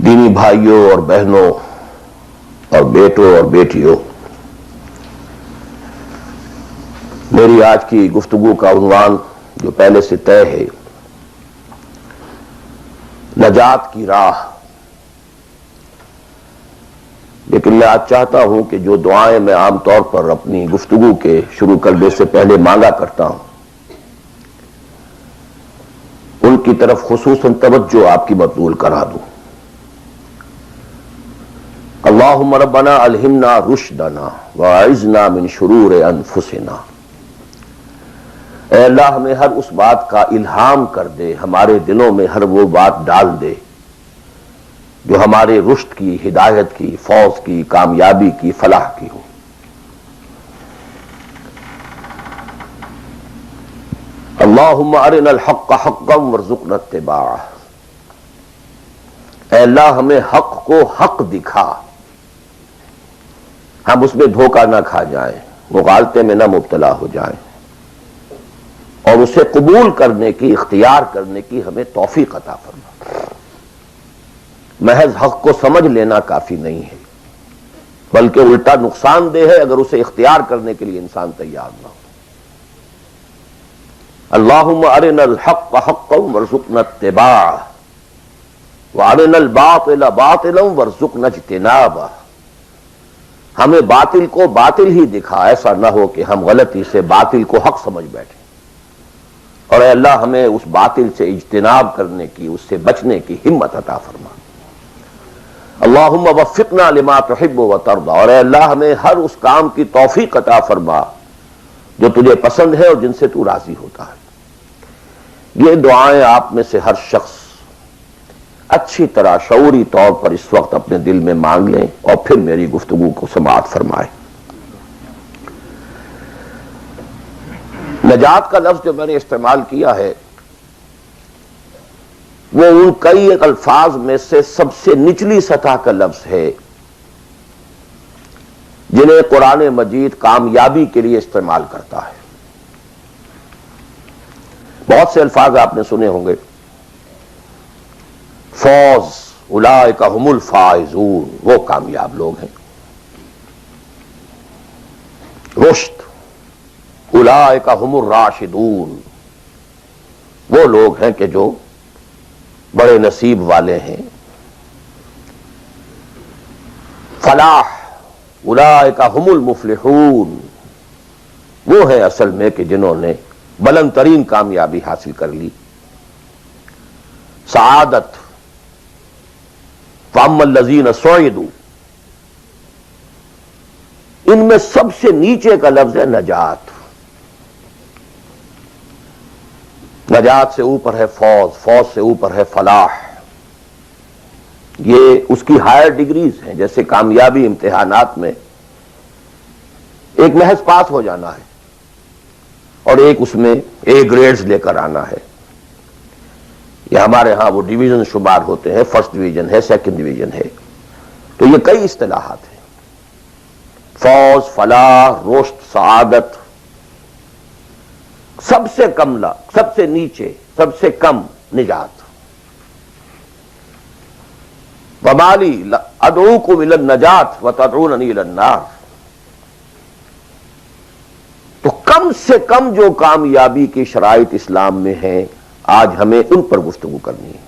دینی بھائیوں اور بہنوں اور بیٹوں اور بیٹیوں، میری آج کی گفتگو کا عنوان جو پہلے سے طے ہے، نجات کی راہ۔ لیکن میں آج چاہتا ہوں کہ جو دعائیں میں عام طور پر اپنی گفتگو کے شروع کرنے سے پہلے مانگا کرتا ہوں، ان کی طرف خصوصاً توجہ آپ کی مبذول کرا دوں۔ اللہم ربنا الہمنا رشدنا واعذنا من شرور انفسنا۔ اے اللہ ہمیں ہر اس بات کا الہام کر دے، ہمارے دلوں میں ہر وہ بات ڈال دے جو ہمارے رشد کی، ہدایت کی، فوز کی، کامیابی کی، فلاح کی ہو۔ اللہم ارنا الحق حقا وارزقنا اتباعہ۔ اے اللہ ہمیں حق کو حق دکھا، ہم اس میں دھوکہ نہ کھا جائیں، مغالطے میں نہ مبتلا ہو جائیں، اور اسے قبول کرنے کی، اختیار کرنے کی ہمیں توفیق عطا فرما۔ محض حق کو سمجھ لینا کافی نہیں ہے، بلکہ الٹا نقصان دہ ہے اگر اسے اختیار کرنے کے لیے انسان تیار نہ ہو۔ اللہم ارنا الحق حقا وارزقنا اتباعہ وارنا الباطل باطلا وارزقنا اجتنابہ۔ ہمیں باطل کو باطل ہی دکھا، ایسا نہ ہو کہ ہم غلطی سے باطل کو حق سمجھ بیٹھیں، اور اے اللہ ہمیں اس باطل سے اجتناب کرنے کی، اس سے بچنے کی ہمت عطا فرما۔ اللہم وفقنا لما تحب وترضى، اور اے اللہ ہمیں ہر اس کام کی توفیق عطا فرما جو تجھے پسند ہے اور جن سے تو راضی ہوتا ہے۔ یہ دعائیں آپ میں سے ہر شخص اچھی طرح شعوری طور پر اس وقت اپنے دل میں مانگ لیں اور پھر میری گفتگو کو سماعت فرمائیں۔ نجات کا لفظ جو میں نے استعمال کیا ہے وہ ان کئی الفاظ میں سے سب سے نچلی سطح کا لفظ ہے جنہیں قرآن مجید کامیابی کے لیے استعمال کرتا ہے۔ بہت سے الفاظ آپ نے سنے ہوں گے، فوز، اولئک هم الفائزون، وہ کامیاب لوگ ہیں۔ رشد، اولئک هم الراشدون، وہ لوگ ہیں کہ جو بڑے نصیب والے ہیں۔ فلاح، اولئک هم المفلحون، وہ ہیں اصل میں کہ جنہوں نے بلند ترین کامیابی حاصل کر لی۔ سعادت، فاما الذین سعدوا، ان میں سب سے نیچے کا لفظ ہے نجات۔ نجات سے اوپر ہے فوز، فوز سے اوپر ہے فلاح۔ یہ اس کی ہائر ڈگریز ہیں، جیسے کامیابی امتحانات میں ایک محض پاس ہو جانا ہے اور ایک اس میں اے گریڈز لے کر آنا ہے۔ یہ ہمارے ہاں وہ ڈویژن شمار ہوتے ہیں، فرسٹ ڈویژن ہے، سیکنڈ ڈویژن ہے، تو یہ کئی اصطلاحات ہیں۔ فوز، فلاح، رشد، سعادت، سب سے کم سب سے نیچے، سب سے کم نجات۔ وَمَالِي أَدْعُوكُمْ إِلَى النَّجَاةِ وَتَدْعُونَنِي إِلَى النَّارِ۔ تو کم سے کم جو کامیابی کی شرائط اسلام میں ہیں، آج ہمیں ان پر گفتگو کرنی ہے۔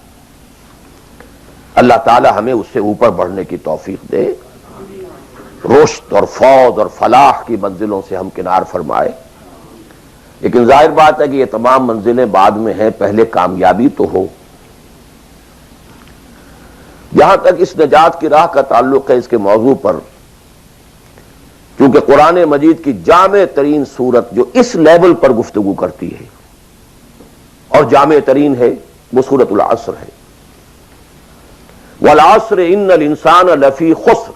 اللہ تعالی ہمیں اس سے اوپر بڑھنے کی توفیق دے، رشد اور فوز اور فلاح کی منزلوں سے ہم کنار فرمائے۔ لیکن ظاہر بات ہے کہ یہ تمام منزلیں بعد میں ہیں، پہلے کامیابی تو ہو۔ جہاں تک اس نجات کی راہ کا تعلق ہے، اس کے موضوع پر کیونکہ قرآن مجید کی جامع ترین سورت جو اس لیول پر گفتگو کرتی ہے اور جامع ترین ہے، وہ سورۃ العصر ہے۔ والعصر ان الانسان لفی خسر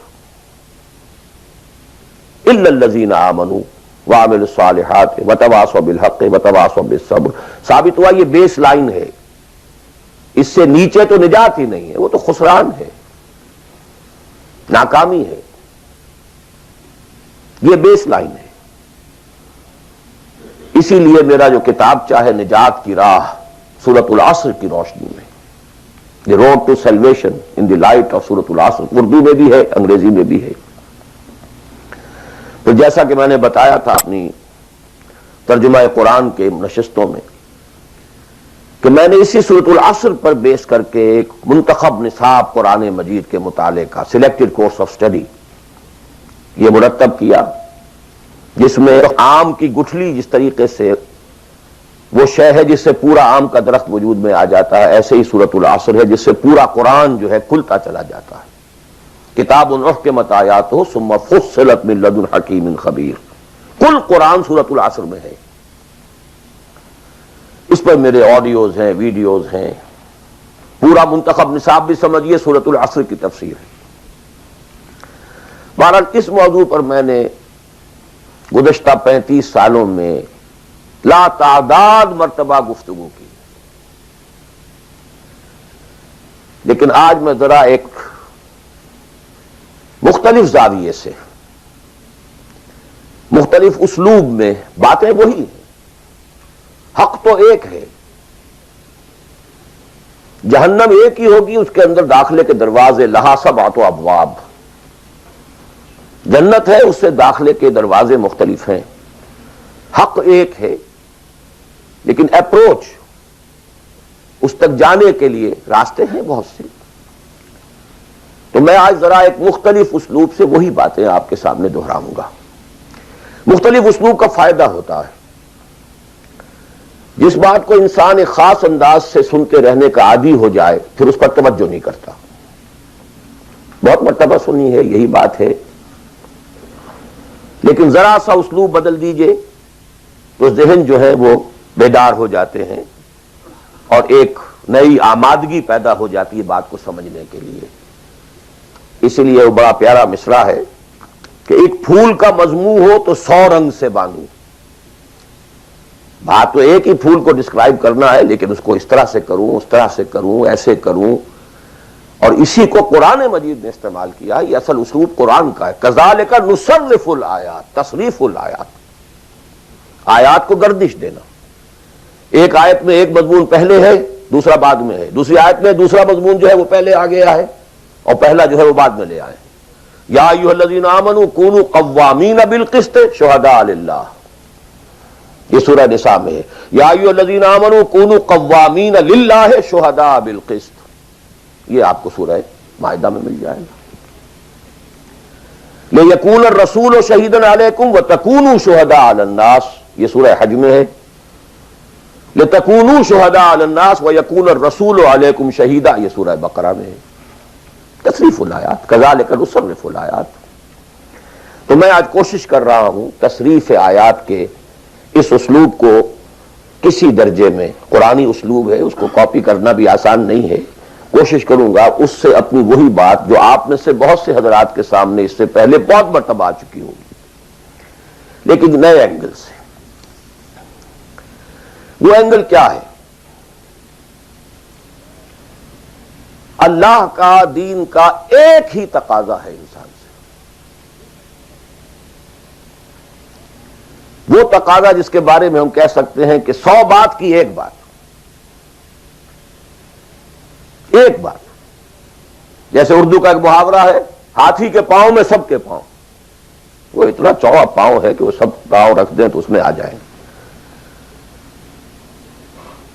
الا الذین آمنوا وعملوا الصالحات وتواصوا بالحق وتواصوا بالصبر۔ ثابت ہوا یہ بیس لائن ہے، اس سے نیچے تو نجات ہی نہیں ہے، وہ تو خسران ہے، ناکامی ہے، یہ بیس لائن ہے۔ اسی لیے میرا جو کتاب چاہے نجات کی راہ سورۃ العصر کی روشنی میں، the road to salvation in the light of Surah Al-Asr, Urdu میں بھی ہے، انگریزی میں بھی ہے۔ تو جیسا کہ میں نے بتایا تھا اپنی ترجمہ قرآن کے نشستوں میں کہ میں نے اسی سورۃ العصر پر بیس کر کے ایک منتخب نصاب قرآن مجید کے مطالعے کا سلیکٹڈ کورس آف اسٹڈی یہ مرتب کیا، جس میں آم کی گٹھلی جس طریقے سے وہ شے ہے جس سے پورا آم کا درخت وجود میں آ جاتا ہے، ایسے ہی سورۃ العصر ہے جس سے پورا قرآن جو ہے کھلتا چلا جاتا ہے۔ کتاب احکمت آیاتہ ثم فصلت من لدن حکیم خبیر، کل قرآن سورۃ العصر میں ہے۔ اس پر میرے آڈیوز ہیں، ویڈیوز ہیں، پورا منتخب نصاب بھی سمجھیے سورۃ العصر کی تفسیر ہے۔ بہرحال اس موضوع پر میں نے گزشتہ 35 سالوں میں لا تعداد مرتبہ گفتگو کی، لیکن آج میں ذرا ایک مختلف زاویے سے، مختلف اسلوب میں، باتیں وہی ہیں، حق تو ایک ہے، جہنم ایک ہی ہوگی، اس کے اندر داخلے کے دروازے لہا سبعۃ ابواب، جنت ہے اس سے داخلے کے دروازے مختلف ہیں، حق ایک ہے، لیکن اپروچ اس تک جانے کے لیے راستے ہیں بہت سے۔ تو میں آج ذرا ایک مختلف اسلوب سے وہی باتیں آپ کے سامنے دہراؤں گا۔ مختلف اسلوب کا فائدہ ہوتا ہے، جس بات کو انسان ایک خاص انداز سے سنتے رہنے کا عادی ہو جائے پھر اس پر توجہ نہیں کرتا۔ بہت مرتبہ سنی ہے یہی بات ہے، لیکن ذرا سا اسلوب بدل دیجئے تو ذہن جو ہے وہ بیدار ہو جاتے ہیں اور ایک نئی آمادگی پیدا ہو جاتی ہے بات کو سمجھنے کے لیے۔ اسی لیے وہ بڑا پیارا مصرع ہے کہ ایک پھول کا مضمون ہو تو 100 رنگ سے باندھوں۔ بات تو ایک ہی پھول کو ڈسکرائب کرنا ہے، لیکن اس کو اس طرح سے کروں، اس طرح سے کروں، ایسے کروں، اور اسی کو قرآن مجید نے استعمال کیا۔ یہ اصل اسلوب قرآن کا ہے، کذالک نصرف الآیات، تصریف الآیات، آیات کو گردش دینا۔ ایک آیت میں ایک مضمون پہلے ہے، دوسرا بعد میں ہے، دوسری آیت میں دوسرا مضمون جو ہے وہ پہلے آ گیا ہے اور پہلا جو ہے وہ بعد میں لے آئے۔ یا ایھا الذین آمنوا کونوا قوامین بالقسط شہداء للہ، یہ سورہ نساء میں ہے۔ یا ایھا الذین آمنوا کونوا قوامین للہ شہداء بالقسط، یہ آپ کو سورہ مائدہ میں مل جائے گا۔ لیکون الرسول شہیدا علیکم وتکونوا شہداء علی الناس، یہ سورہ حج میں ہے۔ لتکونوا شہداء علی الناس ویکون الرسول علیکم شہیدا، یہ سورہ بقرہ میں ہے۔ تصریف الآیات، کذالک نصرف الآیات۔ تو میں آج کوشش کر رہا ہوں تصریف آیات کے اس اسلوب کو کسی درجے میں، قرآنی اسلوب ہے، اس کو کاپی کرنا بھی آسان نہیں ہے، کوشش کروں گا اس سے اپنی وہی بات جو آپ میں سے بہت سے حضرات کے سامنے اس سے پہلے بہت مرتبہ آ چکی ہوگی، لیکن نئے اینگل سے۔ وہ اینگل کیا ہے؟ اللہ کا، دین کا ایک ہی تقاضا ہے انسان سے، وہ تقاضا جس کے بارے میں ہم کہہ سکتے ہیں کہ 100 بات کی ایک بات، ایک بات۔ جیسے اردو کا ایک محاورہ ہے، ہاتھی کے پاؤں میں سب کے پاؤں، وہ اتنا چوڑا پاؤں ہے کہ وہ سب پاؤں رکھ دیں تو اس میں آ جائیں۔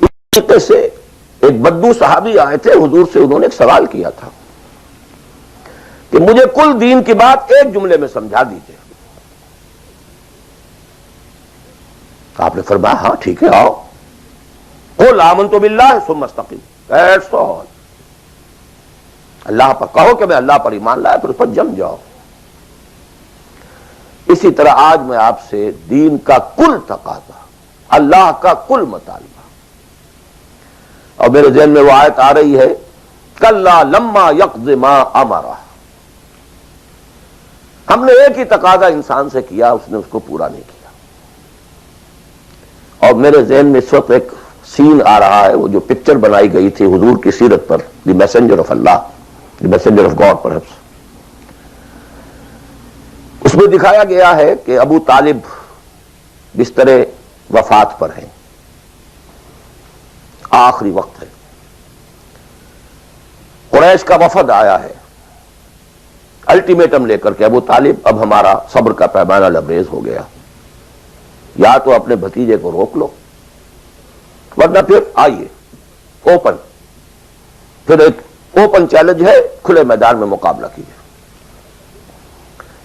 اس طریقے سے ایک بدو صحابی آئے تھے حضور سے، انہوں نے ایک سوال کیا تھا کہ مجھے کل دین کی بات ایک جملے میں سمجھا دیجئے۔ آپ نے فرمایا ہاں ٹھیک ہے، آؤ، قل آمنت باللہ ثم استقم، دیٹس آل، اللہ پر کہو کہ میں اللہ پر ایمان لایا، پھر اس پر جم جاؤ۔ اسی طرح آج میں آپ سے دین کا کل تقاضا، اللہ کا کل مطالبہ، اور میرے ذہن میں وہ آیت آ رہی ہے کلا لما یقض ما امرہ، ہم نے ایک ہی تقاضا انسان سے کیا، اس نے اس کو پورا نہیں کیا۔ اور میرے ذہن میں اس وقت ایک سین آ رہا ہے، وہ جو پکچر بنائی گئی تھی حضور کی سیرت پر، the messenger of Allah, the messenger of God perhaps, اس میں دکھایا گیا ہے کہ ابو طالب بستر وفات پر ہیں، آخری وقت ہے، قریش کا وفد آیا ہے الٹیمیٹم لے کر کے، ابو طالب اب ہمارا صبر کا پیمانہ لبریز ہو گیا، یا تو اپنے بھتیجے کو روک لو ورنہ پھر آئیے اوپن، پھر ایک اوپن چیلنج ہے، کھلے میدان میں مقابلہ کیجیے۔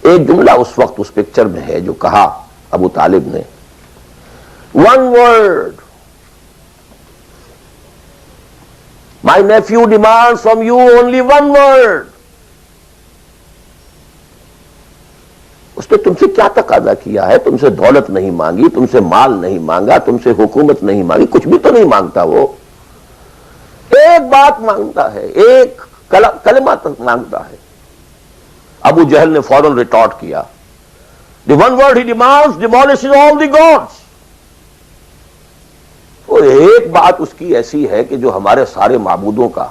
ایک جملہ اس وقت اس پکچر میں ہے جو کہا ابو طالب نے، one word, my nephew demand from you only one word. اس نے تم سے کیا تقاضا کیا ہے؟ تم سے دولت نہیں مانگی، تم سے مال نہیں مانگا، تم سے حکومت نہیں مانگی، کچھ بھی تو نہیں مانگتا، وہ ایک بات مانگتا ہے، ایک کلمہ تک مانگتا ہے۔ ابو جہل نے فوراً ریٹارٹ کیا، دی ون ورڈ ہی demands demolishes all the gods. وہ ایک بات اس کی ایسی ہے کہ جو ہمارے سارے معبودوں کا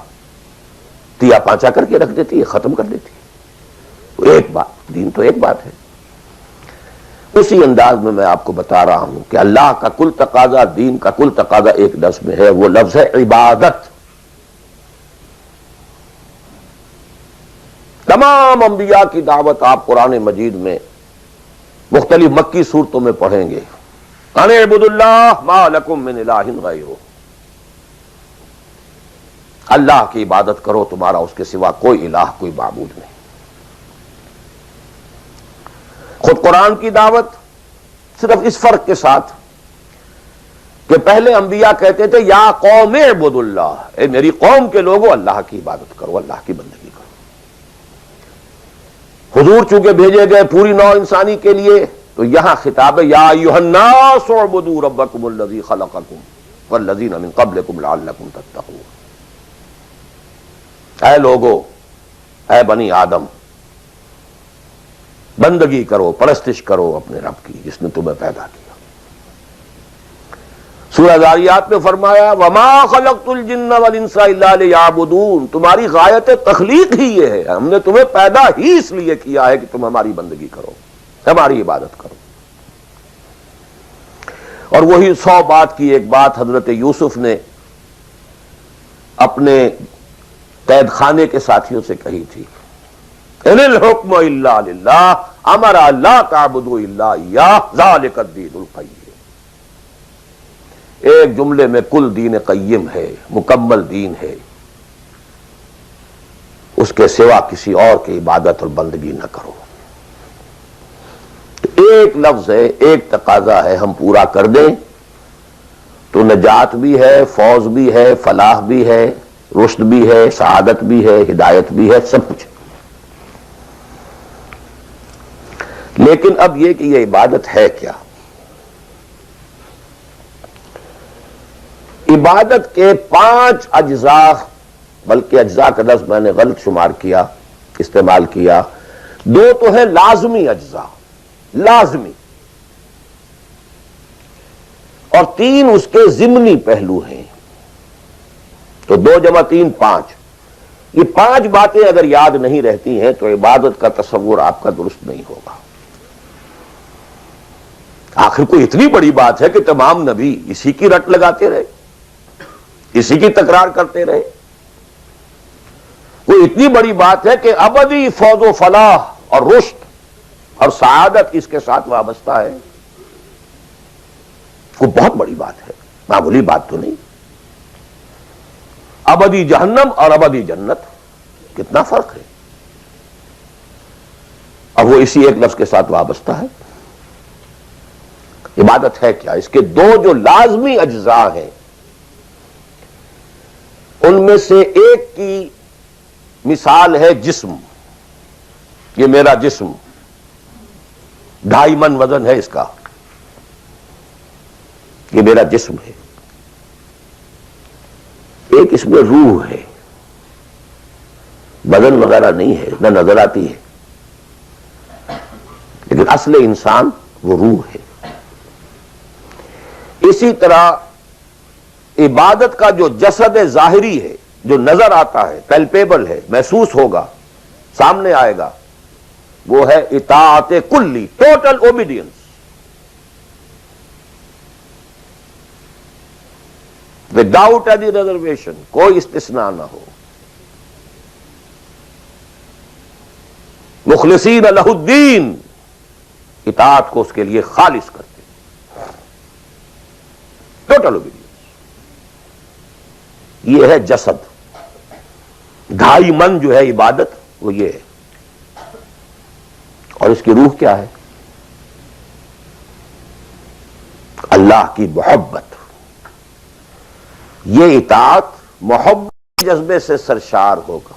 تیا پانچا کر کے رکھ دیتی ہے، ختم کر دیتی ہے۔ ایک بات، دین تو ایک بات ہے۔ اسی انداز میں میں آپ کو بتا رہا ہوں کہ اللہ کا کل تقاضا، دین کا کل تقاضا ایک لفظ میں ہے، وہ لفظ ہے عبادت۔ تمام انبیاء کی دعوت آپ قرآن مجید میں مختلف مکی صورتوں میں پڑھیں گے، ان اعبدوا اللہ ما لکم من الہ غیرہ، اللہ کی عبادت کرو، تمہارا اس کے سوا کوئی الہ، کوئی معبود نہیں۔ خود قرآن کی دعوت صرف اس فرق کے ساتھ کہ پہلے انبیاء کہتے تھے یا قوم اعبدوا اللہ، اے میری قوم کے لوگوں اللہ کی عبادت کرو، اللہ کی بندگی کرو۔ حضور چونکہ بھیجے گئے پوری نوع انسانی کے لیے، تو یہاں خطاب ہے یا ایھا الناس اعبدوا ربکم الذی خلقکم والذین من قبلکم لعلکم تتقون۔ اے لوگو، اے بنی آدم، بندگی کرو، پرستش کرو اپنے رب کی جس نے تمہیں پیدا کیا۔ سورہ ذاریات میں فرمایا وما خلقت الجن والانس الا لیعبدون، تمہاری غایت تخلیق ہی یہ ہے، ہم نے تمہیں پیدا ہی اس لیے کیا ہے کہ تم ہماری بندگی کرو، ہماری عبادت کرو۔ اور وہی 100 بات کی ایک بات حضرت یوسف نے اپنے قید خانے کے ساتھیوں سے کہی تھی، ان الحکم الا للہ امر لا تعبدوا الا ایاہ ذلک الدین القیم۔ ایک جملے میں کل دین قیم ہے، مکمل دین ہے، اس کے سوا کسی اور کی عبادت اور بندگی نہ کرو۔ ایک لفظ ہے، ایک تقاضا ہے، ہم پورا کر دیں تو نجات بھی ہے، فوز بھی ہے، فلاح بھی ہے، رشد بھی ہے، سعادت بھی ہے، ہدایت بھی ہے، سب کچھ۔ لیکن اب یہ کہ یہ عبادت ہے کیا؟ عبادت کے 5 اجزاء، بلکہ اجزاء کا لفظ میں نے غلط شمار کیا، استعمال کیا، 2 تو ہے لازمی اجزاء، لازمی، اور 3 اس کے ضمنی پہلو ہیں، تو 2 جمع 3 5۔ یہ 5 باتیں اگر یاد نہیں رہتی ہیں تو عبادت کا تصور آپ کا درست نہیں ہوگا۔ آخر کوئی اتنی بڑی بات ہے کہ تمام نبی اسی کی رٹ لگاتے رہے، اسی کی تکرار کرتے رہے؟ کوئی اتنی بڑی بات ہے کہ ابدی فوز و فلاح اور رشد اور سعادت اس کے ساتھ وابستہ ہے؟ کوئی بہت بڑی بات ہے، معمولی بات تو نہیں۔ ابدی جہنم اور ابدی جنت، کتنا فرق ہے، اب وہ اسی ایک لفظ کے ساتھ وابستہ ہے۔ عبادت ہے کیا؟ اس کے 2 جو لازمی اجزاء ہیں، ان میں سے ایک کی مثال ہے جسم۔ یہ میرا جسم 2.5 من وزن ہے اس کا، یہ میرا جسم ہے۔ ایک اس میں روح ہے، بدن وغیرہ نہیں ہے، نہ نظر آتی ہے، لیکن اصل انسان وہ روح ہے۔ اسی طرح عبادت کا جو جسد ظاہری ہے، جو نظر آتا ہے، پیلپیبل ہے، محسوس ہوگا، سامنے آئے گا، وہ ہے اطاعت کلی، total obedience. Without any reservation, کوئی استثناء نہ ہو۔ مخلصین لہ الدین، اطاعت کو اس کے لیے خالص کرتے، ٹوٹل اوبیڈینس۔ یہ ہے جسد، 2.5 من جو ہے عبادت وہ یہ ہے، اور اس کی روح کیا ہے؟ اللہ کی محبت۔ یہ اطاعت محبت جذبے سے سرشار ہوگا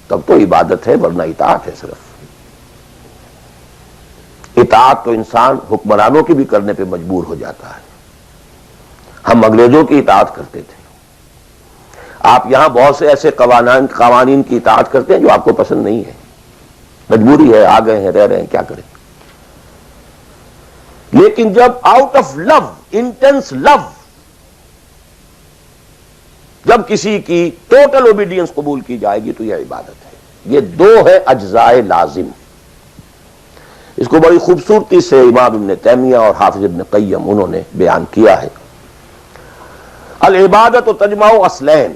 تب تو عبادت ہے، ورنہ اطاعت ہے صرف۔ اطاعت تو انسان حکمرانوں کی بھی کرنے پہ مجبور ہو جاتا ہے۔ ہم انگریزوں کی اطاعت کرتے تھے، آپ یہاں بہت سے ایسے قوانین کی اطاعت کرتے ہیں جو آپ کو پسند نہیں ہے، مجبوری ہے، آ گئے ہیں، رہ رہے ہیں، کیا کریں۔ لیکن جب آؤٹ آف لو، انٹینس لو، جب کسی کی ٹوٹل اوبیڈینس قبول کی جائے گی تو یہ عبادت ہے۔ یہ 2 ہے اجزاء لازم۔ اس کو بڑی خوبصورتی سے امام ابن تیمیہ اور حافظ ابن قیم انہوں نے بیان کیا ہے۔ العبادت تجمع اصلین،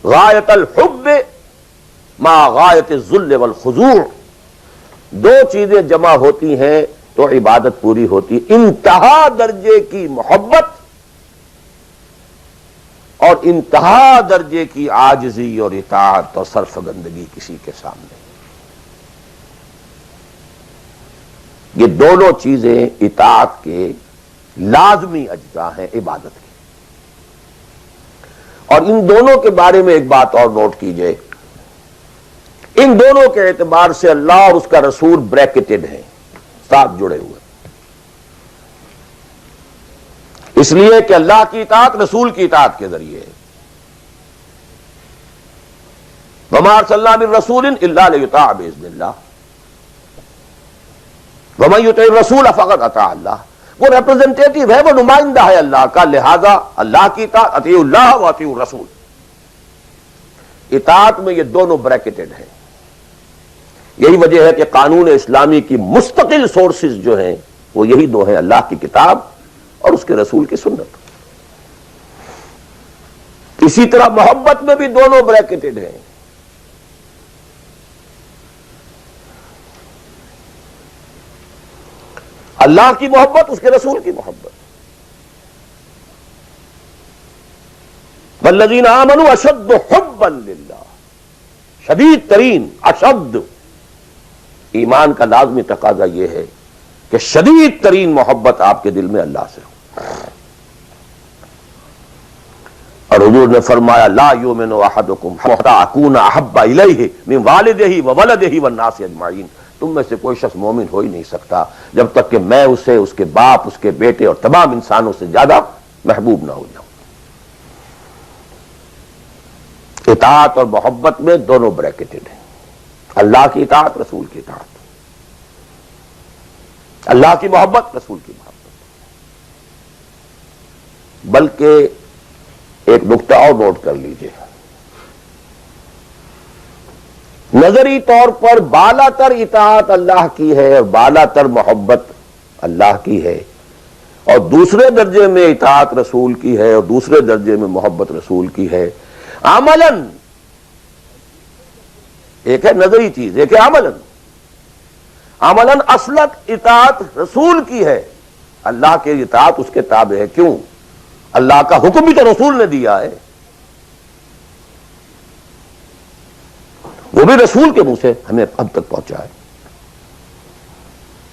غایت الحب مع غایت الذل والخضوع۔ 2 چیزیں جمع ہوتی ہیں تو عبادت پوری ہوتی ہے، انتہا درجے کی محبت اور انتہا درجے کی عاجزی اور اطاعت اور سرفگندگی کسی کے سامنے۔ یہ دونوں چیزیں اطاعت کے لازمی اجزاء ہیں عبادت کے۔ اور ان دونوں کے بارے میں ایک بات اور نوٹ کیجئے، ان دونوں کے اعتبار سے اللہ اور اس کا رسول بریکٹڈ ہیں، ساتھ جڑے ہوئے، اس لیے کہ اللہ کی اطاعت رسول کی اطاعت کے ذریعے ہے۔ وَمَا أَرْسَلْنَا مِن رَّسُولٍ إِلَّا لِيُطَاعَ بِإِذْنِ اللَّهِ وَمَن يُطِعِ الرَّسُولَ فَقَدْ أَطَاعَ اللَّهَ۔ وہ ریپرزنٹیٹو ہے، وہ نمائندہ ہے اللہ کا، لہذا اللہ کی اطاعت، اطیعوا اللہ واطیعوا الرسول۔ اطاعت میں یہ دونوں بریکٹڈ ہیں۔ یہی وجہ ہے کہ قانون اسلامی کی مستقل سورسز جو ہیں وہ یہی 2 ہیں، اللہ کی کتاب اور اس کے رسول کی سنت۔ اسی طرح محبت میں بھی دونوں بریکٹڈ ہیں۔ اللہ کی محبت، اس کے رسول کی محبت۔ والذین آمنوا اشد حبا للہ، شدید ترین، اشد۔ ایمان کا لازمی تقاضا یہ ہے کہ شدید ترین محبت آپ کے دل میں اللہ سے ہو۔ اور حضور نے فرمایا لا یؤمن احدکم حتی اکون احب الیہ من والدہ وولدہ والناس اجمعین۔ تم میں سے کوئی شخص مومن ہو ہی نہیں سکتا جب تک کہ میں اسے، اس کے باپ، اس کے بیٹے اور تمام انسانوں سے زیادہ محبوب نہ ہو جاؤں۔ اطاعت اور محبت میں دونوں بریکٹڈ ہیں، اللہ کی اطاعت، رسول کی اطاعت، اللہ کی محبت، رسول کی محبت۔ بلکہ ایک نقطہ اور نوٹ کر لیجئے، نظری طور پر بالا تر اطاعت اللہ کی ہے اور بالا تر محبت اللہ کی ہے، اور دوسرے درجے میں اطاعت رسول کی ہے اور دوسرے درجے میں محبت رسول کی ہے۔ عملاً ایک ہے نظری چیز، ایک ہے عملاً۔ عملاً اصلت اطاعت رسول کی ہے، اللہ کے اطاعت اس کے تابع ہے۔ کیوں؟ اللہ کا حکم بھی تو رسول نے دیا ہے، وہ بھی رسول کے منہ سے ہمیں اب تک پہنچا ہے۔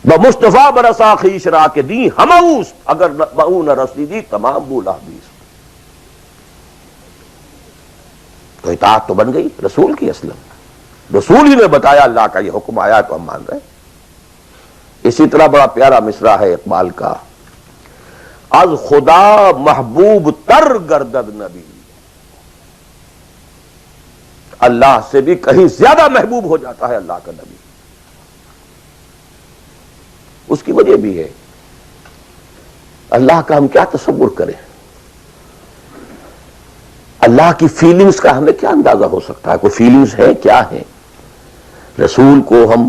بمصطفیٰ برسا خیش را کے دی ہموس، اگر بہو نہ رسی دی تمام بولا بیس۔ تو اطاعت تو بن گئی رسول کی، اصلا رسول ہی نے بتایا، اللہ کا یہ حکم آیا تو ہم مان رہے ہیں۔ اسی طرح بڑا پیارا مصرع ہے اقبال کا، از خدا محبوب تر گردد نبی، اللہ سے بھی کہیں زیادہ محبوب ہو جاتا ہے اللہ کا نبی۔ اس کی وجہ بھی ہے، اللہ کا ہم کیا تصور کریں، اللہ کی فیلنگز کا ہمیں کیا اندازہ ہو سکتا ہے؟ کوئی فیلنگز ہے کیا ہے؟ رسول کو ہم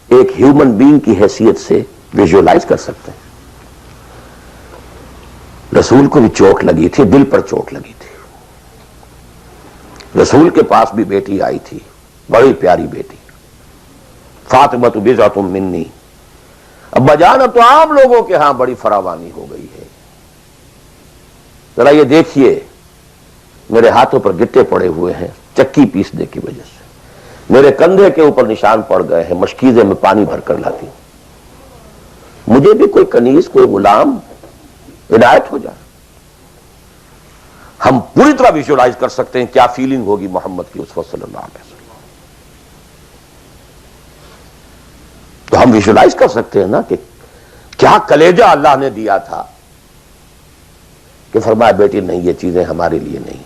ایک ہیومن بینگ کی حیثیت سے ویژولائز کر سکتے ہیں۔ رسول کو بھی چوٹ لگی تھی، دل پر چوٹ لگی تھی۔ رسول کے پاس بھی بیٹی آئی تھی، بڑی پیاری بیٹی فاطمہ تو بضعۃ منی. ابا جان اب تو عام لوگوں کے ہاں بڑی فراوانی ہو گئی ہے. ذرا یہ دیکھیے میرے ہاتھوں پر گٹے پڑے ہوئے ہیں چکی پیسنے کی وجہ سے, میرے کندھے کے اوپر نشان پڑ گئے ہیں, مشکیزے میں پانی بھر کر لاتی ہوں. مجھے بھی کوئی کنیز کوئی غلام عنایت ہو جائے. ہم پوری طرح ویژولائز کر سکتے ہیں کیا فیلنگ ہوگی محمد کی اسوہ صلی اللہ علیہ وسلم. تو ہم ویژولائز کر سکتے ہیں نا کہ کیا کلیجہ اللہ نے دیا تھا کہ فرمایا بیٹی نہیں یہ چیزیں ہمارے لیے نہیں,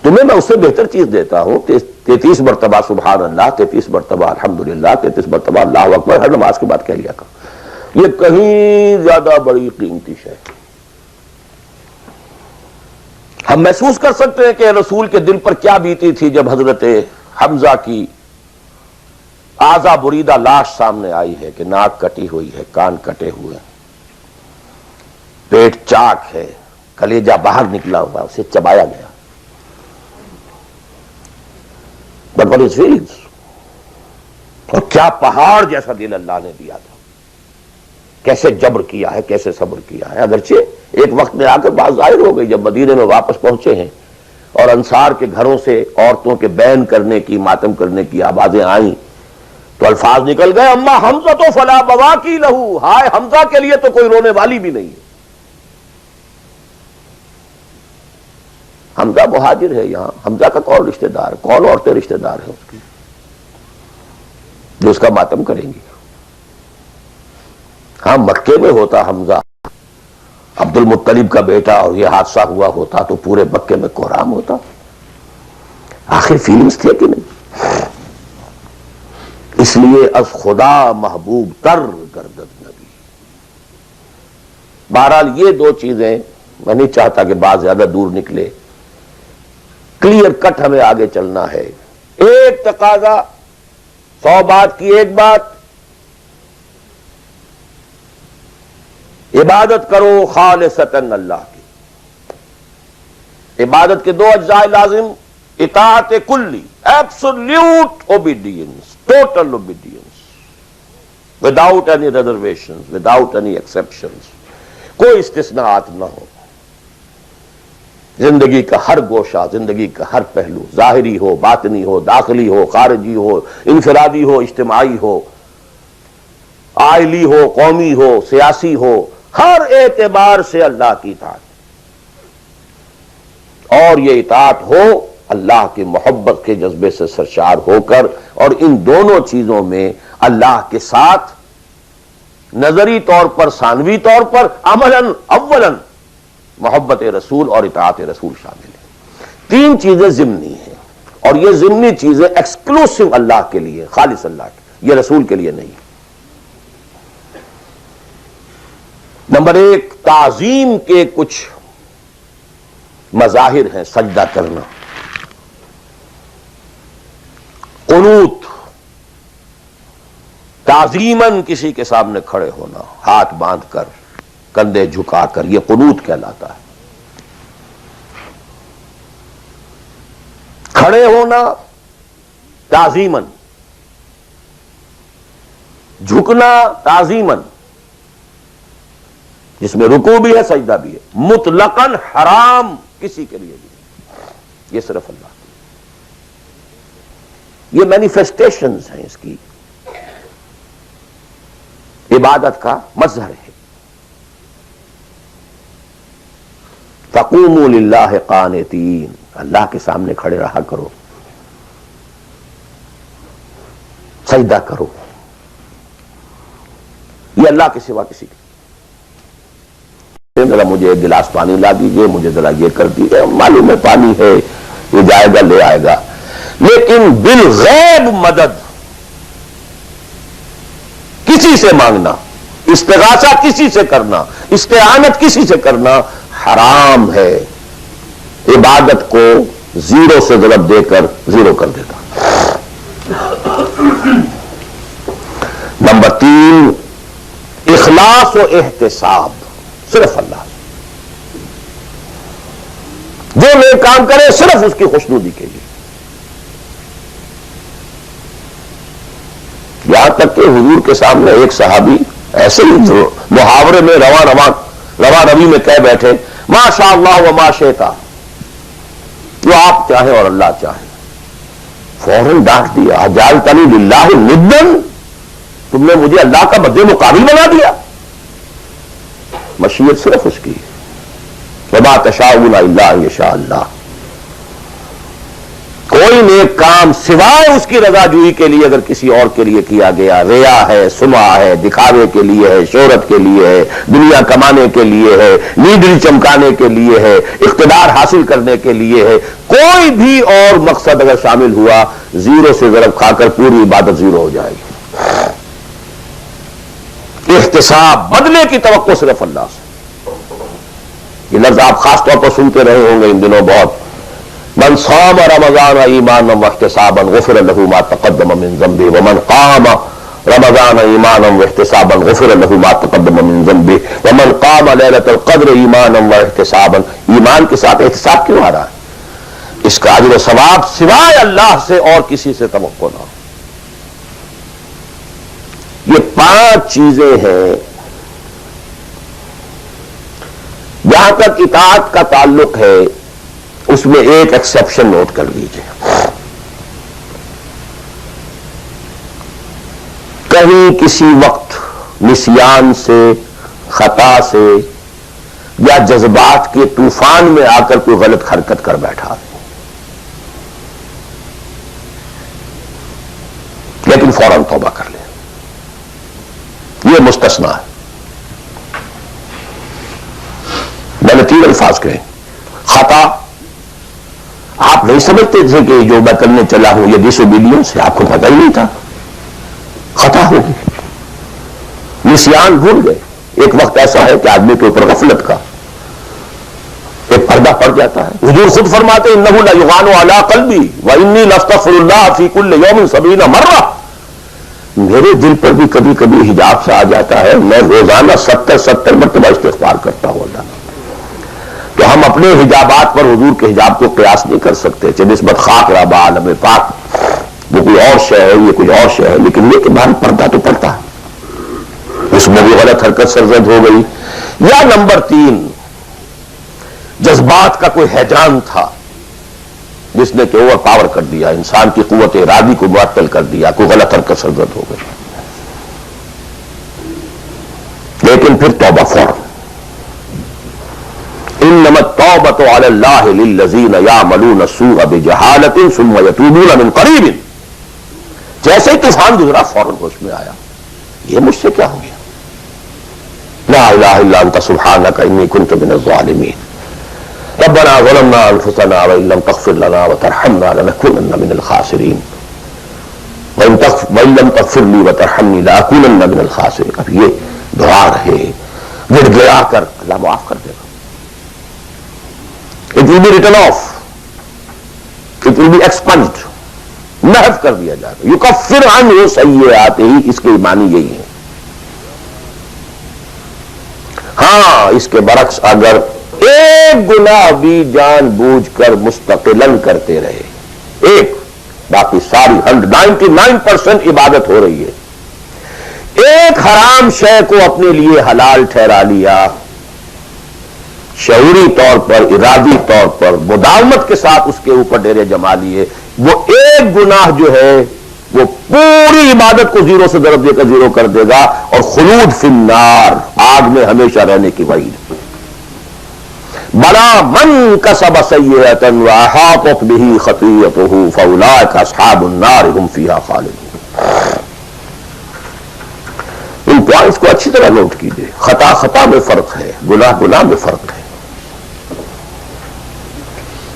تمہیں میں اس سے بہتر چیز دیتا ہوں. 33 مرتبہ سبحان اللہ, 33 مرتبہ الحمدللہ, 33 مرتبہ اللہ اکبر ہر نماز کے بعد کہہ لیا کرو. یہ کہیں زیادہ بڑی قیمتی شے. ہم محسوس کر سکتے ہیں کہ رسول کے دل پر کیا بیتی تھی جب حضرت حمزہ کی آزا بریدہ لاش سامنے آئی ہے کہ ناک کٹی ہوئی ہے, کان کٹے ہوئے ہیں, پیٹ چاک ہے, کلیجہ باہر نکلا ہوا, اسے چبایا گیا. But what is feelings؟ اور کیا پہاڑ جیسا دل اللہ نے دیا تھا, کیسے جبر کیا ہے, کیسے صبر کیا ہے. اگرچہ ایک وقت میں آ کر بات ظاہر ہو گئی جب مدینے میں واپس پہنچے ہیں اور انصار کے گھروں سے عورتوں کے بین کرنے کی, ماتم کرنے کی آوازیں آئیں تو الفاظ نکل گئے اما حمزہ تو فلا بواکی لہو, ہائے حمزہ کے لیے تو کوئی رونے والی بھی نہیں ہے. حمزہ مہاجر ہے یہاں, حمزہ کا کون رشتہ دار, کون عورتیں رشتہ دار ہیں اس کی جو اس کا ماتم کریں گی. ہاں مکے میں ہوتا حمزہ عبد المطلب کا بیٹا اور یہ حادثہ ہوا ہوتا تو پورے مکے میں کوہرام ہوتا. آخر فیلنگز تھے کہ نہیں؟ اس لیے از خدا محبوب تر گردد نبی. بہرحال یہ دو چیزیں میں نہیں چاہتا کہ بات زیادہ دور نکلے, کلیئر کٹ ہمیں آگے چلنا ہے. ایک تقاضا 100 بات کی ایک بات, عبادت کرو خالصتاً اللہ کی. عبادت کے 2 اجزاء لازم, اطاعت کلی absolute obedience, total obedience without any reservations, without any exceptions, کوئی استثناءات نہ ہو. زندگی کا ہر گوشہ, زندگی کا ہر پہلو, ظاہری ہو, باطنی ہو, داخلی ہو, خارجی ہو, انفرادی ہو, اجتماعی ہو, عائلی ہو, قومی ہو, سیاسی ہو, ہر اعتبار سے اللہ کی اطاعت. اور یہ اطاعت ہو اللہ کی محبت کے جذبے سے سرشار ہو کر, اور ان دونوں چیزوں میں اللہ کے ساتھ نظری طور پر, ثانوی طور پر, عملاً اولاً محبت رسول اور اطاعت رسول شامل ہے. 3 چیزیں ضمنی ہیں, اور یہ ضمنی چیزیں ایکسکلوسیو اللہ کے لیے, خالص اللہ کے, یہ رسول کے لیے نہیں. نمبر 1, تعظیم کے کچھ مظاہر ہیں. سجدہ کرنا, قنوت, تعظیماً کسی کے سامنے کھڑے ہونا, ہاتھ باندھ کر, کندھے جھکا کر, یہ قنوت کہلاتا ہے. کھڑے ہونا تعظیماً, جھکنا تعظیماً, جس میں رکوع بھی ہے سجدہ بھی ہے, مطلقاً حرام کسی کے لیے بھی, یہ صرف اللہ. یہ مینیفیسٹیشنز ہیں اس کی, عبادت کا مظہر ہے. فقوموا للہ قانتین, اللہ کے سامنے کھڑے رہا کرو, سجدہ کرو. یہ اللہ کے سوا کسی کے. ذرا مجھے ایک گلاس پانی لا دیجئے, مجھے ذرا یہ کر دیجئے, معلوم ہے پانی ہے, یہ جائے گا لے آئے گا, لیکن بالغیب مدد کسی سے مانگنا, استغاثہ کسی سے کرنا, استعانت کسی سے کرنا حرام ہے. عبادت کو 0 سے ضرب دے کر 0 کر دیتا. نمبر 3, اخلاص و احتساب, صرف اللہ. جو نیک کام کرے صرف اس کی خوشنودی کے لیے. یہاں تک کہ حضور کے سامنے ایک صحابی ایسے ہی محاورے میں رواں روی میں کہہ بیٹھے ما شاء اللہ و ما شئت، جو آپ چاہیں اور اللہ چاہیں. فوراً ڈانٹ دیا اجعلتنی للہ ندًا، تم نے مجھے اللہ کا مد مقابل بنا دیا. مشیت صرف اس کی، وما تشاءون الا ان یشاء اللہ. کوئی نیک کام سوائے اس کی رضا جوئی کے لیے اگر کسی اور کے لیے کیا گیا، ریا ہے، سمعہ ہے، دکھاوے کے لیے ہے، شہرت کے لیے ہے، دنیا کمانے کے لیے ہے، لیڈری چمکانے کے لیے ہے، اقتدار حاصل کرنے کے لیے ہے، کوئی بھی اور مقصد اگر شامل ہوا، زیرو سے ضرب کھا کر پوری عبادت زیرو ہو جائے گی. احتساب، بدلے کی توقع صرف اللہ سے. یہ لفظ آپ خاص طور پر سنتے رہے ہوں گے ان دنوں بہت. من صام رمضان ایمانا واحتسابا غفر له ما تقدم من ذنبه ومن قام رمضان ایمانا واحتسابا غفر له ما تقدم من ذنبه ومن قام ليلة القدر ایمانا واحتسابا. ایمان کے ساتھ احتساب کیوں آ رہا ہے؟ اس کا اجر و ثواب سوائے اللہ سے اور کسی سے توقع نہ ہو. یہ 5 چیزیں ہیں. جہاں تک اطاعت کا تعلق ہے اس میں ایک ایکسیپشن نوٹ کر لیجئے. کہیں کسی وقت نسیان سے، خطا سے یا جذبات کے طوفان میں آ کر کوئی غلط حرکت کر بیٹھا، لیکن فوراً توبہ کر لے، یہ مستثنیٰ ہے. میں نے 3 الفاظ کہے. خطا، آپ نہیں سمجھتے تھے کہ جو میں کرنے چلا ہوں یہ ڈس اوبیڈینس ہے، آپ کو پتہ ہی نہیں تھا، خطا ہوگی. نسیان، بھول گئے. ایک وقت ایسا ہے کہ آدمی کے اوپر غفلت کا ایک پردہ پڑ جاتا ہے. حضور خود فرماتے انہ لیغان علی قلبی وانی لاستغفر اللہ فی کل یوم 70 مرہ. میرے دل پر بھی کبھی کبھی حجاب سے آ جاتا ہے، میں روزانہ 70 مرتبہ استغفار کرتا ہوں اللہ. تو ہم اپنے حجابات پر حضور کے حجاب کو قیاس نہیں کر سکتے کہ نسبت خاک ربا عالم پاک، وہ کوئی اور شے ہے، یہ کوئی اور شے ہے. لیکن یہ کہ باہر پردہ تو پڑتا ہے، اس میں بھی غلط حرکت سرزد ہو گئی. یا نمبر 3، جذبات کا کوئی ہیجان تھا جس نے کہ اوور پاور کر دیا، انسان کی قوت ارادی کو معطل کر دیا، کوئی غلط حرکت سرزد ہو گئی. لیکن پھر توبہ فوراً. انما التوبۃ علی اللہ للذین یعملون السوء بجہالۃ ثم یتوبون من قریب. جیسے ہی طوفان گزرا فوراً ہوش میں آیا، یہ مجھ سے کیا ہو گیا؟ لا الہ الا انت سبحانک انی کنت من الظالمین. ربنا ظلمنا انفسنا وان لم تغفر لنا وترحمنا لنکونن من الخاسرین وان لم تغفر لی وترحمنی لاکونن من الخاسرین. اب یہ دعا رہے، گڑ گڑا کر اللہ معاف کر دے گا. It will be written off. It will be expunged. محو کر دیا جائے گا. یکفر عنہ سیئاتہ، اس کے معنی یہی ہے. ہاں اس کے برعکس اگر ایک گناہ بھی جان بوجھ کر مستقلاً کرتے رہے، ایک، باقی ساری 99% عبادت ہو رہی ہے، ایک حرام شے کو اپنے لیے حلال ٹھہرا لیا، شعوری طور پر، ارادی طور پر، مداومت کے ساتھ اس کے اوپر ڈیرے جما لیے، وہ ایک گناہ جو ہے وہ پوری عبادت کو زیرو سے ضرب دے کر زیرو کر دے گا، اور خلود فی النار، آگ میں ہمیشہ رہنے کی وعید. بلا من کسب سیئۃ واحاطت بہ خطیئتہ فاولئک اصحاب النار هم فیہا خالدون. ان پوائنٹس کو اچھی طرح نوٹ کیجیے. خطا میں فرق ہے، گناہ میں فرق ہے.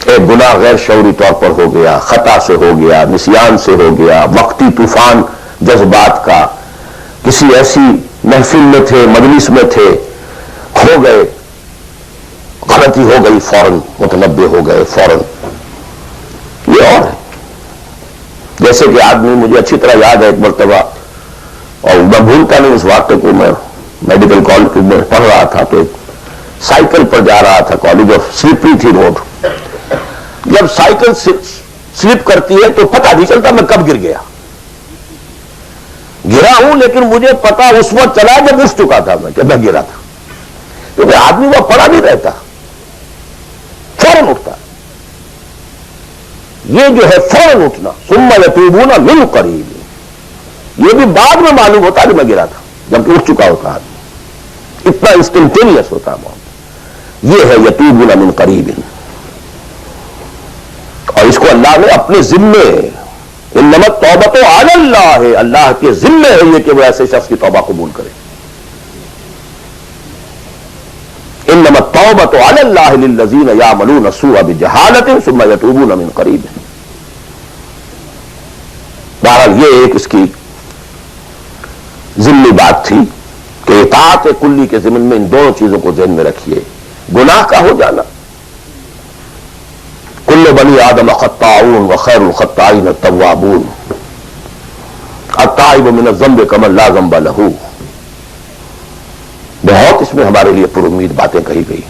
ایک گناہ غیر شعوری طور پر ہو گیا، خطا سے ہو گیا، نسیان سے ہو گیا، وقتی طوفان جذبات کا، کسی ایسی محفل میں تھے، مجلس میں تھے، کھو گئے، غلطی ہو گئی، فوراً متنبہ ہو گئے فوراً. یہ اور ہے. جیسے کہ آدمی، مجھے اچھی طرح یاد ہے ایک مرتبہ، اور میں بھولتا نہیں اس واقعے کو، میں میڈیکل کالج میں پڑھ رہا تھا تو سائیکل پر جا رہا تھا کالج، اور سلپری تھی روڈ. جب سائیکل سلپ کرتی ہے تو پتہ نہیں چلتا میں کب گر گیا. گرا ہوں لیکن مجھے پتا اس وقت چلا جب اٹھ چکا تھا میں کہ میں گرا تھا، کیونکہ آدمی وہ پڑا نہیں رہتا، فوراً اٹھتا. یہ جو ہے فوراً اٹھنا، ثم یتوبون من قریب، یہ بھی بعد میں معلوم ہوتا کہ میں گرا تھا جبکہ اٹھ چکا ہوتا آدمی، اتنا انسٹنٹینیس ہوتا ہے موت. یہ ہے یتوبون من قریب. اور اس کو اللہ نے اپنے ذمے، انما التوبۃ علی اللہ، اللہ کے ذمے ہے یہ کہ وہ ایسے شخص کی توبہ قبول کرے. انما التوبۃ علی اللہ للذین یعملون السوء بجہالۃ ثم یتوبون من قریب. بہرحال یہ ایک اس کی ضمنی بات تھی کہ اطاعت کلی کے ضمن میں ان دونوں چیزوں کو ذہن میں رکھیے. گناہ کا ہو جانا، کل بنی آدم خطاؤون وخیر الخطائین التوابون، التائب من الذنب کمن لا ذنب لہ. بہت اس میں ہمارے لیے پر امید باتیں کہی گئی.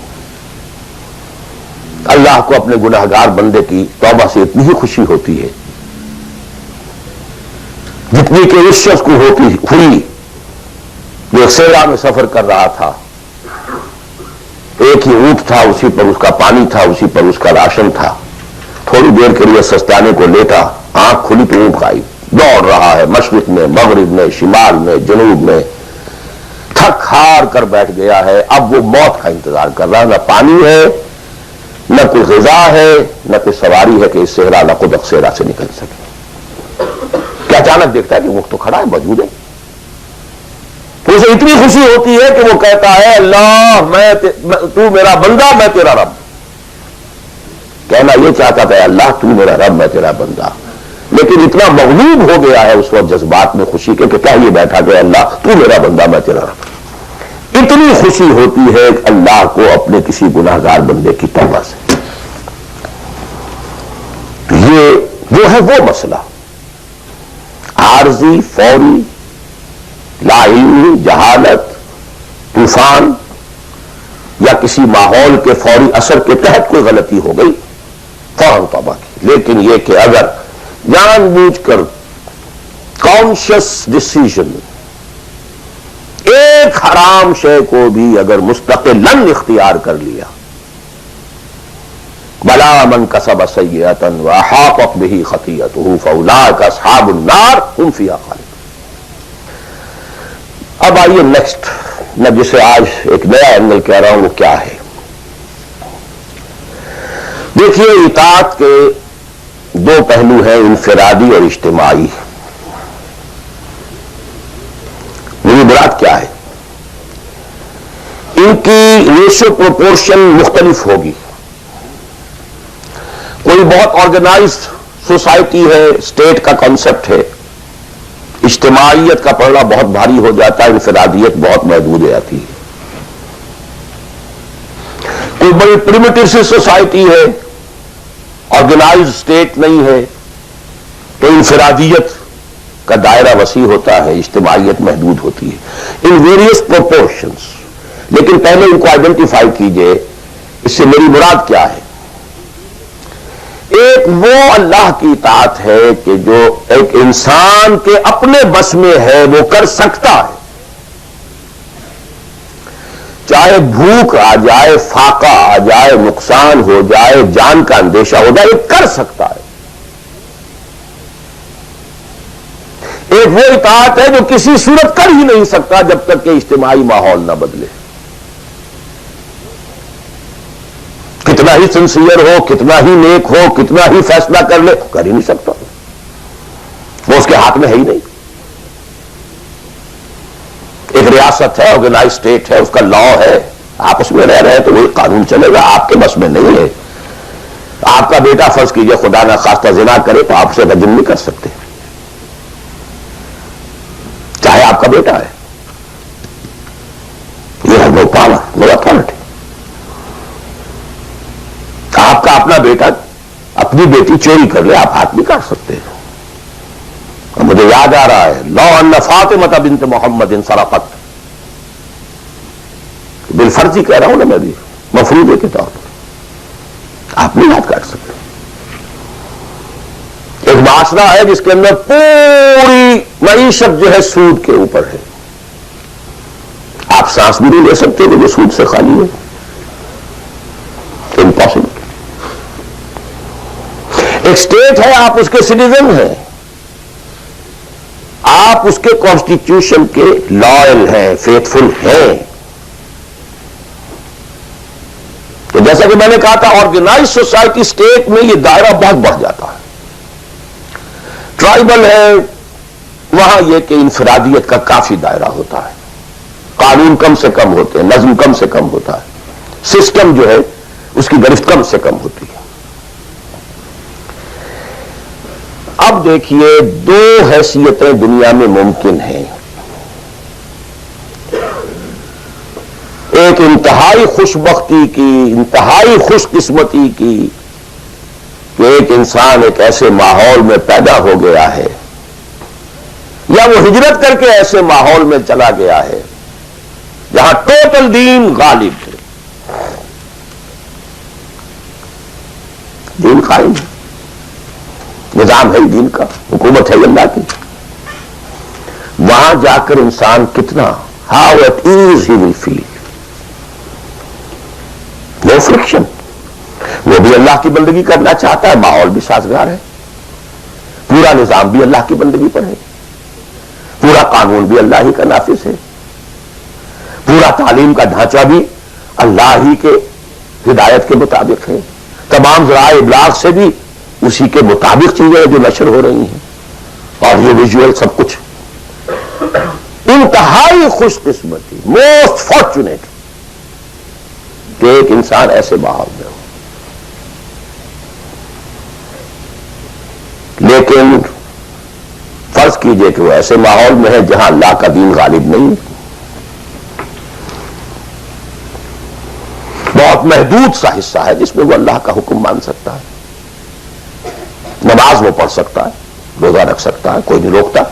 اللہ کو اپنے گناہگار بندے کی توبہ سے اتنی ہی خوشی ہوتی ہے جتنی کہ اس شخص کو ہوئی جو ایک صحرا میں سفر کر رہا تھا، ایک ہی اونٹ تھا، اسی پر اس کا پانی تھا، اسی پر اس کا راشن تھا. تھوڑی دیر کے لیے سستانے کو لیٹا، آنکھ کھلی تو اونٹ غائب، دوڑ رہا ہے مشرق میں، مغرب میں، شمال میں، جنوب میں، تھک ہار کر بیٹھ گیا ہے. اب وہ موت کا انتظار کر رہا ہے، نہ پانی ہے، نہ کوئی غذا ہے، نہ کوئی سواری ہے کہ اس صحرا لقب صحرا سے نکل سکے. کہ اچانک دیکھتا ہے کہ اونٹ تو کھڑا ہے، موجود ہے. تو اسے اتنی خوشی ہوتی ہے کہ وہ کہتا ہے اللہ تو میرا بندہ، میں تیرا رب. کہنا یہ چاہتا تھا اللہ تو میرا رب، میں تیرا بندہ، لیکن اتنا مغلوب ہو گیا ہے اس وقت جذبات میں خوشی کے کہ کیا یہ بیٹھا کہ اللہ تو میرا بندہ، میں تیرا رب. اتنی خوشی ہوتی ہے کہ اللہ کو اپنے کسی گناہگار بندے کی توبہ سے. یہ وہ ہے وہ مسئلہ عارضی، فوری، لا علمی، جہالت، طوفان یا کسی ماحول کے فوری اثر کے تحت کوئی غلطی ہو گئی فوراً توبہ کی. لیکن یہ کہ اگر جان بوجھ کر کانشیس ڈسیژن ایک حرام شے کو بھی اگر مستقلاً اختیار کر لیا، بلا من کسب سیئۃ واحاطت بہ خطیئتہ فاولئک اصحاب النار هم فیہا خالدون. اب آئیے نیکسٹ، میں جسے آج ایک نیا اینگل کہہ رہا ہوں وہ کیا ہے. دیکھیے اطاعت کے دو پہلو ہیں، انفرادی اور اجتماعی. میری مراد کیا ہے؟ ان کی ریشو پروپورشن مختلف ہوگی. کوئی بہت آرگنائزڈ سوسائٹی ہے، اسٹیٹ کا کنسپٹ ہے، اجتماعیت کا پڑھنا بہت بھاری ہو جاتا ہے، انفرادیت بہت محدود ہو جاتی ہے. کوئی بڑی پریمیٹو سی سوسائٹی ہے، آرگنائزڈ اسٹیٹ نہیں ہے، تو انفرادیت کا دائرہ وسیع ہوتا ہے، اجتماعیت محدود ہوتی ہے. In various proportions. لیکن پہلے ان کو آئیڈینٹیفائی کیجئے، اس سے میری مراد کیا ہے. ایک وہ اللہ کی اطاعت ہے کہ جو ایک انسان کے اپنے بس میں ہے، وہ کر سکتا ہے. چاہے بھوک آ جائے، فاقہ آ جائے، نقصان ہو جائے، جان کا اندیشہ ہو جائے، یہ کر سکتا ہے. ایک وہ اطاعت ہے جو کسی صورت کر ہی نہیں سکتا جب تک کہ اجتماعی ماحول نہ بدلے. کتنا ہی سنسیئر ہو، کتنا ہی نیک ہو، کتنا ہی فیصلہ کر لے، کر ہی نہیں سکتا. وہ اس کے ہاتھ میں ہے ہی نہیں. ایک ریاست ہے، آرگنائز اسٹیٹ ہے، اس کا لا ہے، آپ اس میں رہ رہے ہیں تو وہی قانون چلے گا. آپ کے بس میں نہیں ہے. آپ کا بیٹا فرض کیجئے خدا نہ خواستہ زنا کرے تو آپ سے رجم نہیں کر سکتے، چاہے آپ کا بیٹا ہے. یہ ہے وہ پاور، وہ اتھارٹی. آپ کا اپنا بیٹا اپنی بیٹی چوری کر لے، آپ ہاتھ نہیں کاٹ سکتے. اور مجھے یاد آ رہا ہے لو ان فاطمہ بنت محمد سرقت، بالفرض ہی کہہ رہا ہوں نا میں بھی، مفروضے کے طور پر آپ نہیں ہاتھ کاٹ سکتے. ایک معاشرہ ہے جس کے اندر پوری معیشت جو ہے سود کے اوپر ہے. آپ سانس بھی نہیں لے سکتے کہ جو سود سے خالی ہے. امپاسبل. ایک اسٹیٹ ہے, آپ اس کے سٹیزن ہیں, آپ اس کے کانسٹیٹیوشن کے لائل ہیں, فیتھفل ہیں. تو جیسا کہ میں نے کہا تھا, آرگنائز سوسائٹی اسٹیٹ میں یہ دائرہ بہت بڑھ جاتا ہے. ٹرائبل ہے, وہاں یہ کہ انفرادیت کا کافی دائرہ ہوتا ہے, قانون کم سے کم ہوتے ہیں, نظم کم سے کم ہوتا ہے, سسٹم جو ہے اس کی گرفت کم سے کم ہوتی ہے. اب دیکھیے, دو حیثیتیں دنیا میں ممکن ہیں. ایک انتہائی خوش بختی کی, انتہائی خوش قسمتی کی کہ ایک انسان ایک ایسے ماحول میں پیدا ہو گیا ہے, یا وہ ہجرت کر کے ایسے ماحول میں چلا گیا ہے جہاں ٹوٹل دین غالب ہے, دین قائم ہے, نظام ہے دین کا, حکومت ہے اللہ کی. وہاں جا کر انسان کتنا how at ease he will feel. No friction. وہ بھی اللہ کی بندگی کرنا چاہتا ہے, ماحول بھی سازگار ہے, پورا نظام بھی اللہ کی بندگی پر ہے, پورا قانون بھی اللہ ہی کا نافذ ہے, پورا تعلیم کا ڈھانچہ بھی اللہ ہی کے ہدایت کے مطابق ہے, تمام ذرائع ابلاغ سے بھی اسی کے مطابق چیزیں جو نشر ہو رہی ہیں, اور یہ ویژول سب کچھ. انتہائی خوش قسمتی, موسٹ فارچونیٹ کہ ایک انسان ایسے ماحول میں ہو. لیکن فرض کیجئے کہ وہ ایسے ماحول میں ہے جہاں اللہ کا دین غالب نہیں, بہت محدود سا حصہ ہے جس میں وہ اللہ کا حکم مان سکتا ہے, نماز وہ پڑھ سکتا ہے, روزہ رکھ سکتا ہے, کوئی نہیں روکتا.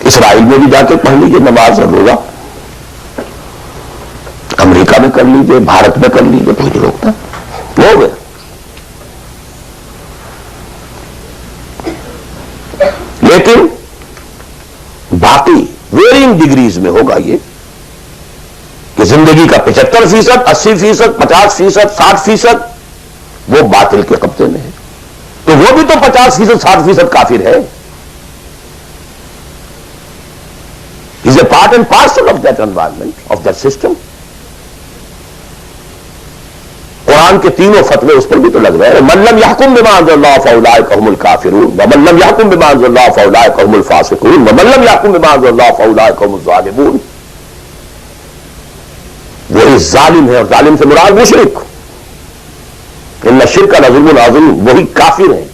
اسرائیل میں بھی جا کے پڑھ لیجئے نماز اور روزہ, امریکہ میں کر لیجئے, بھارت میں کر لیجئے, کوئی نہیں روکتا. ہو گئے. لیکن باقی ویرینگ ڈگریز میں ہوگا یہ کہ زندگی کا 75%, 80%, 50%, 60% وہ باطل کے قبضے میں ہے. تو وہ بھی تو 50%, 60% کافر ہے. Is a part and parcel of that environment, of that system. قرآن کے تینوں فتوے اس پر بھی تو لگ رہے ہیں. من لم يحكم بما انزل الله فاولئك هم الكافرون ومن لم يحكم بما انزل الله فاولئك هم الفاسقون ومن لم يحكم بما انزل الله فاولئك هم الظالمون. وہی ظالم ہے, اور ظالم سے مراد مشرک. ان الشرک لظلم عظیم, وہی کافر ہیں.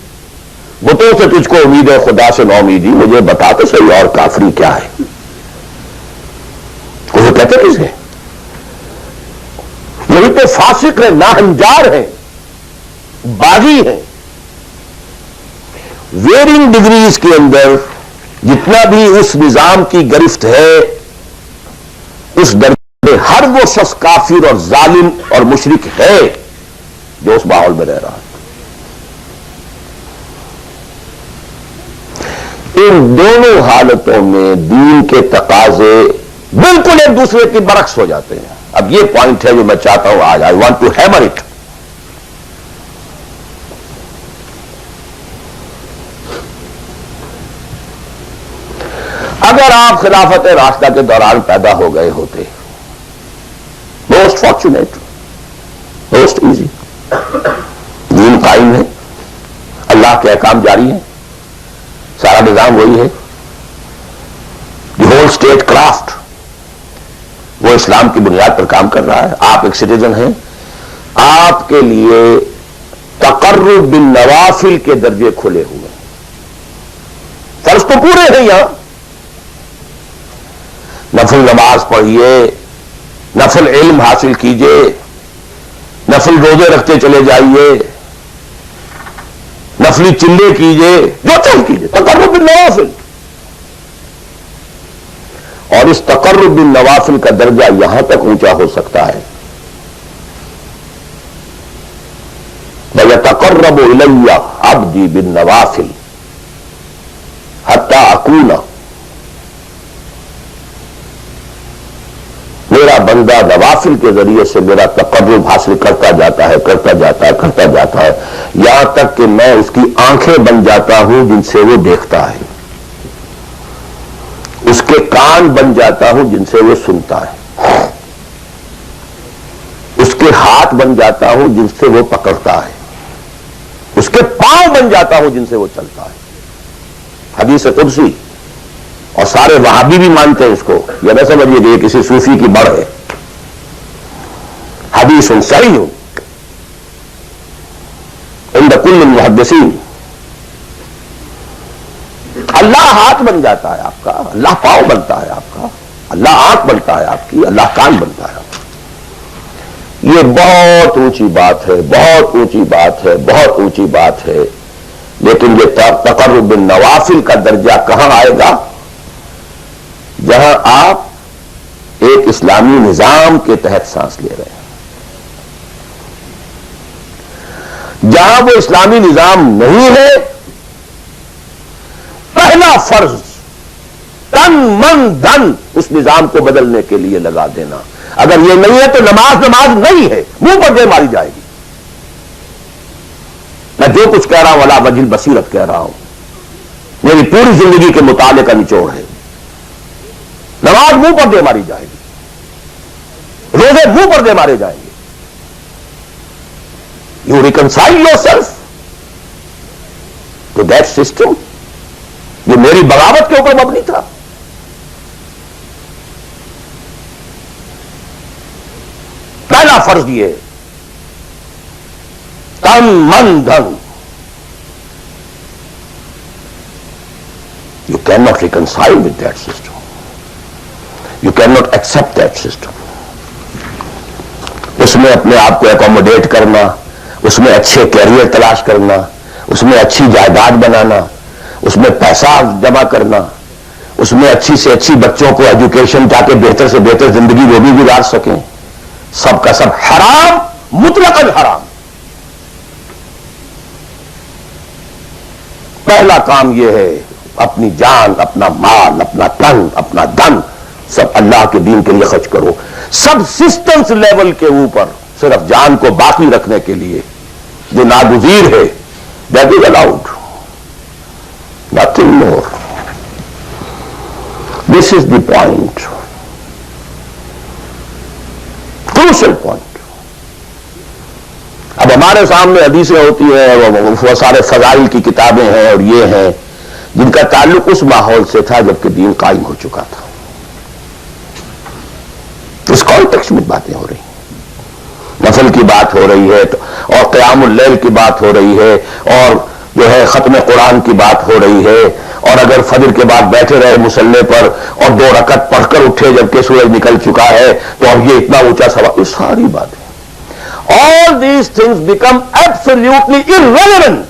بتوں سے تجھ کو امید ہے, خدا سے نا امیدی. مجھے بتا تو صحیح اور کافری کیا ہے. وہ کہتے کسے, وہی تو فاسق ہے, ناہنجار ہے, باغی ہے. ویرنگ ڈگریز کے اندر جتنا بھی اس نظام کی گرفت ہے, اس درجے ہر وہ شخص کافر اور ظالم اور مشرک ہے جو اس ماحول میں رہ رہا ہے. ان دونوں حالتوں میں دین کے تقاضے بالکل ایک دوسرے کے برعکس ہو جاتے ہیں. اب یہ پوائنٹ ہے جو میں چاہتا ہوں آج, I want to hammer it. اگر آپ خلافت راشدہ کے دوران پیدا ہو گئے ہوتے, موسٹ فارچونیٹ, موسٹ ایزی. دین قائم ہے, اللہ کے احکام جاری ہیں, سارا نظام وہی ہے, دی ہول اسٹیٹ کرافٹ وہ اسلام کی بنیاد پر کام کر رہا ہے. آپ ایک سٹیزن ہیں, آپ کے لیے تقرب بالنوافل کے درجے کھلے ہوئے. فرض تو پورے ہیں یہاں, نفل نماز پڑھیے, نفل علم حاصل کیجئے, نفل روزے رکھتے چلے جائیے, نفلی چلے کیجئے, جو چاہیے کیجئے, تقرب بالنوافل. اور اس تقرب بالنوافل کا درجہ یہاں تک اونچا ہو سکتا ہے, وَيَتَقَرَّبُ إِلَيَّ عَبْدِي بِالنَّوَافِلِ حَتَّى أَكُونَ، میرا بندہ نوافل کے ذریعے سے میرا تقرب حاصل کرتا جاتا ہے، کرتا جاتا ہے، کرتا جاتا ہے، یہاں تک کہ میں اس کی آنکھیں بن جاتا ہوں جن سے وہ دیکھتا ہے، اس کے کان بن جاتا ہوں جن سے وہ سنتا ہے، اس کے ہاتھ بن جاتا ہوں جن سے وہ پکڑتا ہے، اس کے پاؤں بن جاتا ہوں جن سے وہ چلتا ہے۔ حدیث قدسی، اور سارے وہابی بھی مانتے ہیں اس کو، یہ نہ سمجھیے کہ یہ کسی صوفی کی بڑھ ہے، حدیث صحیح عند کل المحدثین۔ اللہ ہاتھ بن جاتا ہے آپ کا، اللہ پاؤں بنتا ہے آپ کا، اللہ آنکھ بنتا ہے آپ کی، اللہ کان بنتا ہے آپ کا۔ یہ بہت اونچی بات ہے، بہت اونچی بات ہے، بہت اونچی بات ہے، لیکن یہ تقرب بالنوافل کا درجہ کہاں آئے گا؟ جہاں آپ ایک اسلامی نظام کے تحت سانس لے رہے ہیں، جہاں وہ اسلامی نظام نہیں ہے، پہلا فرض تن من دھن اس نظام کو بدلنے کے لیے لگا دینا۔ اگر یہ نہیں ہے تو نماز نہیں ہے، منہ پر دے ماری جائے گی۔ میں جو کچھ کہہ رہا ہوں علی وجہ البصیرت کہہ رہا ہوں، میری پوری زندگی کے مطالعے کا نچوڑ ہے۔ نماز منہ پر دے ماری جائے گی، روزے منہ پر دے مارے جائیں گے۔ You reconcile yourself to that system. یہ میری بغاوت کے اوپر مبنی تھا۔ پہلا فرض یہ تن من دھن، you can not reconcile with that system, you can not accept that system. اس میں اپنے آپ کو اکوموڈیٹ کرنا، اس میں اچھے کیریئر تلاش کرنا، اس میں اچھی جائیداد بنانا، اس میں پیسہ جمع کرنا، اس میں اچھی سے اچھی بچوں کو ایجوکیشن تاکہ بہتر سے بہتر زندگی وہ بھی گزار سکیں، سب کا سب حرام، مطلقاً حرام۔ پہلا کام یہ ہے اپنی جان، اپنا مال، اپنا تن، اپنا دھن سب اللہ کے دین کے لیے خرچ کرو۔ سب سسٹمز لیول کے اوپر صرف جان کو باقی رکھنے کے لیے جو ناگزیر ہے، that is allowed, nothing more. This is the point, crucial point. اب ہمارے سامنے حدیثیں ہوتی ہیں، وہ سارے فضائل کی کتابیں ہیں اور یہ ہیں جن کا تعلق اس ماحول سے تھا جبکہ دین قائم ہو چکا تھا۔ اس کانٹیکسٹ میں باتیں ہو رہی ہیں، نفل کی بات ہو رہی ہے اور قیام اللیل کی بات ہو رہی ہے، اور جو ہے ختم قرآن کی بات ہو رہی ہے، اور اگر فجر کے بعد بیٹھے رہے مصلے پر اور 2 رکعت پڑھ کر اٹھے جبکہ سورج نکل چکا ہے تو اب یہ اتنا اونچا سوال، یہ ساری باتیں، all these things become absolutely irrelevant.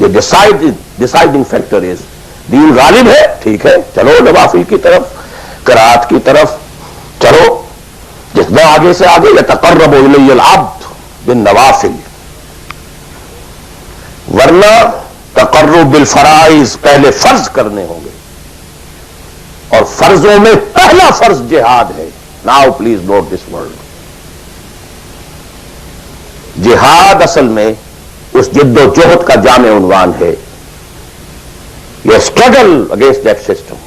The deciding factor is دین غالب ہے، ٹھیک ہے، چلو نوافل کی طرف، قرات کی طرف چلو، جتنا آگے سے آگے یتقرب الی العبد بالنوافل، ورنہ تقرب بالفرائض پہلے فرض کرنے ہوں گے، اور فرضوں میں پہلا فرض جہاد ہے۔ Now please note this word. جہاد اصل میں اس جد و جہد کا جامع عنوان ہے، یہ اسٹرگل اگینسٹ دیٹ سسٹم۔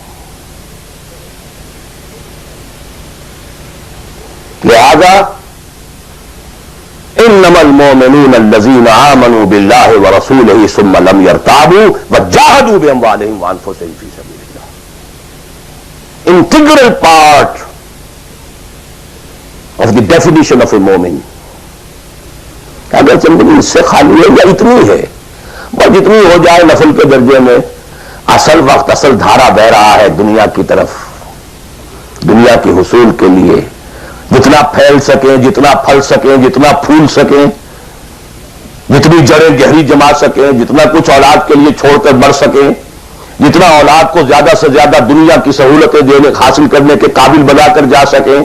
لہذا انما المؤمنون الذين آمنوا بالله ورسوله ثم لم يرتابوا وجاهدوا باموالهم وانفسهم في سبيل الله، integral part of the definition of a مومن۔ اگر زندگی اس سے خالی ہے یا اتنی ہے، بس اتنی ہو جائے نفل کے درجے میں، اصل وقت اصل دھارا بہ رہا ہے دنیا کی طرف، دنیا کے حصول کے لیے، جتنا پھیل سکیں، جتنا پھل سکیں، جتنا پھول سکیں، جتنی جڑیں گہری جما سکیں، جتنا کچھ اولاد کے لیے چھوڑ کر بڑھ سکیں، جتنا اولاد کو زیادہ سے زیادہ دنیا کی سہولتیں دینے حاصل کرنے کے قابل بنا کر جا سکیں،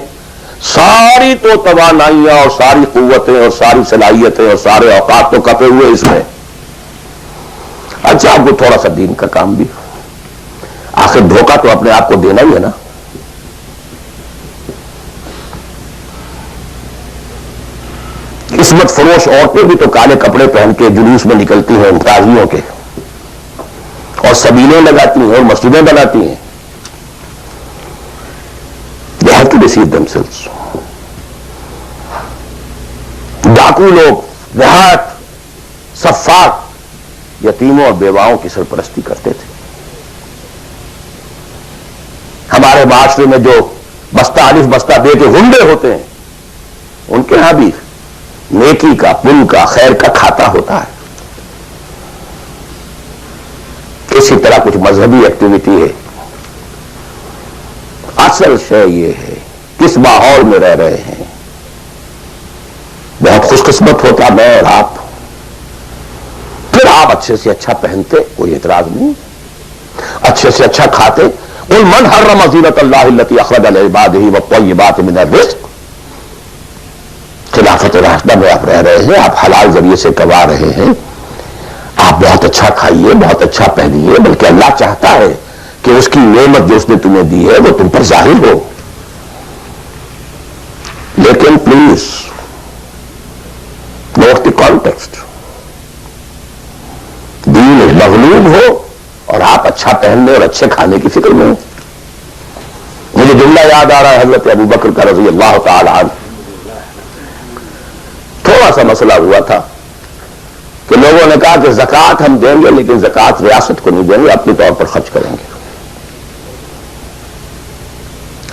ساری تو توانائیاں اور ساری قوتیں اور ساری صلاحیتیں اور سارے اوقات تو کپے ہوئے اس میں. اچھا آپ کو تھوڑا سا دین کا کام بھی, آخر دھوکہ تو اپنے آپ کو دینا ہی ہے نا. قسمت فروش عورتیں بھی تو کالے کپڑے پہن کے جلوس میں نکلتی ہیں قاضیوں کے, اور سبیلیں لگاتی ہیں اور مسجدیں بناتی ہیں. They have to deceive themselves. ڈاکو لوگ, دیہات, صفات یتیموں اور بیواؤں کی سرپرستی کرتے تھے. ہمارے معاشرے میں جو بستہ الف بستہ بے کے غنڈے ہوتے ہیں, ان کے ہاں بھی نیکی کا, پن کا, خیر کا کھاتا ہوتا ہے. اسی طرح کچھ مذہبی ایکٹیویٹی ہے. اصل شے یہ ہے کس ماحول میں رہ رہے ہیں. بہت خوش قسمت ہوتا میں اور آپ, پھر آپ اچھے سے اچھا پہنتے, کوئی اعتراض نہیں, اچھے سے اچھا کھاتے. قل من حرم زینۃ اللہ التی اخرج لعبادہ والطیبات من الرزق. خلافت راشدہ میں آپ رہ رہے ہیں, آپ حلال ذریعے سے کما رہے ہیں, آپ بہت اچھا کھائیے, بہت اچھا پہنیے, بلکہ اللہ چاہتا ہے کہ اس کی نعمت جو اس نے تمہیں دی ہے وہ تم پر ظاہر ہو. لیکن پلیز نوٹ دی کانٹیکسٹ. دین مغلوب ہو اور آپ اچھا پہننے اور اچھے کھانے کی فکر میں ہو. مجھے جملہ یاد آ رہا ہے حضرت ابو بکر کا رضی اللہ تعالی عنہ. تھوڑا سا مسئلہ ہوا تھا کہ لوگوں نے کہا کہ زکوٰۃ ہم دیں گے لیکن زکوٰۃ ریاست کو نہیں دیں گے, اپنے طور پر خرچ کریں گے.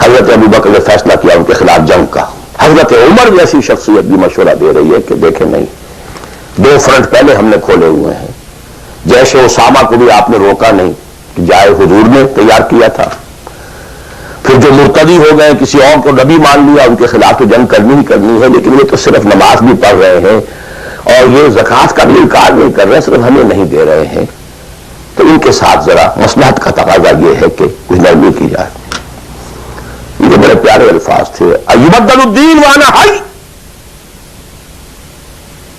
حضرت ابو بکر نے فیصلہ کیا ان کے خلاف جنگ کا. حضرت عمر جیسی شخصیت بھی مشورہ دے رہی ہے کہ دیکھیں نہیں, دو فرنٹ پہلے ہم نے کھولے ہوئے ہیں. جیش اسامہ کو بھی آپ نے روکا نہیں کہ جائے, حضور نے تیار کیا تھا. پھر جو مرتدی ہو گئے, کسی اور کو نبی مان لیا, ان کے خلاف تو جنگ کرنی ہی کرنی ہے, لیکن یہ تو صرف نماز بھی پڑھ رہے ہیں اور یہ زکوٰۃ کا بھی انکار نہیں کر رہے, صرف ہمیں نہیں دے رہے ہیں. تو ان کے ساتھ ذرا مصلحت کا تقاضا یہ ہے کہ کچھ نرمی کی جائے. یہ بڑے پیارے الفاظ تھے. ایبدل الدین وانا حی,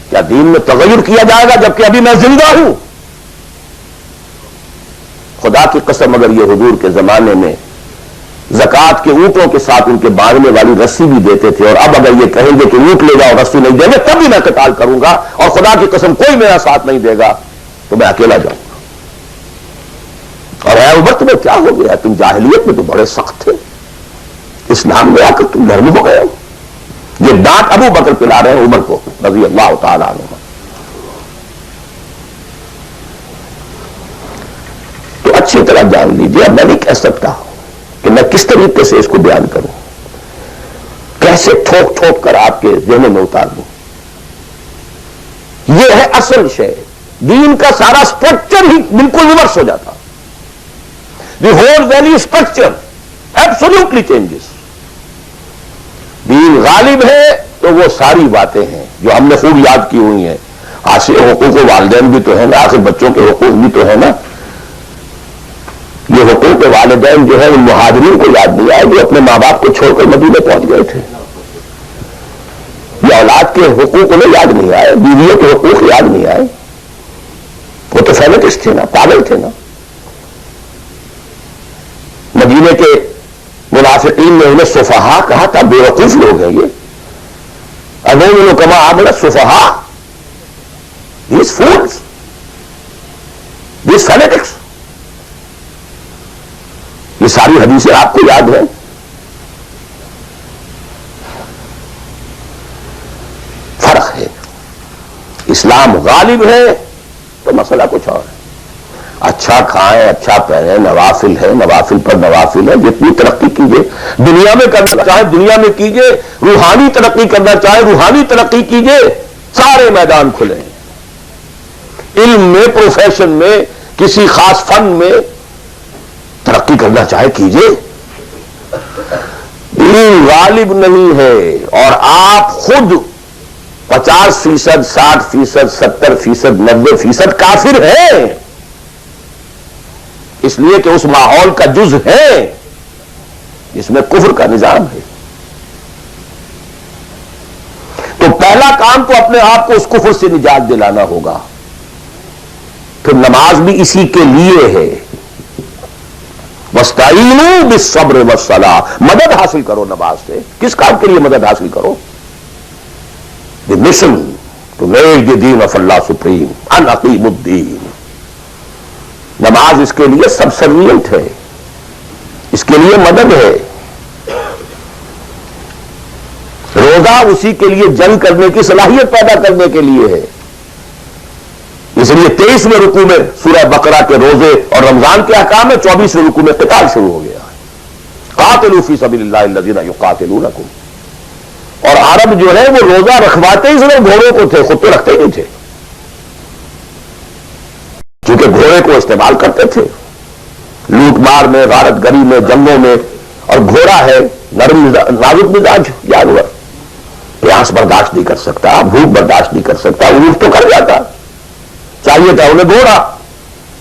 کیا دین میں تغیر کیا جائے گا جبکہ ابھی میں زندہ ہوں؟ خدا کی قسم اگر یہ حضور کے زمانے میں زکوٰۃ کے اونٹوں کے ساتھ ان کے باندھنے والی رسی بھی دیتے تھے, اور اب اگر یہ کہیں گے کہ اونٹ لے جاؤ رسی نہیں دیں گے, تب بھی میں قتال کروں گا, اور خدا کی قسم کوئی میرا ساتھ نہیں دے گا تو میں اکیلا جاؤں گا. اور اے عمر تمہیں کیا ہو گیا, تم جاہلیت میں تو بڑے سخت تھے, اسلام میں آ کر تم نرم ہو گئے ہو. یہ ڈانٹ ابو بکر پلا رہے ہیں عمر کو رضی اللہ تعالی عنہ. تو اچھی طرح جان لیجیے, اب میں نہیں کہہ سکتا کہ میں کس طریقے سے اس کو بیان کروں, کیسے ٹھوک ٹھوک کر آپ کے ذہن میں اتار دوں. یہ ہے اصل شے. دین کا سارا سٹرکچر ہی بالکل ریورس ہو جاتا. The whole value structure absolutely changes. دین غالب ہے تو وہ ساری باتیں ہیں جو ہم نے خوب یاد کی ہوئی ہیں. حاصل حقوق والدین بھی تو ہے نا, آخر بچوں کے حقوق بھی تو ہے نا. یہ حقوق والدین جو ہے ان مہاجرین کو یاد نہیں آئے جو اپنے ماں باپ کو چھوڑ کر مدینے پہنچ گئے تھے. یہ اولاد کے حقوق انہیں یاد نہیں آئے, بیویوں کے حقوق یاد نہیں آئے. وہ تو فینیٹسٹ تھے نا, پاگل تھے نا. مدینے کے منافقین نے انہیں سفہا کہا تھا, بے وقوف لوگ ہیں یہ. انہوں کما عامل سفہا, دیز فولز, دیز فینیٹکس. یہ ساری حدیثیں آپ کو یاد ہیں. فرق ہے. اسلام غالب ہے تو مسئلہ کچھ اور ہے. اچھا کھائیں, اچھا پہنیں, نوافل ہے, نوافل پر نوافل ہے. جتنی ترقی کیجیے دنیا میں کرنا چاہے دنیا میں کیجیے, روحانی ترقی کرنا چاہے روحانی ترقی کیجیے, سارے میدان کھلے ہیں. علم میں, پروفیشن میں, کسی خاص فن میں ترقی کرنا چاہے کیجیے. دین غالب نہیں ہے اور آپ خود 50%, 60%, 70%, 90% کافر ہیں, اس لیے کہ اس ماحول کا جز ہے جس میں کفر کا نظام ہے. پہلا کام تو اپنے آپ کو اس کفر سے نجات دلانا ہوگا، پھر نماز بھی اسی کے لیے ہے۔ وَاسْتَعِينُوا بِالصَّبْرِ وَالصَّلَاةِ، مدد حاصل کرو نماز سے۔ کس کام کے لیے مدد حاصل کرو؟ The mission to make the deen of Allah supreme، ان اقیموا الدین۔ نماز اس کے لیے سبسروینٹ ہے، اس کے لیے مدد ہے۔ روزہ اسی کے لیے جنگ کرنے کی صلاحیت پیدا کرنے کے لیے ہے۔ اس لیے 23ویں رکوع میں سورہ بقرہ کے روزے اور رمضان کے احکام میں 24ویں رکوع میں قتال شروع ہو گیا۔ قاتلوا فی سبیل اللہ الذین یقاتلونکم۔ اور عرب جو ہے وہ روزہ رکھواتے ہی صرف گھوڑوں کو تھے، خود تو رکھتے ہی نہیں تھے، کیونکہ گھوڑے کو استعمال کرتے تھے لوٹ مار میں، غارت گری میں، جنگوں میں۔ اور گھوڑا ہے نرم نازک مزاج جانور، پیاس برداشت نہیں کر سکتا، بھوک برداشت نہیں کر سکتا، اونٹ تو کر جاتا، چاہیے تھا انہیں گھوڑا،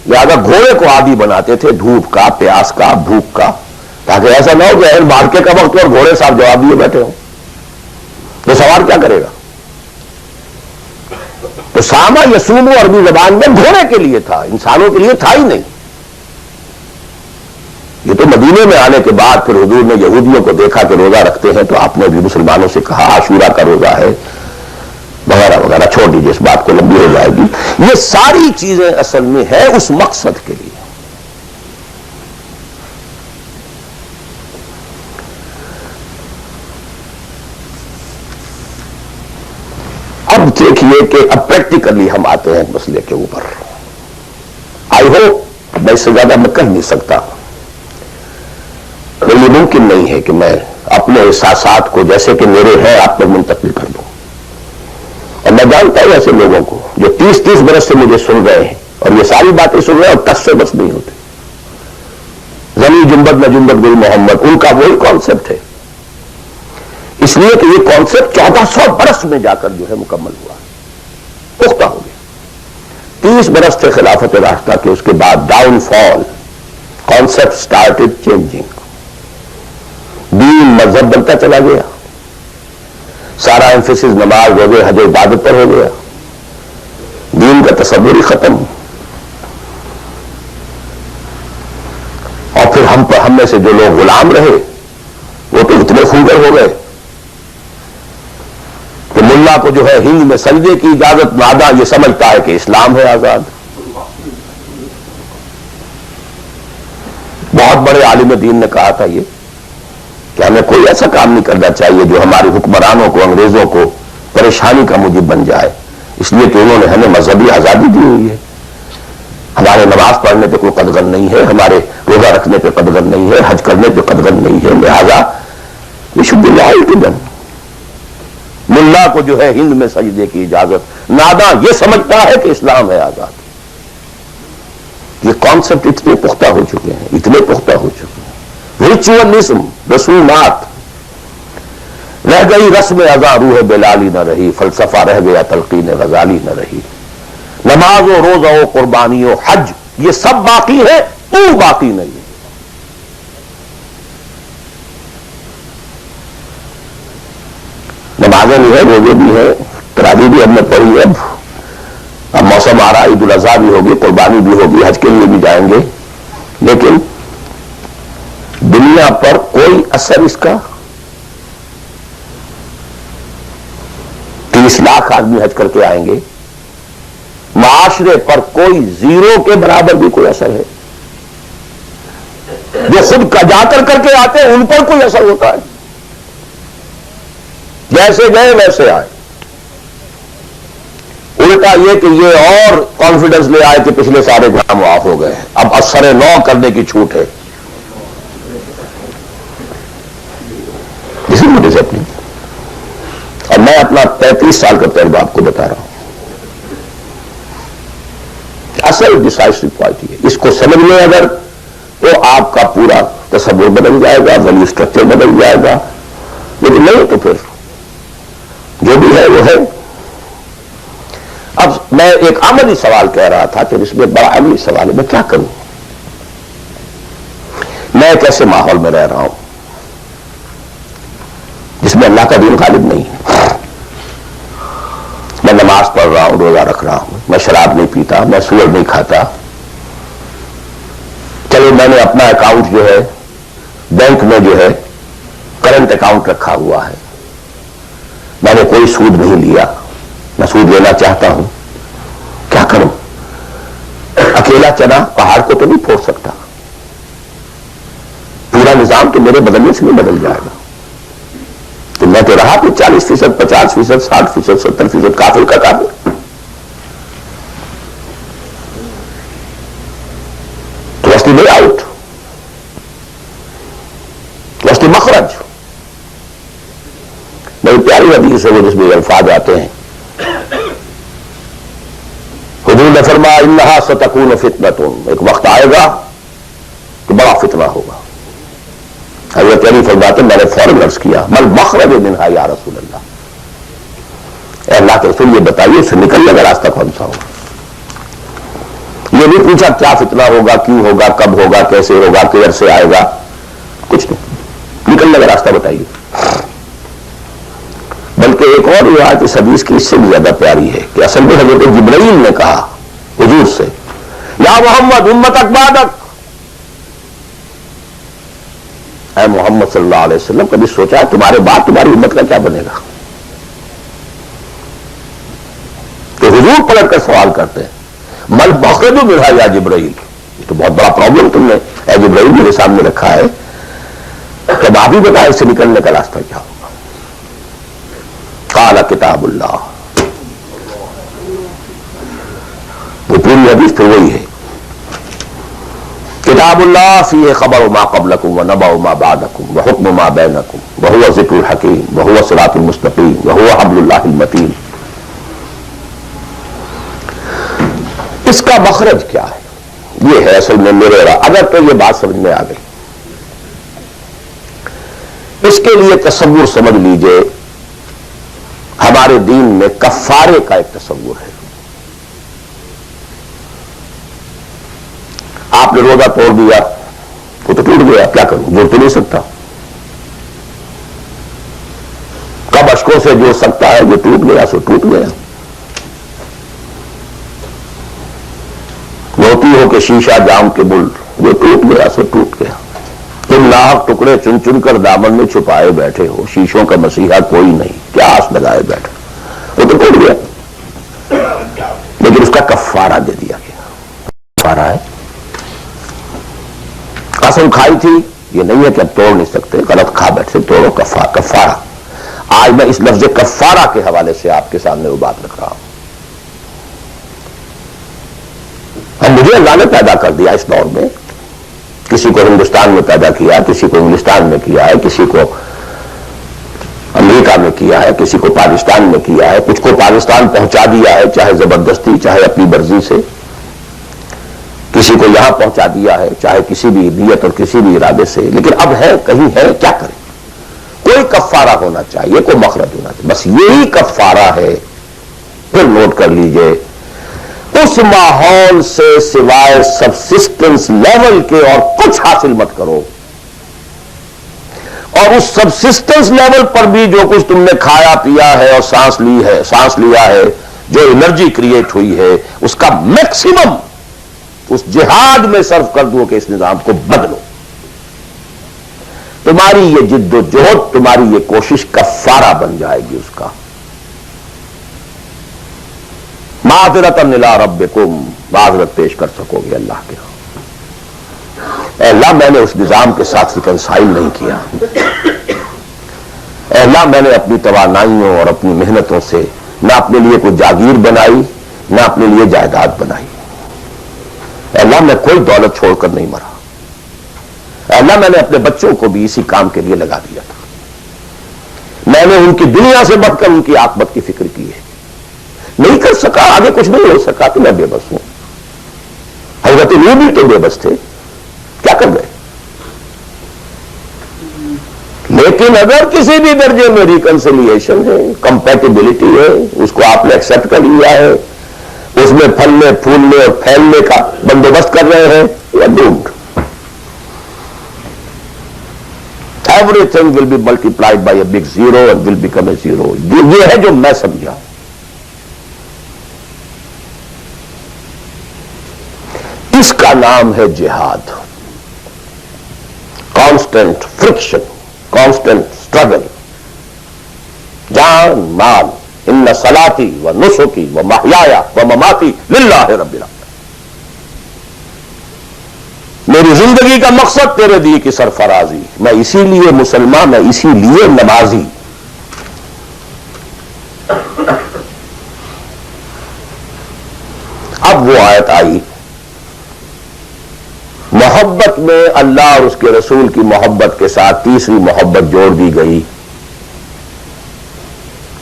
لہذا گھوڑے کو عادی بناتے تھے دھوپ کا، پیاس کا، بھوک کا، تاکہ ایسا نہ ہو کہ مارکے کا وقت اور گھوڑے صاحب جواب دیے بیٹھے ہوں تو سوار کیا کرے گا؟ تو ساما یسومو عربی زبان میں گھوڑے کے لیے تھا، انسانوں کے لیے تھا ہی نہیں۔ یہ تو مدینے میں آنے کے بعد پھر حضور نے یہودیوں کو دیکھا کہ روزہ رکھتے ہیں تو آپ نے بھی مسلمانوں سے کہا عاشورہ کا روزہ ہے وغیرہ وغیرہ، چھوڑ دیجیے، اس بات کو لمبی ہو جائے گی۔ یہ ساری چیزیں اصل میں ہے اس مقصد کے لیے۔ اب دیکھیے کہ اب پریکٹیکلی ہم آتے ہیں مسئلے کے اوپر۔ آئی ہوپ میں اس سے زیادہ میں کہہ نہیں سکتا، یہ ممکن نہیں ہے کہ میں اپنے احساسات کو جیسے کہ میرے ہیں آپ پر منتقل کر دوں۔ اور میں جانتا ہوں ایسے لوگوں کو جو 30 برس سے مجھے سن رہے ہیں اور یہ ساری باتیں سن رہے ہیں اور ٹس سے بس نہیں ہوتے۔ زمین جنبت نہ جنبت گل محمد، ان کا وہی کانسیپٹ ہے، اس لیے کہ یہ کانسیپٹ 1400 برس میں جا کر جو ہے مکمل ہوا، پختہ ہو گیا۔ 30 برس تھے خلافت راشدہ کے، اس کے بعد ڈاؤن فال، کانسیپٹ سٹارٹڈ چینجنگ، دین مذہب بنتا چلا گیا، سارا ایمفیسس نماز روزے حج عبادت پر ہو گیا، دین کا تصور ہی ختم۔ اور پھر ہم میں سے جو لوگ غلام رہے وہ تو اتنے خونگر ہو گئے کہ ملا کو جو ہے ہند میں سجدے کی اجازت، ناداں یہ سمجھتا ہے کہ اسلام ہے آزاد۔ بہت بڑے عالم دین نے کہا تھا یہ کہ ہمیں کوئی ایسا کام نہیں کرنا چاہیے جو ہمارے حکمرانوں کو، انگریزوں کو پریشانی کا موجب بن جائے، اس لیے کہ انہوں نے ہمیں مذہبی آزادی دی ہوئی ہے، ہمارے نماز پڑھنے پہ کوئی قدغن نہیں ہے، ہمارے روزہ رکھنے پہ قدغن نہیں ہے، حج کرنے پہ قدغن نہیں ہے، لہذا we should be loyal to them۔ ملا کو جو ہے ہند میں سجدے کی اجازت، ناداں یہ سمجھتا ہے کہ اسلام ہے آزاد۔ یہ کانسیپٹ اتنے پختہ ہو چکے ہیں، اتنے پختہ ہو چکے ہیں۔ ریچولزم، رسومات، رہ گئی رسم ازاں روح بلالی نہ رہی، فلسفہ رہ گیا تلقین غزالی نہ رہی، نماز و روزہ و قربانی و حج یہ سب باقی ہے، تو باقی نہیں ہے۔ نمازیں بھی ہے، روزے بھی ہے، تراویح بھی ہم نے پڑھی ہے، اب موسم آ رہا، عید الاضحیٰ بھی ہوگی، قربانی بھی ہوگی، حج کے لیے بھی جائیں گے، لیکن دنیا پر کوئی اثر اس کا؟ 30 لاکھ آدمی حج کر کے آئیں گے، معاشرے پر کوئی زیرو کے برابر بھی کوئی اثر ہے؟ جو خود کا جا کر کے آتے ہیں ان پر کوئی اثر ہوتا ہے؟ جیسے گئے ویسے آئے۔ الٹا یہ کہ یہ اور کانفیڈنس لے آئے کہ پچھلے سارے گناہ معاف ہو گئے، اب اثر نو کرنے کی چھوٹ ہے۔ اسی وجہ سے اپنی، اور میں اپنا 35 سال کا تجربہ آپ کو بتا رہا ہوں، اصل ڈیسائسو پوائنٹ یہ، اس کو سمجھ لیں اگر تو آپ کا پورا تصور بدل جائے گا، ویلیو اسٹرکچر بدل جائے گا، لیکن نہیں تو پھر جو بھی ہے وہ ہے۔ اب میں ایک عملی سوال کہہ رہا تھا کہ اس میں بڑا عملی سوال ہے، میں کیا کروں؟ میں ایک ایسے ماحول میں رہ رہا ہوں جس میں اللہ کا دین غالب نہیں ہے، نماز پڑھ رہا ہوں، روزہ رکھ رہا ہوں، میں شراب نہیں پیتا، میں سور نہیں کھاتا، چلو میں نے اپنا اکاؤنٹ جو ہے بینک میں جو ہے کرنٹ اکاؤنٹ رکھا ہوا ہے، میں نے کوئی سود نہیں لیا، میں سود لینا چاہتا ہوں، کیا کروں؟ اکیلا چنا پہاڑ کو تو نہیں پھوڑ سکتا، پورا نظام تو میرے بدلنے سے نہیں بدل جائے گا، تو میں تو رہا تو 40%، 50%، 60%، 70% کافر کا کافر، تو وسط میں آؤٹ، وسط مخرج، بڑی پیاری حدیث ہے وہ جس میں الفاظ آتے ہیں، حضور نے فرمایا انہا ستکون فتنۃ، ایک وقت آئے گا کہ بڑا فتنہ ہوگا۔ حضرت علی فرماتے میں نے فوراً عرض کیا مل مخرج منہا یا رسول اللہ، اے اللہ کے رسول یہ بتائیے اس سے نکلنے کا راستہ کون سا ہوگا؟ یہ نہیں پوچھا کیا فتنہ ہوگا، کیوں ہوگا، کب ہوگا، کیسے ہوگا، کدھر سے آئے گا، کچھ نہیں، نکلنے کا راستہ بتائیے۔ بلکہ ایک اور روایت اس حدیث کی اس سے بھی زیادہ پیاری ہے کہ اصل میں حضرت جبرائیل نے کہا حضور سے یا محمد امتک بعدک، اے محمد صلی اللہ علیہ وسلم کبھی سوچا ہے تمہارے بعد تمہاری امت کا کیا بنے گا؟ تو حضور پلٹ کر سوال کرتے ہیں مل مخرج منہا یا جبرائیل، یہ تو بہت بڑا پرابلم تم نے اے جبرائیل میرے سامنے رکھا ہے، تب آپ ہی بتائیں اس سے نکلنے کا راستہ کیا ہوگا؟ قال کتاب اللہ، وہ پوری حدیث پھر وہی ہے، کتاب اللہ فیہ خبر ما قبلکم ونبأ ما بعدکم وحکم ما بینکم وہو ذکر الحکیم وہو صراط المستقیم وہو حبل اللہ المتین۔ اس کا مخرج کیا ہے؟ یہ ہے اصل میں میرے اگر تو یہ بات سمجھ میں آ گئی، اس کے لیے تصور سمجھ لیجئے، ہمارے دین میں کفارے کا ایک تصور ہے۔ آپ نے روزہ توڑ دیا وہ تو ٹوٹ گیا، کیا کروں، جوڑ تو نہیں سکتا، کب اشکوں سے جوڑ سکتا ہے، جو ٹوٹ گیا سو ٹوٹ گیا۔ موتی ہو کہ شیشہ جام کے بل، جو ٹوٹ گیا سو ٹوٹ گیا، تم لاکھ ٹکڑے چن چن کر دامن میں چھپائے بیٹھے ہو، شیشوں کا مسیحا کوئی نہیں، کیا آس لگائے بیٹھے، وہ تو ٹوٹ گیا، لیکن اس کا کفارہ دے دیا گیا۔ کفارہ ہے، قسم کھائی تھی، یہ نہیں ہے کہ اب توڑ نہیں سکتے، غلط کھا بیٹھے، توڑو، کفارہ۔ آج میں اس لفظ کفارہ کے حوالے سے آپ کے سامنے وہ بات رکھ رہا ہوں۔ ہم مجھے اللہ نے پیدا کر دیا اس دور میں، کسی کو ہندوستان میں پیدا کیا، کسی کو انگلستان میں کیا ہے، کسی کو امریکہ میں کیا ہے، کسی کو پاکستان میں کیا ہے، کچھ کو پاکستان پہنچا دیا ہے، چاہے زبردستی چاہے اپنی مرضی سے، کسی کو یہاں پہنچا دیا ہے چاہے کسی بھی نیت اور کسی بھی ارادے سے، لیکن اب ہے کہیں ہے، کیا کریں؟ کوئی کفارہ ہونا چاہیے، کوئی مخرج ہونا چاہیے، بس یہی کفارہ ہے۔ پھر نوٹ کر لیجئے، اس ماحول سے سوائے سبسسٹنس لیول کے اور کچھ حاصل مت کرو، اور اس سبسسٹنس لیول پر بھی جو کچھ تم نے کھایا پیا ہے اور سانس لیا ہے، جو انرجی کریٹ ہوئی ہے، اس کا میکسیمم اس جہاد میں صرف کر دو کہ اس نظام کو بدلو۔ تمہاری یہ جد و جہد، تمہاری یہ کوشش کفارہ بن جائے گی اس کا۔ معذرتاً الی ربکم، معذرت پیش کر سکو گے اللہ کے ہاں۔ اے اللہ میں نے اس نظام کے ساتھ ریکنسائل نہیں کیا، اے اللہ میں نے اپنی توانائیوں اور اپنی محنتوں سے نہ اپنے لیے کوئی جاگیر بنائی، نہ اپنے لیے جائیداد بنائی، اے اللہ میں کوئی دولت چھوڑ کر نہیں مرا، اے اللہ میں نے اپنے بچوں کو بھی اسی کام کے لیے لگا دیا تھا، میں نے ان کی دنیا سے بڑھ کر ان کی عاقبت کی فکر کی ہے، نہیں کر سکا، آگے کچھ نہیں ہو سکا تو میں بے بس ہوں۔ حضرت نوح بھی تو بے بس تھے، کیا کر گئے؟ لیکن اگر کسی بھی درجے میں ریکنسیلیشن ہے، کمپیٹیبلٹی ہے، اس کو آپ نے ایکسپٹ کر لیا ہے، اس میں پھلنے پھولنے اور پھیلنے کا بندوبست کر رہے ہیں، یا doomed. Everything will be multiplied by a big zero and will become a zero۔ یہ ہے جو میں سمجھا، اس کا نام ہے جہاد. کانسٹنٹ فرکشن، کانسٹنٹ اسٹرگل، جان مال. ان صلاتی و نسکی و محیایا و مماتی للہ رب العالمین. میری زندگی کا مقصد تیرے دیے کی سرفرازی. میں اسی لیے مسلمان، میں اسی لیے نمازی. اب وہ آیت آئی، محبت میں اللہ اور اس کے رسول کی محبت کے ساتھ تیسری محبت جوڑ دی گئی،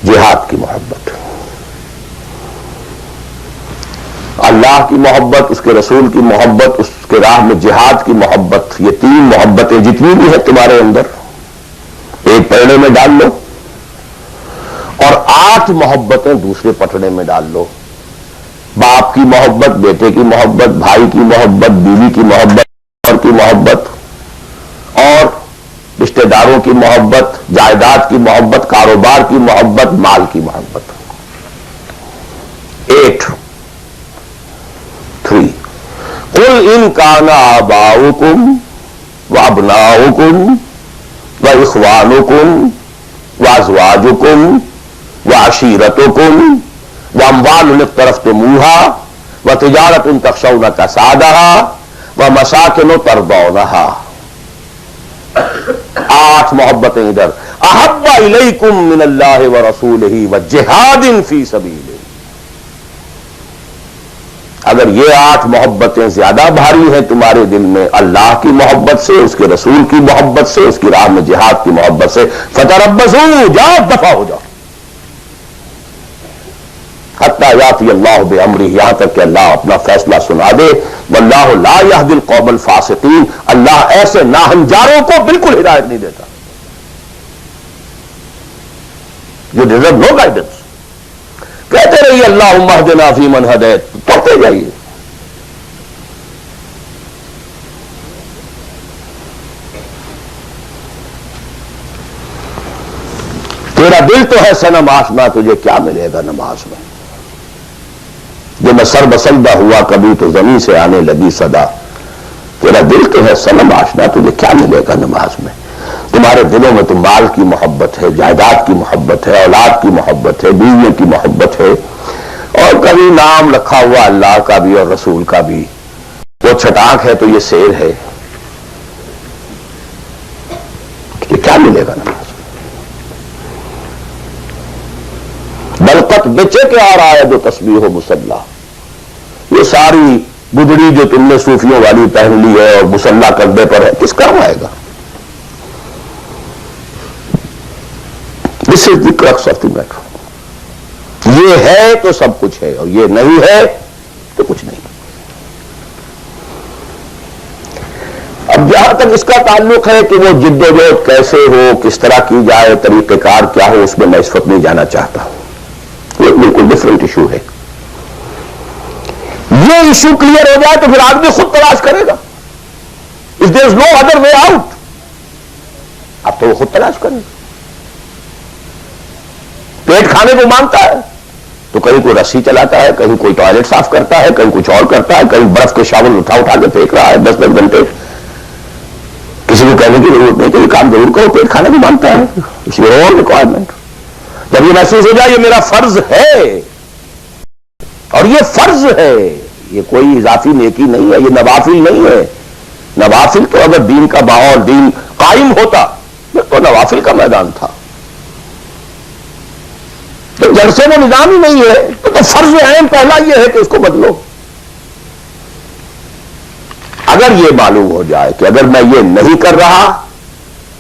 جہاد کی محبت. اللہ کی محبت، اس کے رسول کی محبت، اس کے راہ میں جہاد کی محبت. یہ تین محبتیں جتنی بھی ہیں تمہارے اندر، ایک پٹڑے میں ڈال لو اور 8 محبتیں دوسرے پٹڑے میں ڈال لو. باپ کی محبت، بیٹے کی محبت، بھائی کی محبت، بیوی کی محبت، اور کی محبت، اور رشتہ داروں کی محبت، جائیداد کی محبت، کاروبار کی محبت، مال کی محبت. 8 3 قل ان کان آباؤکم وابناؤکم واخوانکم وازواجکم وعشیرتکم واموال اقترفتموها وتجارۃ تخشون کسادها ومساکن ترضونها. 8 محبتیں ادھر. احب الیکم من اللہ ورسولہ وجہاد فی سبیلہ. اگر یہ 8 محبتیں زیادہ بھاری ہیں تمہارے دل میں اللہ کی محبت سے، اس کے رسول کی محبت سے، اس کی راہ میں جہاد کی محبت سے، فتربصوا، جاؤ دفع ہو جاؤ حتی یاتی اللہ بامرہ، یہاں تک کہ اللہ اپنا فیصلہ سنا دے. واللہ لا یہدی القوم الفاسقین، اللہ ایسے ناہنجاروں کو بالکل ہدایت نہیں دیتا. You deserve no guidance. کہتے رہیے اللہم اہدنا فیمن ہدیت، پڑھتے جائیے. تیرا دل تو ہے صنم آشنا، تجھے کیا ملے گا نماز میں. جو میں سر بسندہ ہوا کبھی تو زمین سے آنے لگی صدا. تیرا دل تو ہے صنم آشنا، تجھے کیا ملے گا نماز میں. تمہارے دلوں میں تو مال کی محبت ہے، جائیداد کی محبت ہے، اولاد کی محبت ہے، بیویوں کی محبت ہے، اور کبھی نام رکھا ہوا اللہ کا بھی اور رسول کا بھی. وہ چھٹانک ہے تو یہ سیر ہے. تجھے کیا ملے گا نماز میں. بلقت بچے کے آ رہا ہے جو تسبیح و مسلح. یہ ساری گدڑی جو تم نے صوفیوں والی پہن لی ہے اور مسلح کندھے پر ہے، کس کام آئے گا. This is the crux of the matter. یہ ہے تو سب کچھ ہے، اور یہ نہیں ہے تو کچھ نہیں. اب جہاں تک اس کا تعلق ہے کہ وہ جد و جہد کیسے ہو، کس طرح کی جائے، طریقہ کار کیا ہو، اس میں میں اس وقت نہیں جانا چاہتا. یہ بالکل ڈفرنٹ ایشو ہے. یہ ایشو کلیئر ہو جائے تو پھر آدمی خود تلاش کرے گا. If there is no other way out، اب تو وہ خود تلاش کرے گا. پیٹ کھانے کو مانگتا ہے تو کہیں کوئی رسی چلاتا ہے، کہیں کوئی ٹوائلٹ صاف کرتا ہے، کہیں کچھ اور کرتا ہے، کہیں برف کے شاول اٹھا کے پھینک رہا ہے 10 گھنٹے. کسی کو کہنے کی ضرورت نہیں کہ یہ کام ضرور کرو، پیٹ کھانے کو مانگتا ہے. اس لیے اور ریکوائرمنٹ. جب یہ محسوس ہو جائے یہ میرا فرض ہے، اور یہ فرض ہے، یہ کوئی اضافی نیکی نہیں ہے، یہ نوافل نہیں ہے. نوافل تو اگر دین کا ماحول، دین قائم ہوتا تو نوافل کا میدان تھا. تو جب سے وہ نظام ہی نہیں ہے تو فرض اہم پہلا یہ ہے کہ اس کو بدلو. اگر یہ معلوم ہو جائے کہ اگر میں یہ نہیں کر رہا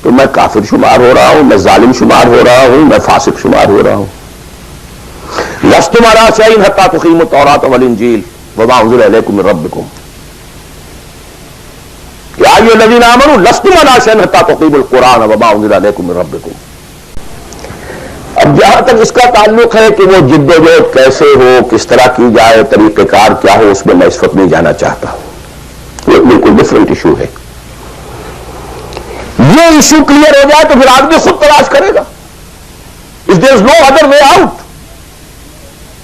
تو میں کافر شمار ہو رہا ہوں، میں ظالم شمار ہو رہا ہوں، میں فاسق شمار ہو رہا ہوں. لستم علی شیء حتی تقیموا التوراۃ والانجیل وما انزل الیکم من ربکم. یا ایھا الذین آمنوا لستم علی شیء حتی تقیموا القرآن وما انزل الیکم من ربکم. اب جہاں تک اس کا تعلق ہے کہ وہ جد و جہد کیسے ہو، کس طرح کی جائے، طریقہ کار کیا ہو، اس میں میں اس وقت نہیں جانا چاہتا. یہ بالکل ڈفرنٹ ایشو ہے. یہ ایشو کلیئر ہو جائے تو پھر آدمی خود تلاش کرے گا. If there is no other way out،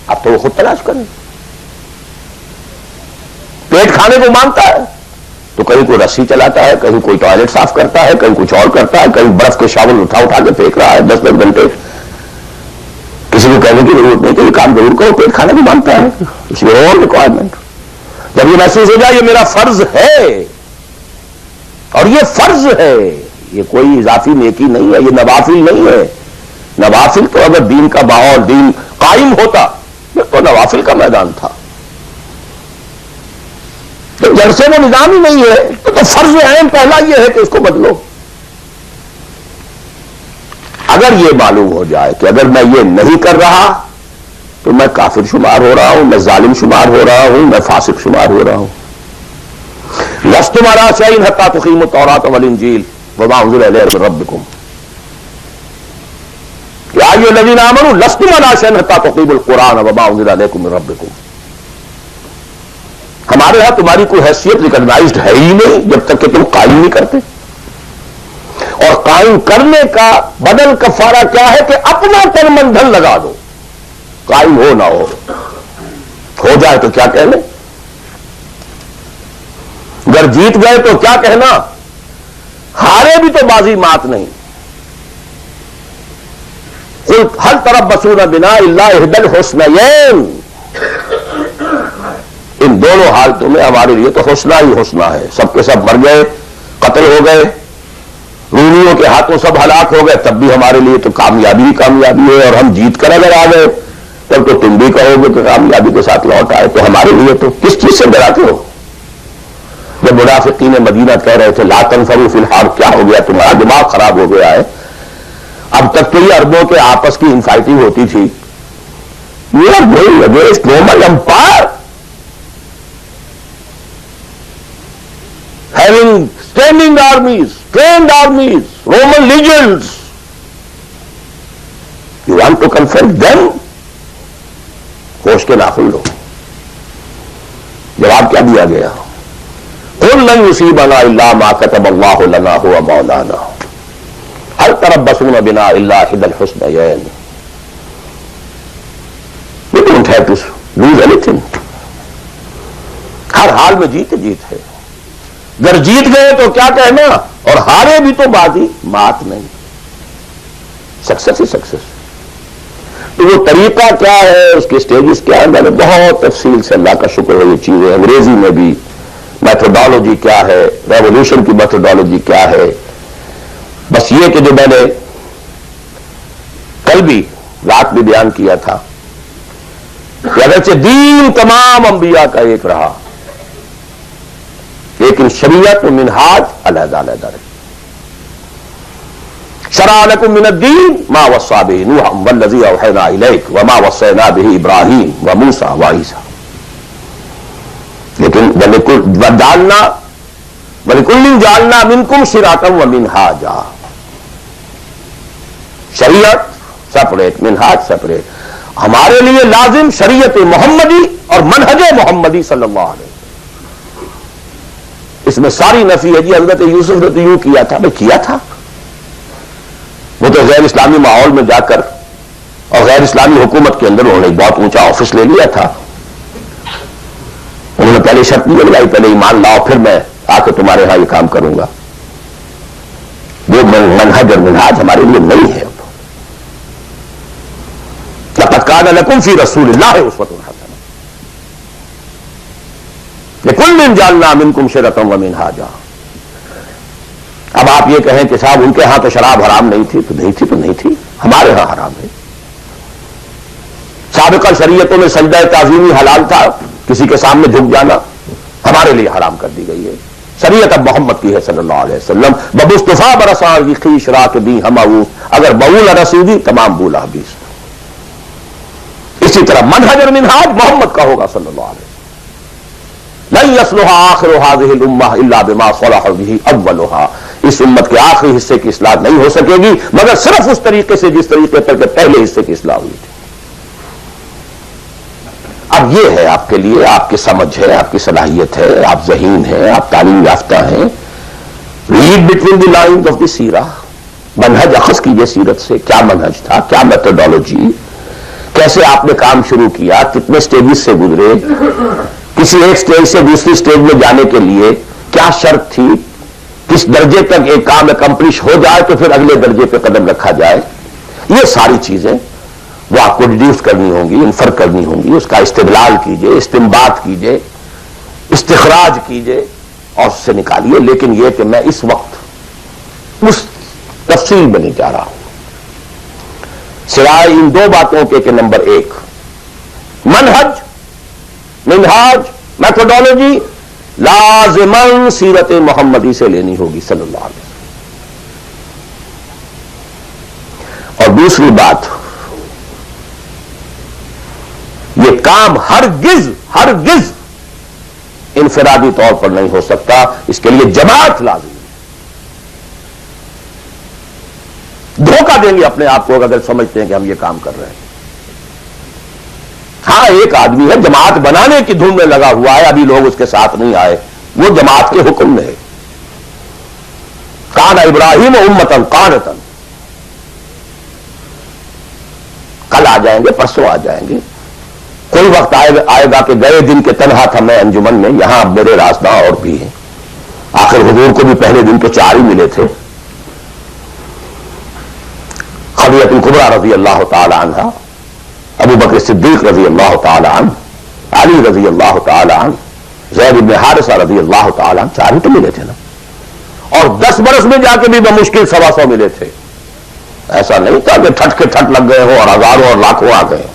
اب تو وہ خود تلاش کرے گا. پیٹ کھانے کو مانگتا ہے تو کہیں کوئی رسی چلاتا ہے، کہیں کوئی ٹوائلٹ صاف کرتا ہے، کہیں کچھ اور کرتا ہے، کہیں برف کے شاول اٹھا کے پھینک رہا ہے 10 گھنٹے. کسی کو کہنے کی ضرورت نہیں کہ یہ کام ضرور کرو، پیٹ کھانا بھی مانگتا ہے. اس کی اور ریکوائرمنٹ. جب یہ محسوس ہو جائے یہ میرا فرض ہے اور یہ فرض ہے، یہ کوئی اضافی نیکی نہیں ہے، یہ نوافل نہیں ہے. نوافل تو اگر دین کا ماحول دین قائم ہوتا تو نوافل کا میدان تھا. تو جب سے وہ نظام ہی نہیں ہے تو فرض اہم پہلا یہ ہے کہ اس کو بدلو. اگر یہ معلوم ہو جائے کہ اگر میں یہ نہیں کر رہا تو میں کافر شمار ہو رہا ہوں، میں ظالم شمار ہو رہا ہوں، میں فاسق شمار ہو رہا ہوں. لست علی شیء حتی تقیموا التوراۃ والانجیل وما انزل الیکم من ربکم یا ایھا الذین آمنوا لستم علی شیء حتی تقیموا القرآن وما انزل الیکم من ربکم. ہمارے ہاں تمہاری کوئی حیثیت ریکگنائزڈ ہے ہی نہیں جب تک کہ تم قائم نہیں کرتے. اور قائم کرنے کا بدل کفارہ کیا ہے کہ اپنا تن من دھن لگا دو. قائم ہو نہ ہو جائے تو کیا کہنے، اگر جیت گئے تو کیا کہنا، ہارے بھی تو بازی مات نہیں. قل هل تربصون بنا الا احدى الحسنيين. ان دونوں حالتوں میں ہمارے لیے تو حسنہ ہی حسنہ ہے. سب کے سب مر گئے، قتل ہو گئے، رومیوں کے ہاتھوں سب ہلاک ہو گئے، تب بھی ہمارے لیے تو کامیابی ہی کامیابی ہے. اور ہم جیت کر اگر آ گئے تب تو تم بھی کہو گے کہ کامیابی کے ساتھ لوٹ آئے. تو ہمارے لیے تو کس چیز سے ڈراتے ہو؟ جب منافقین مدینہ کہہ رہے تھے لا تنفروا فی الحرب، کیا ہو گیا تمہارا دماغ خراب ہو گیا ہے؟ اب تک تو یہ عربوں کے آپس کی انفائٹنگ ہوتی تھی. We are going against Roman Empire, having standing armies, trained armies, Roman legions. You want to confront them? ہوش کے ناخن لو. جواب کیا دیا گیا؟ قل لن يصيبنا الا ما كتب الله لنا هو مولانا هل تربصون بنا الا احدى الحسنيين. We don't have to lose anything. ہر حال میں جیت ہے. اگر جیت گئے تو کیا کہنا، اور ہارے بھی تو بازی مات نہیں. سکسس ہی سکسس. تو وہ طریقہ کیا ہے، اس کے سٹیجز کیا ہے، میں نے بہت تفصیل سے اللہ کا شکر ہے یہ چیزیں انگریزی میں بھی میتھڈالوجی کیا ہے، ریولوشن کی میتھڈالوجی کیا ہے. بس یہ کہ جو میں نے کل بھی رات بھی بیان کیا تھا کہ اگرچہ دین تمام انبیاء کا ایک رہا لیکن شریعت و منہاج علیحدہ علیحدہ رہی. شرع لکم من الدین ما وصی بہ نوحا والذی اوحینا الیک وما وصینا بہ ابراہیم وموسیٰ وعیسیٰ. لیکن وَلِكُلٍّ جَعَلْنَا مِنْكُمْ شِرْعَةً وَمِنْهَاجًا. شریعت سپریٹ، منہاج سپریٹ. ہمارے لیے لازم شریعت محمدی اور منہج محمدی صلی اللہ علیہ وسلم. اس میں ساری نفی ہے. جی حضرت یوسف نے تو یوں کیا تھا، میں کیا تھا. وہ تو غیر اسلامی ماحول میں جا کر اور غیر اسلامی حکومت کے اندر انہوں نے بہت اونچا آفس لے لیا تھا. انہوں نے پہلے شرط نہیں لگائی پہلے ایمان لاؤ پھر میں آ کے تمہارے ہاں یہ کام کروں گا. وہ منہج اور منہاج ہمارے لیے نہیں ہے. لقد کان لکم فی رسول اللہ اسوۃ حسنہ لکل جعلنا منکم شرعۃ ومنہاجا. اب آپ یہ کہیں کہ صاحب ان کے ہاں تو شراب حرام نہیں تھی، تو نہیں تھی تو نہیں تھی، ہمارے ہاں حرام ہے. سابقہ شریعتوں میں سجدہ تعظیمی حلال تھا، کسی کے سامنے جھک جانا، ہمارے لیے حرام کر دی گئی ہے. شریعت اب محمد کی ہے صلی اللہ علیہ وسلم. بمصطفیٰ برسان کی خیش راک دی ہماؤ، اگر بول رسیدی تمام بولا حبیث. اسی طرح منہج اور منہاج محمد کا ہوگا صلی اللہ علیہ وسلم. لن يصلح آخر هذه الامہ الا بما صلح به اولها. اس امت کے آخری حصے کی اصلاح نہیں ہو سکے گی مگر صرف اس طریقے سے جس طریقے پر کہ پہلے حصے کی اصلاح ہوئی تھی. اب یہ ہے آپ کے لیے، آپ کی سمجھ ہے، آپ کی صلاحیت ہے، آپ ذہین ہیں، آپ تعلیم یافتہ ہیں. Read between the lines of the Seerah. منہج اخذ کیجئے سیرت سے. کیا منہج تھا، کیا میتھڈالوجی، کیسے آپ نے کام شروع کیا، کتنے سٹیجز سے گزرے، کسی ایک سٹیج سے دوسری سٹیج میں جانے کے لیے کیا شرط تھی، کس درجے تک ایک کام اکمپلش ہو جائے تو پھر اگلے درجے پہ قدم رکھا جائے، یہ ساری چیزیں وہ آپ کو ڈیڈیوس کرنی ہوں گی، انفر کرنی ہوں گی، اس کا استدلال کیجئے، استنباط کیجئے، استخراج کیجئے اور اس سے نکالیے. لیکن یہ کہ میں اس وقت اس تفصیل میں نہیں جا رہا ہوں، سوائے ان دو باتوں کے کہ نمبر ایک، منہاج میتھڈالوجی لازماً سیرت محمدی سے لینی ہوگی صلی اللہ علیہ وسلم. اور دوسری بات، یہ کام ہرگز انفرادی طور پر نہیں ہو سکتا، اس کے لیے جماعت لازم ہے. دھوکہ دیں گے اپنے آپ کو اگر سمجھتے ہیں کہ ہم یہ کام کر رہے ہیں. ہاں ایک آدمی ہے جماعت بنانے کی دھن میں لگا ہوا ہے، ابھی لوگ اس کے ساتھ نہیں آئے، وہ جماعت کے حکم میں ہے. کان ابراہیم امتن قانتن، کل آ جائیں گے، پرسوں آ جائیں گے، کوئی وقت آئے گا کہ گئے دن کے تنہا تھا میں انجمن میں، یہاں اب میرے رازداں اور بھی ہیں. آخر حضور کو بھی پہلے دن تو 4 ہی ملے تھے، خدیجہ الکبریٰ رضی اللہ تعالی عنہ، ابو بکر صدیق رضی اللہ تعالی عنہ، علی رضی اللہ تعالی عنہ، زید بن حارثہ رضی اللہ تعالی عنہ، 4 ہی تو ملے تھے نا. اور 10 برس میں جا کے بھی بمشکل 125 ملے تھے. ایسا نہیں تھا کہ ٹھٹ کے ٹھٹ لگ گئے ہو اور ہزاروں اور لاکھوں آ گئے.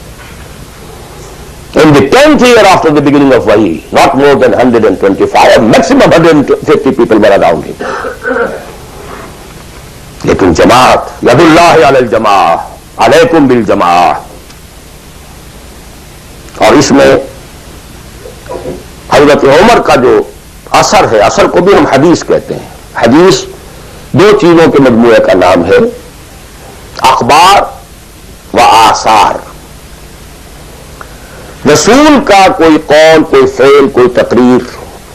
In the 10th year after the beginning of Wahi, not more than 125, maximum 150 people were around him. لیکن جماعت، ید اللہ علی الجماع، علیکم بالجماع. اور اس میں حضرت عمر کا جو اثر ہے، اثر کو بھی ہم حدیث کہتے ہیں. حدیث 2 چیزوں کے مجموعے کا نام ہے، اخبار و آثار. رسول کا کوئی قول، کوئی فعل، کوئی تقریر،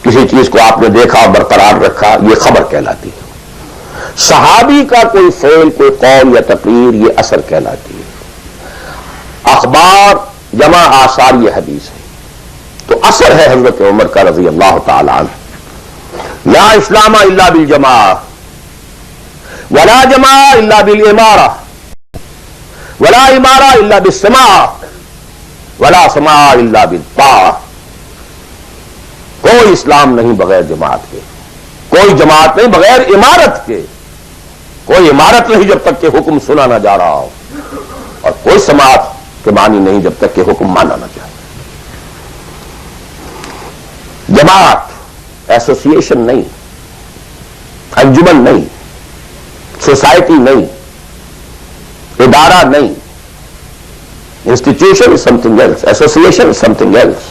کسی چیز کو آپ نے دیکھا برقرار رکھا، یہ خبر کہلاتی ہے. صحابی کا کوئی فعل، کوئی قول یا تقریر، یہ اثر کہلاتی ہے. اخبار جمع آثار یہ حدیث ہے. تو اثر ہے حضرت عمر کا رضی اللہ تعالی عنہ، لا اسلام الا بالجماع، ولا جماع الا بالامارہ، ولا امارہ الا بالسماع، ولا سماع الا بالطاعہ. کوئی اسلام نہیں بغیر جماعت کے، کوئی جماعت نہیں بغیر امارت کے، کوئی امارت نہیں جب تک کہ حکم سنا نہ جا رہا ہو، اور کوئی سماعت کے معنی نہیں جب تک کہ حکم مانا نہ جائے. جماعت ایسوسی ایشن نہیں، انجمن نہیں، سوسائٹی نہیں، ادارہ نہیں. Institution is something else, association is something else.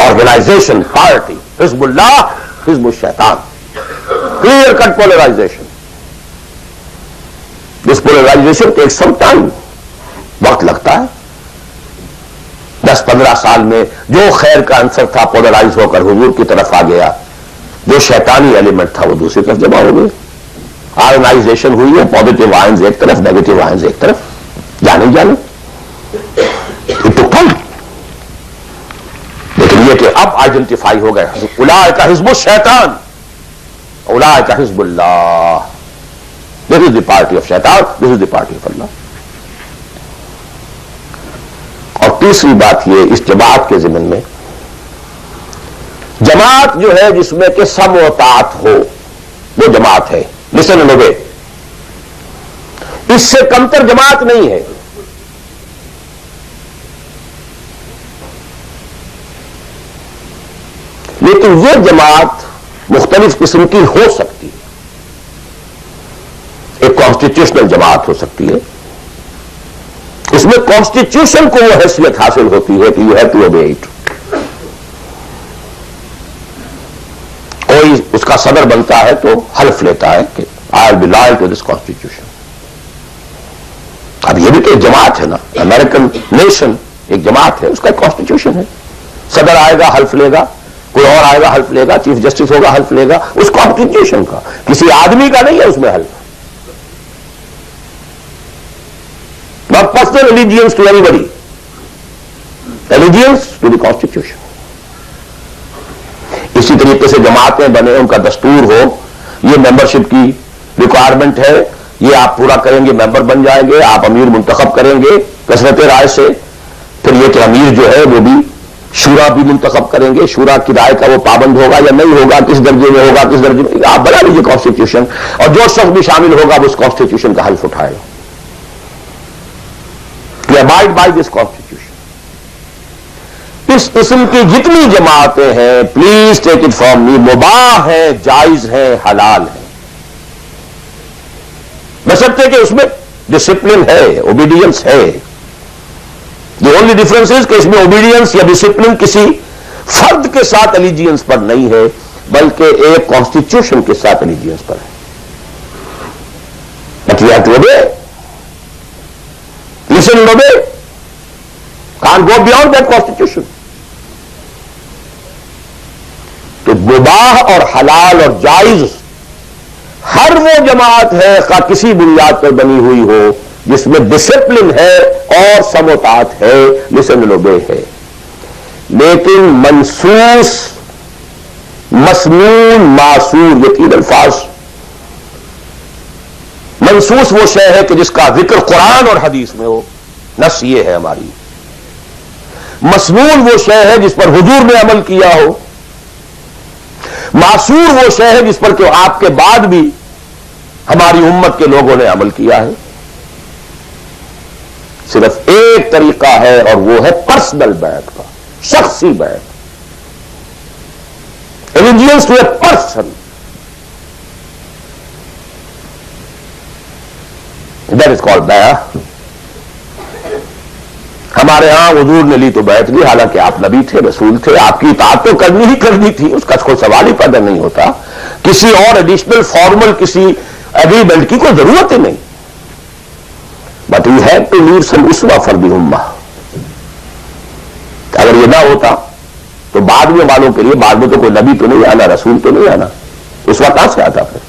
Organization, party, حزب اللہ، حزب الشیطان. Clear cut polarization. This polarization takes some time, وقت لگتا ہے. 10-15 سال میں جو خیر کا عنصر تھا پولرائز ہو کر حضور کی طرف آ گیا، جو شیطانی ایلیمنٹ تھا وہ دوسری طرف جمع ہو گئے. آرگنائزیشن ہوئی ہے، پازیٹیو آئنز ایک طرف، نیگیٹو آئنز ایک طرف، جانے لیکن یہ کہ اب آئیڈینٹیفائی ہو گئے، اولئک حزب الشیطان، اولئک حزب اللہ. دس از دی پارٹی آف شیطان، دس از دی پارٹی آف اللہ. اور تیسری بات یہ اس جماعت کے ضمن میں، جماعت جو ہے جس میں کہ سمع و طاعت ہو، وہ جماعت ہے. Listen and obey. اس سے کمتر جماعت نہیں ہے. لیکن یہ جماعت مختلف قسم کی ہو سکتی ہے. ایک کانسٹیٹیوشنل جماعت ہو سکتی ہے، اس میں کانسٹیٹیوشن کو وہ حیثیت حاصل ہوتی ہے کہ you have to obey it. کوئی اس کا صدر بنتا ہے تو حلف لیتا ہے کہ I will be loyal to this constitution. اب یہ بھی تو ایک جماعت ہے نا. امریکن نیشن ایک جماعت ہے، اس کا ایک کانسٹیٹیوشن ہے. صدر آئے گا حلف لے گا، کوئی اور آئے گا حلف لے گا، چیف جسٹس ہوگا حلف لے گا. اس کانسٹیٹیوشن کا، کسی آدمی کا نہیں ہے اس میں حلف. not personal allegiance to anybody. allegiance to the constitution. اسی طریقے سے جماعتیں بنے، ان کا دستور ہو، یہ ممبرشپ کی ریکوائرمنٹ ہے، یہ آپ پورا کریں گے ممبر بن جائیں گے، آپ امیر منتخب کریں گے کثرت رائے سے، پھر یہ کہ امیر جو ہے وہ بھی شورا بھی منتخب کریں گے، شورا کی رائے کا وہ پابند ہوگا یا نہیں ہوگا، کس درجے میں ہوگا، کس درجے میں، آپ بنا لیجیے کانسٹیٹیوشن، اور جو شخص بھی شامل ہوگا وہ اس کانسٹیٹیوشن کا حلف اٹھائے گا. abide by this constitution. اس قسم کی جتنی جماعتیں ہیں please take it from me, مباح ہیں، جائز ہیں، حلال ہیں، بشرطے کہ اس میں ڈسپلن ہے، اوبیڈینس ہے. The only difference is کہ اس میں اوبیڈینس یا ڈسپلن کسی فرد کے ساتھ الیجینس پر نہیں ہے بلکہ ایک کانسٹیٹیوشن کے ساتھ الیجینس پر ہے. But you have to obey. Listen and obey. Can't go beyond that constitution. تو مباح اور حلال اور جائز ہر وہ جماعت ہے خواہ کسی بنیاد پر بنی ہوئی ہو جس میں ڈسپلن ہے اور سموتات ہے، لسن اینڈ اوبے ہے. لیکن منسوس، مسنون، معصور، یہ تین الفاظ. منسوس وہ شے ہے کہ جس کا ذکر قرآن اور حدیث میں ہو، نص یہ ہے ہماری. مسنون وہ شے ہے جس پر حضور نے عمل کیا ہو. معصور وہ شے ہے جس پر کہ آپ کے بعد بھی ہماری امت کے لوگوں نے عمل کیا ہے. صرف ایک طریقہ ہے اور وہ ہے پرسنل بیعت کا، شخصی بیعت. allegiance to a person. That is called بیعت. ہمارے ہاں حضور نے لی تو بیعت لی، حالانکہ آپ نبی تھے، رسول تھے، آپ کی اطاعت تو کرنی ہی کرنی تھی، اس کا کوئی سوال ہی پیدا نہیں ہوتا. کسی اور ایڈیشنل فارمل کسی ایگریمنٹ کی کوئی ضرورت ہی نہیں. But you have to leave some اسوہ فار دی امہ. اگر یہ نہ ہوتا تو بعد میں والوں کے لیے، بعد میں تو کوئی نبی تو نہیں آنا، رسول تو نہیں آنا، اسوہ کہاں سے آتا پھر؟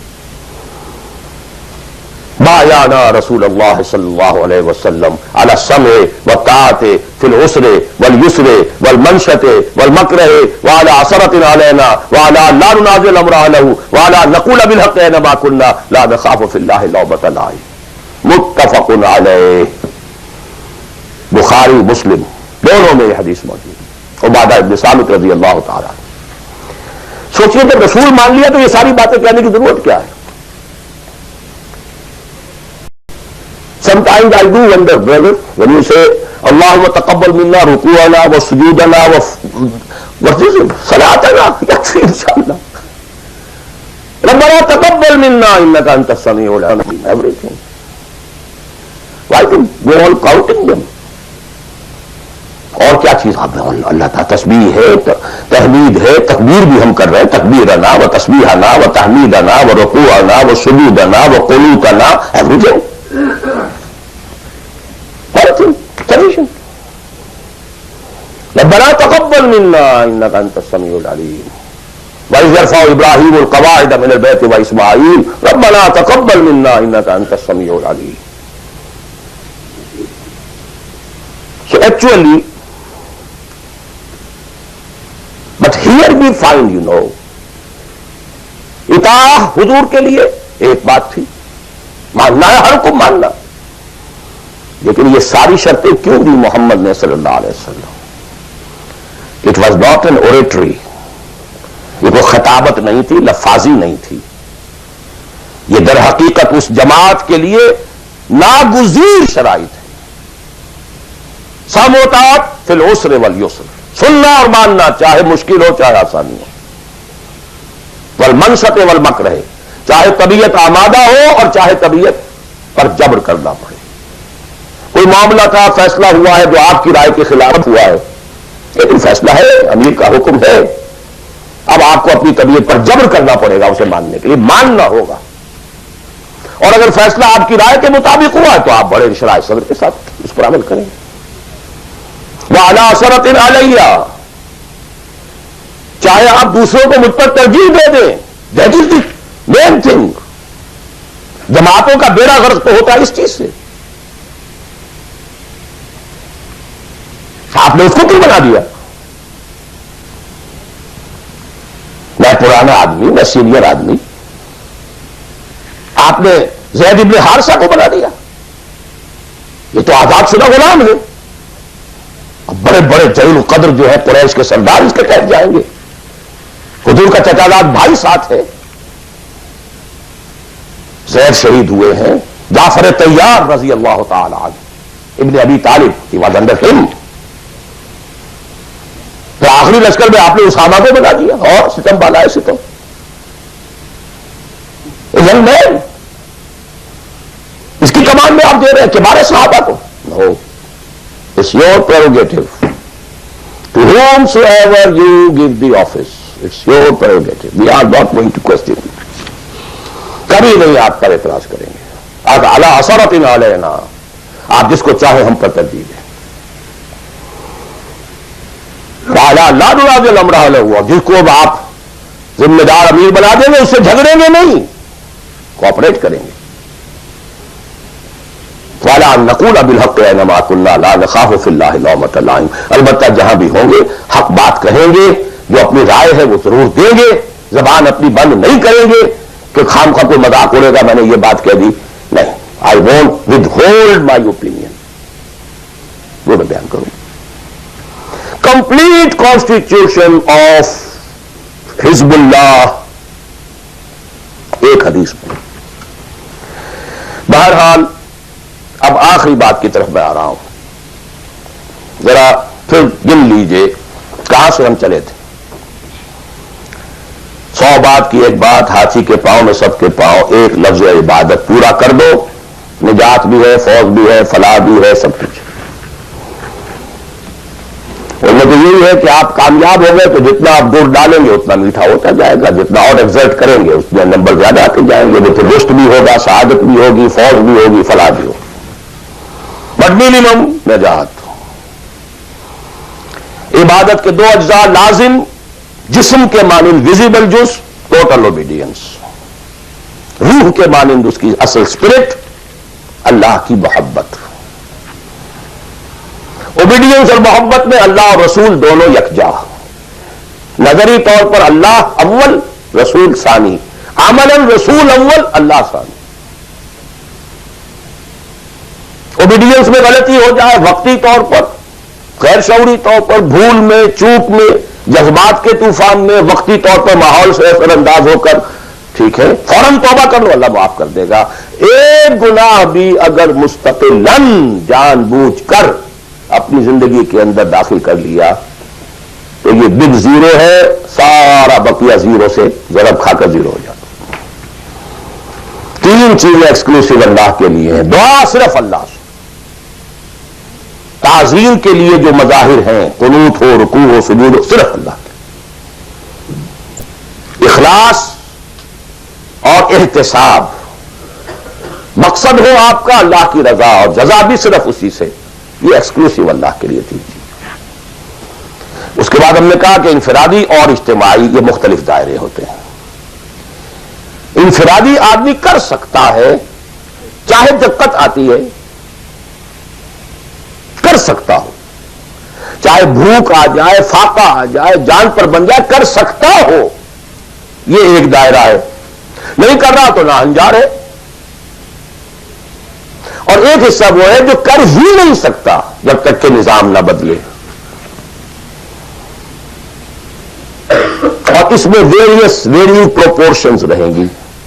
بایعنا رسول اللہ صلی اللہ علیہ وسلم علی السمع والطاعۃ فی العسر والیسر والمنشۃ والمکرہ وعلی عثرۃ علینا وعلی لا ننازع الامر اہلہ وعلی نقول بالحق اینما کنا لا نخاف فی اللہ لومۃ لائم. متفق علیہ. بخاری مسلم دونوں میں یہ حدیث موجود ہے. عبادہ بن صامت رضی اللہ تعالیٰ. سوچئے جب رسول مان لیا تو یہ ساری باتیں کہنے کی ضرورت کیا ہے؟ Sometimes I do wonder, brother, when you say, Allahumma taqabbal minna ruku'ana wa sujudana wa what is it? Salatana, yakfi inshallah. Rabbana taqabbal minna innaka anta as-sami'ul 'alim. Everything. Why do go on counting them? اور کیا چیز آپ اللہ تعالیٰ تسبیح ہے، تحمید ہے، تکبیر بھی ہم کر رہے ہیں، تکبیرنا و تسبیحنا و تحمیدنا و رکوعنا و سجودنا و قنوتنا، everything. ربنا تقبل منا انك انت السميع العليم واذ يرفع ابراهيم القواعد من البيت واسماعيل ربنا تقبل منا انك انت السميع العليم. So actually, but here we find, اطاعت حضور کے لیے ایک بات تھی، ماننا ہے ہر کو ماننا، لیکن یہ ساری شرطیں کیوں دی محمد نے صلی اللہ علیہ وسلم؟ It was not an oratory. یہ کوئی خطابت نہیں تھی، لفاظی نہیں تھی. یہ در حقیقت اس جماعت کے لیے ناگزیر شرائط ہے. سموتات فی العسر والیسر، سننا اور ماننا چاہے مشکل ہو چاہے آسانی ہو. والمنشۃ والمکرہ، چاہے طبیعت آمادہ ہو اور چاہے طبیعت پر جبر کرنا پڑے. کوئی معاملہ تھا، فیصلہ ہوا ہے جو آپ کی رائے کے خلاف ہوا ہے، لیکن فیصلہ ہے، امیر کا حکم ہے، اب آپ کو اپنی طبیعت پر جبر کرنا پڑے گا اسے ماننے کے لیے، ماننا ہوگا. اور اگر فیصلہ آپ کی رائے کے مطابق ہوا ہے تو آپ بڑے شرائع صدر کے ساتھ اس پر عمل کریں. وعلی عثرۃ علیہ، چاہے آپ دوسروں کو مجھ پر ترجیح دے دیں، that is the main thing. جماعتوں کا بیڑا غرق تو ہوتا ہے اس چیز سے. آپ نے اس کو کیوں بنا دیا؟ میں پرانا آدمی، میں سینئر آدمی، آپ نے زید ابن حارثہ کو بنا دیا؟ یہ تو آزاد شدہ غلام ہے. اب بڑے بڑے جلیل القدر جو ہے قریش کے سردار اس کے تحت جائیں گے. حضور کا چچا زاد بھائی ساتھ ہے. زید شہید ہوئے ہیں. جعفر طیار رضی اللہ تعالی عنہ ابن ابی طالب ہی واز انڈر ہم. تو آخری لشکر میں آپ نے اسامہ کو بنا دیا اور ستم بالا ہے ستم. ینگ مین، اس کی کمان میں آپ دے رہے ہیں کبار صحابہ کو. No, it's your prerogative. To whom so ever you give the office, it's your prerogative. We are not going to question. کبھی نہیں آپ پر اعتراض کریں گے. آپ اعلی اثرت علینا، آپ جس کو چاہے ہم پر ترجیح دیں. لا نراجع الامر له، جس کو آپ ذمہ دار امیر بنا دیں گے اس سے جھگڑیں گے نہیں، کوآپریٹ کریں گے. وَلَا نَقُولَ بِالْحَقِّ أَيْنَمَا كُنَّا لَا نَخَافُ فِي اللَّهِ لَوْمَةَ لَائِمٍ. البتہ جہاں بھی ہوں گے حق بات کہیں گے، جو اپنی رائے ہے وہ ضرور دیں گے. زبان اپنی بند نہیں کریں گے کہ خام خواہ کوئی مذاق اڑے گا میں نے یہ بات کہہ دی. نہیں، I won't withhold my opinion. وہ میں بیان کروں. Complete constitution of حزب اللہ ایک حدیث میں. بہرحال اب آخری بات کی طرف میں آ رہا ہوں. ذرا پھر گن لیجئے کہاں سے ہم چلے تھے. 100 بات کی ایک بات، ہاتھی کے پاؤں میں سب کے پاؤں، ایک لفظ عبادت پورا کر دو، نجات بھی ہے، فوج بھی ہے، فلاح بھی ہے، سب کچھ. ان میں تو یہی ہے کہ آپ کامیاب ہو گئے تو جتنا آپ گڑ ڈالیں گے اتنا میٹھا ہوتا جائے گا، جتنا اور ایگزرٹ کریں گے اس میں نمبر زیادہ آتے جائیں گے. تو پھر رشت بھی ہوگا، سعادت بھی ہوگی، فوج بھی ہوگی، فلاح بھی ہوگی. بٹ منیمم نجات. عبادت کے 2 اجزاء لازم، جسم کے مانند ویزیبل جز، ٹوٹل اوبیڈینس. روح کے مانند اس کی اصل اسپرٹ، اللہ کی محبت. اوبیڈینس اور محبت میں اللہ اور رسول دونوں یکجا. نظری طور پر اللہ اول، رسول ثانی. عملاً رسول اول، اللہ ثانی. اوبیڈینس میں غلطی ہو جائے وقتی طور پر، غیر شعوری طور پر، بھول میں، چوک میں، جذبات کے طوفان میں، وقتی طور پر ماحول سے اثر انداز ہو کر، ٹھیک ہے فوراً توبہ کر لو، اللہ معاف کر دے گا. ایک گناہ بھی اگر مستقلاً جان بوجھ کر اپنی زندگی کے اندر داخل کر لیا تو یہ بگ زیرو ہے، سارا بقیہ زیرو سے ضرب کھا کر زیرو ہو جاتا. 3 چیزیں ایکسکلوسیو اللہ کے لیے ہیں. دعا صرف اللہ سے، تعظیم کے لیے جو مظاہر ہیں، قنوت ہو، رکوع ہو، سجود ہو، صرف اللہ کے. اخلاص اور احتساب، مقصد ہو آپ کا اللہ کی رضا اور جزا بھی صرف اسی سے، یہ ایکسکلوسیو اللہ کے لیے تھی. اس کے بعد ہم نے کہا کہ انفرادی اور اجتماعی یہ مختلف دائرے ہوتے ہیں. انفرادی آدمی کر سکتا ہے، چاہے دقت آتی ہے کر سکتا ہو، چاہے بھوک آ جائے، فاقہ آ جائے، جان پر بن جائے، کر سکتا ہو. یہ ایک دائرہ ہے. نہیں کر رہا تو ناہنجار ہے. اور ایک حصہ وہ ہے جو کر ہی نہیں سکتا جب تک کہ نظام نہ بدلے. اور اس میں ویریئنگ پروپورشنز رہیں گی.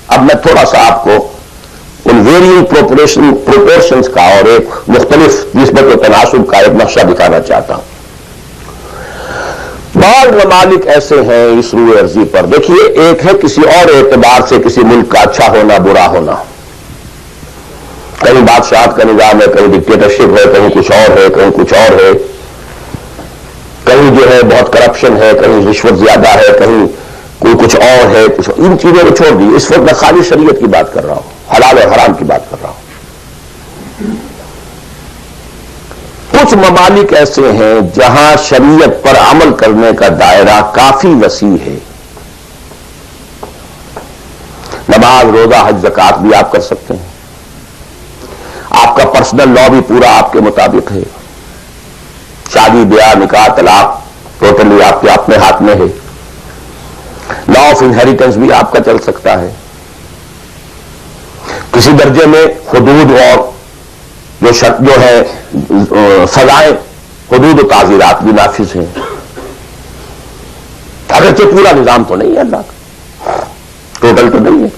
اب میں تھوڑا سا آپ کو ان ویریئنگ پروپورشنز کا اور ایک مختلف نسبت و تناسب کا ایک نقشہ دکھانا چاہتا ہوں. بعض ممالک ایسے ہیں اس روئے ارضی پر، دیکھیے ایک ہے کسی اور اعتبار سے کسی ملک کا اچھا ہونا برا ہونا. کہیں بادشاہت کا نظام ہے، کہیں ڈکٹیٹرشپ ہے، کہیں کچھ اور ہے، کہیں کچھ اور ہے، کہیں جو ہے بہت کرپشن ہے، کہیں رشوت زیادہ ہے، کہیں کوئی کچھ اور ہے، کچھ ان چیزوں کو چھوڑ دی. اس وقت میں خالی شریعت کی بات کر رہا ہوں، حلال اور حرام کی بات کر رہا ہوں. کچھ ممالک ایسے ہیں جہاں شریعت پر عمل کرنے کا دائرہ کافی وسیع ہے. نماز، روزہ، حج، زکوٰۃ بھی آپ کر سکتے ہیں. آپ کا پرسنل لا بھی پورا آپ کے مطابق ہے. شادی بیاہ نکاح طلاق ٹوٹلی آپ کے اپنے ہاتھ میں ہے. لا آف انہیریٹنس بھی آپ کا چل سکتا ہے. کسی درجے میں حدود اور جو ہے سزائیں، حدود و تعزیرات بھی نافذ ہیں. اگرچہ پورا نظام تو نہیں ہے اللہ کا، ٹوٹل تو نہیں ہے.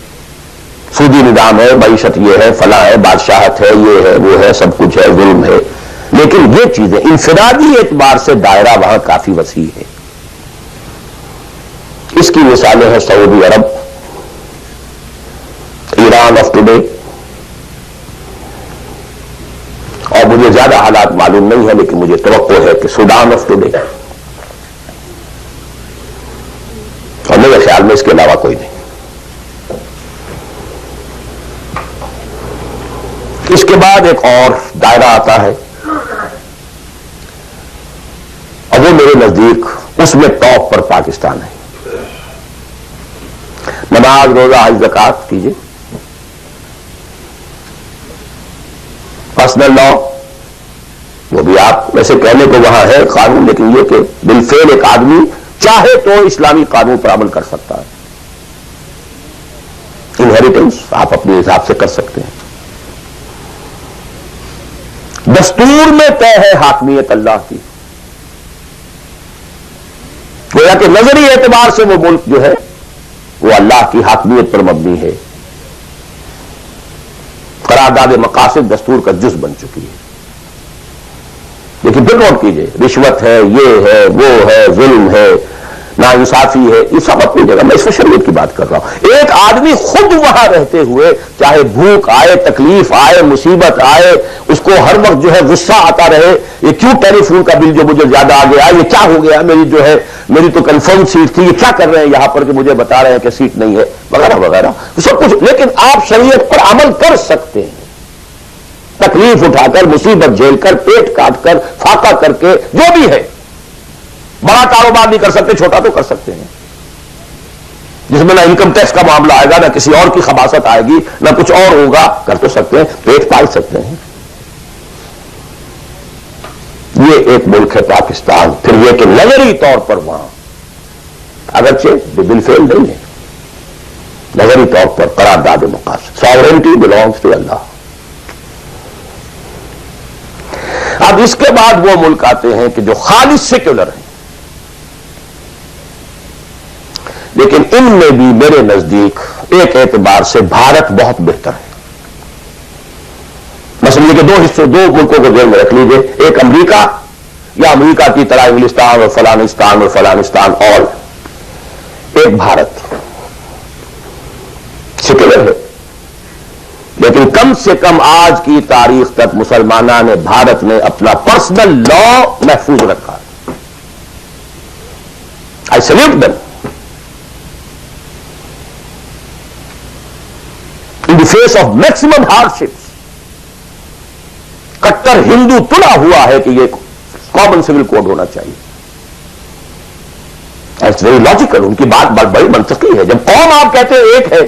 سودی نظام ہے، معیشت یہ ہے، فلاں ہے، بادشاہت ہے، یہ ہے، وہ ہے، سب کچھ ہے، ظلم ہے. لیکن یہ چیزیں انفرادی اعتبار سے دائرہ وہاں کافی وسیع ہے. اس کی مثالیں ہیں سعودی عرب، ایران آف ٹوڈے، اور مجھے زیادہ حالات معلوم نہیں ہے لیکن مجھے توقع ہے کہ سوڈان آف ٹوڈے، اور میرے خیال میں اس کے علاوہ کوئی نہیں. اس کے بعد ایک اور دائرہ آتا ہے، اور وہ میرے نزدیک اس میں ٹاپ پر پاکستان ہے. نماز، روزہ، حج، زکات کیجیے. پرسنل لا، وہ بھی آپ ویسے کہنے کو وہاں ہے قانون، لیکن یہ کہ بالفعل ایک آدمی چاہے تو اسلامی قانون پر عمل کر سکتا ہے. انہیریٹنس آپ اپنے حساب سے کر سکتے ہیں. دستور میں طے ہے حاکمیت اللہ کی. گویا کہ نظری اعتبار سے وہ ملک جو ہے وہ اللہ کی حاکمیت پر مبنی ہے. قرارداد مقاصد دستور کا جز بن چکی ہے. لیکن پھر نوٹ کیجئے، رشوت ہے، یہ ہے، وہ ہے، ظلم ہے، ناانصافی ہے، یہ سب اپنی جگہ. میں اس میں شریعت کی بات کر رہا ہوں. ایک آدمی خود وہاں رہتے ہوئے چاہے بھوک آئے، تکلیف آئے، مصیبت آئے، اس کو ہر وقت جو ہے غصہ آتا رہے، یہ کیوں ٹیلی فون کا بل جو مجھے زیادہ آ گیا، یہ کیا ہو گیا، میری تو کنفرم سیٹ تھی، یہ کیا کر رہے ہیں یہاں پر کہ مجھے بتا رہے ہیں کہ سیٹ نہیں ہے، وغیرہ وغیرہ سب کچھ. لیکن آپ شریعت پر عمل کر سکتے ہیں، تکلیف اٹھا کر، مصیبت جھیل کر، پیٹ کاٹ کر، فاقہ کر کے، جو بھی ہے. بڑا کاروبار نہیں کر سکتے، چھوٹا تو کر سکتے ہیں، جس میں نہ انکم ٹیکس کا معاملہ آئے گا، نہ کسی اور کی خباثت آئے گی، نہ کچھ اور ہوگا. کر تو سکتے ہیں، پیٹ پال سکتے ہیں. یہ ایک ملک ہے پاکستان. پھر یہ کہ نظری طور پر وہاں اگرچہ بالفعل نہیں ہے، نظری طور پر قرارداد مقاصد، ساورنٹی بلانگس ٹو اللہ. اب اس کے بعد وہ ملک آتے ہیں کہ جو خالص سیکولر ہیں، لیکن ان میں بھی میرے نزدیک ایک اعتبار سے بھارت بہت بہتر ہے. مثلا یہ کہ دو ملکوں کو ذہن میں رکھ لیجئے، ایک امریکہ یا امریکہ کی طرح انگلستان اور فلانستان، اور ایک بھارت. سیکولر ہے لیکن کم سے کم آج کی تاریخ تک مسلمانان بھارت نے اپنا پرسنل لا محفوظ رکھا. I salute them. In the face of maximum hardships. کٹر ہندو تلا ہوا ہے کہ یہ کامن سول کوڈ ہونا چاہیے. It's very logical. ان کی بات بڑی منطقی ہے. جب قوم آپ کہتے ہیں ایک ہے،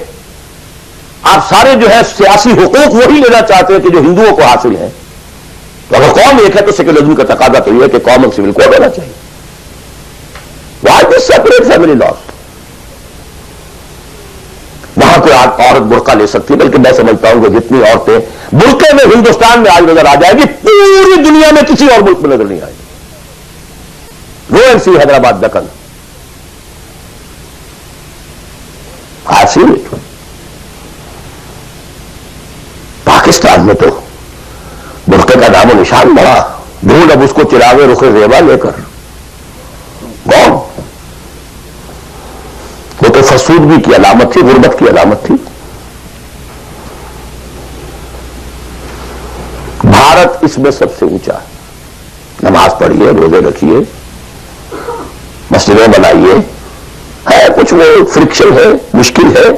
آپ سارے جو ہے سیاسی حقوق وہی لینا چاہتے ہیں کہ جو ہندوؤں کو حاصل ہیں، تو اگر قوم ایک ہے تو سیکولرزم کا تقاضا تو یہ ہے کہ کامن سول کوڈ ہونا چاہیے. Why this separate family laws? وہاں کوئی عورت برقع لے سکتی ہے، بلکہ میں سمجھتا ہوں کہ جتنی عورتیں برقعے میں ہندوستان میں آج نظر آ جائے گی، پوری دنیا میں کسی اور ملک میں نظر نہیں آئے گی. گو اینڈ سی حیدرآباد دکن. پاکستان میں تو برقعے کا نام و نشان بڑا. ڈھونڈ اب اس کو چراغے رخ زیبا لے کر کون؟ وہ تو فرسودگی کی علامت تھی، غربت کی علامت تھی. بھارت اس میں سب سے اونچا ہے. نماز پڑھیے، روزے رکھیے، مسجدیں بنائیے. ہے کچھ وہ فرکشن ہے، مشکل ہے.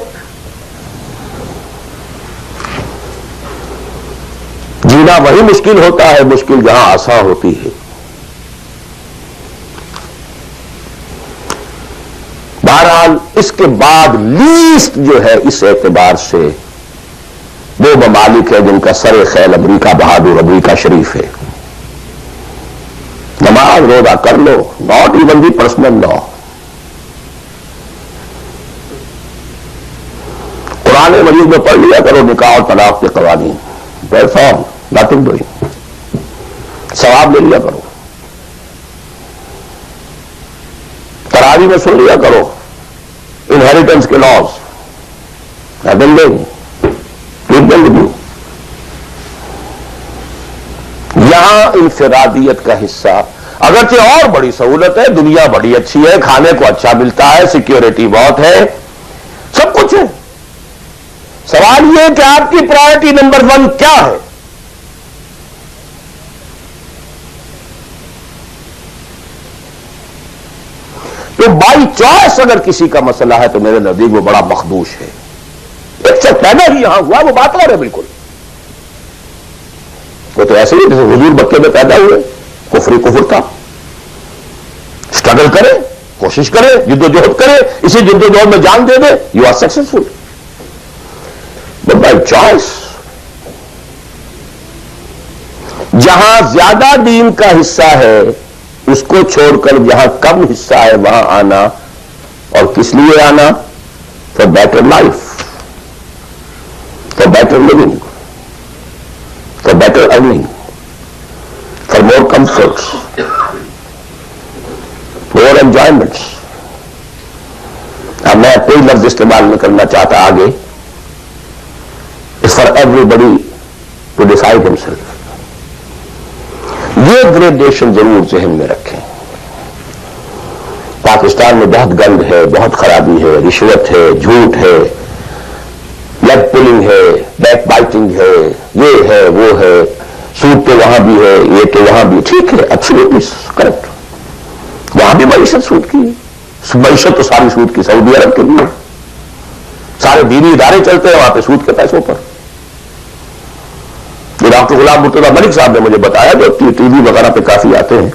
جینا وہی مشکل ہوتا ہے، مشکل جہاں آسان ہوتی ہے. بہرحال اس کے بعد لیسٹ جو ہے اس اعتبار سے وہ ممالک ہے جن کا سر خیل امریکہ بہادر، امریکہ شریف ہے. نماز نماز روزہ کر لو، ناٹ ایون دی پرسنل لا. قرآن مجید میں پڑھ لیا کرو نکاح اور طلاق کے قوانین، دیٹس آل، نتھنگ ڈوئنگ. ثواب لے لیا کرو. تراویح میں سن لیا کرو انہیریٹنس کے لاز. یہاں انفرادیت کا حصہ اگرچہ اور بڑی سہولت ہے، دنیا بڑی اچھی ہے، کھانے کو اچھا ملتا ہے، سیکیورٹی بہت ہے، سب کچھ ہے. سوال یہ کہ آپ کی پرائرٹی نمبر 1 کیا ہے؟ تو بائی چوائس اگر کسی کا مسئلہ ہے تو میرے نزدیک وہ بڑا مخدوش ہے. ایک سے پیدا ہی یہاں ہوا، وہ بات اور ہے بالکل. وہ تو ایسے ہی جیسے حضور مکے میں پیدا ہوئے، کفر ہی کفر تھا. اسٹرگل کرے، کوشش کرے، جد و جہد کرے، اسی جد و جہد میں جان دے دے، you are successful. But by choice جہاں زیادہ دین کا حصہ ہے اس کو چھوڑ کر جہاں کم حصہ ہے وہاں آنا، اور کس لیے آنا؟ For better life, for better living, for better earning, for more comforts, more enjoyments. اب میں کوئی لفظ استعمال نہیں کرنا چاہتا آگے. It's for everybody to decide himself. یہ گریڈیشن ضرور ذہن میں رکھیں. پاکستان میں بہت گند ہے، بہت خرابی ہے، رشوت ہے، جھوٹ ہے، لیگ پولنگ ہے، بیک بائٹنگ ہے، یہ ہے، وہ ہے، سود تو وہاں بھی ہے، یہ تو وہاں بھی. ٹھیک ہے، ایبسولوٹلی کریکٹ. وہاں بھی معیشت سود کی، معیشت تو ساری سود کی سعودی عرب کے لیے. سارے دینی ادارے چلتے ہیں وہاں پہ سود کے پیسوں پر. ڈاکٹر غلام مرتضی ملک صاحب نے مجھے بتایا، جو ٹی وی وغیرہ پہ کافی آتے ہیں،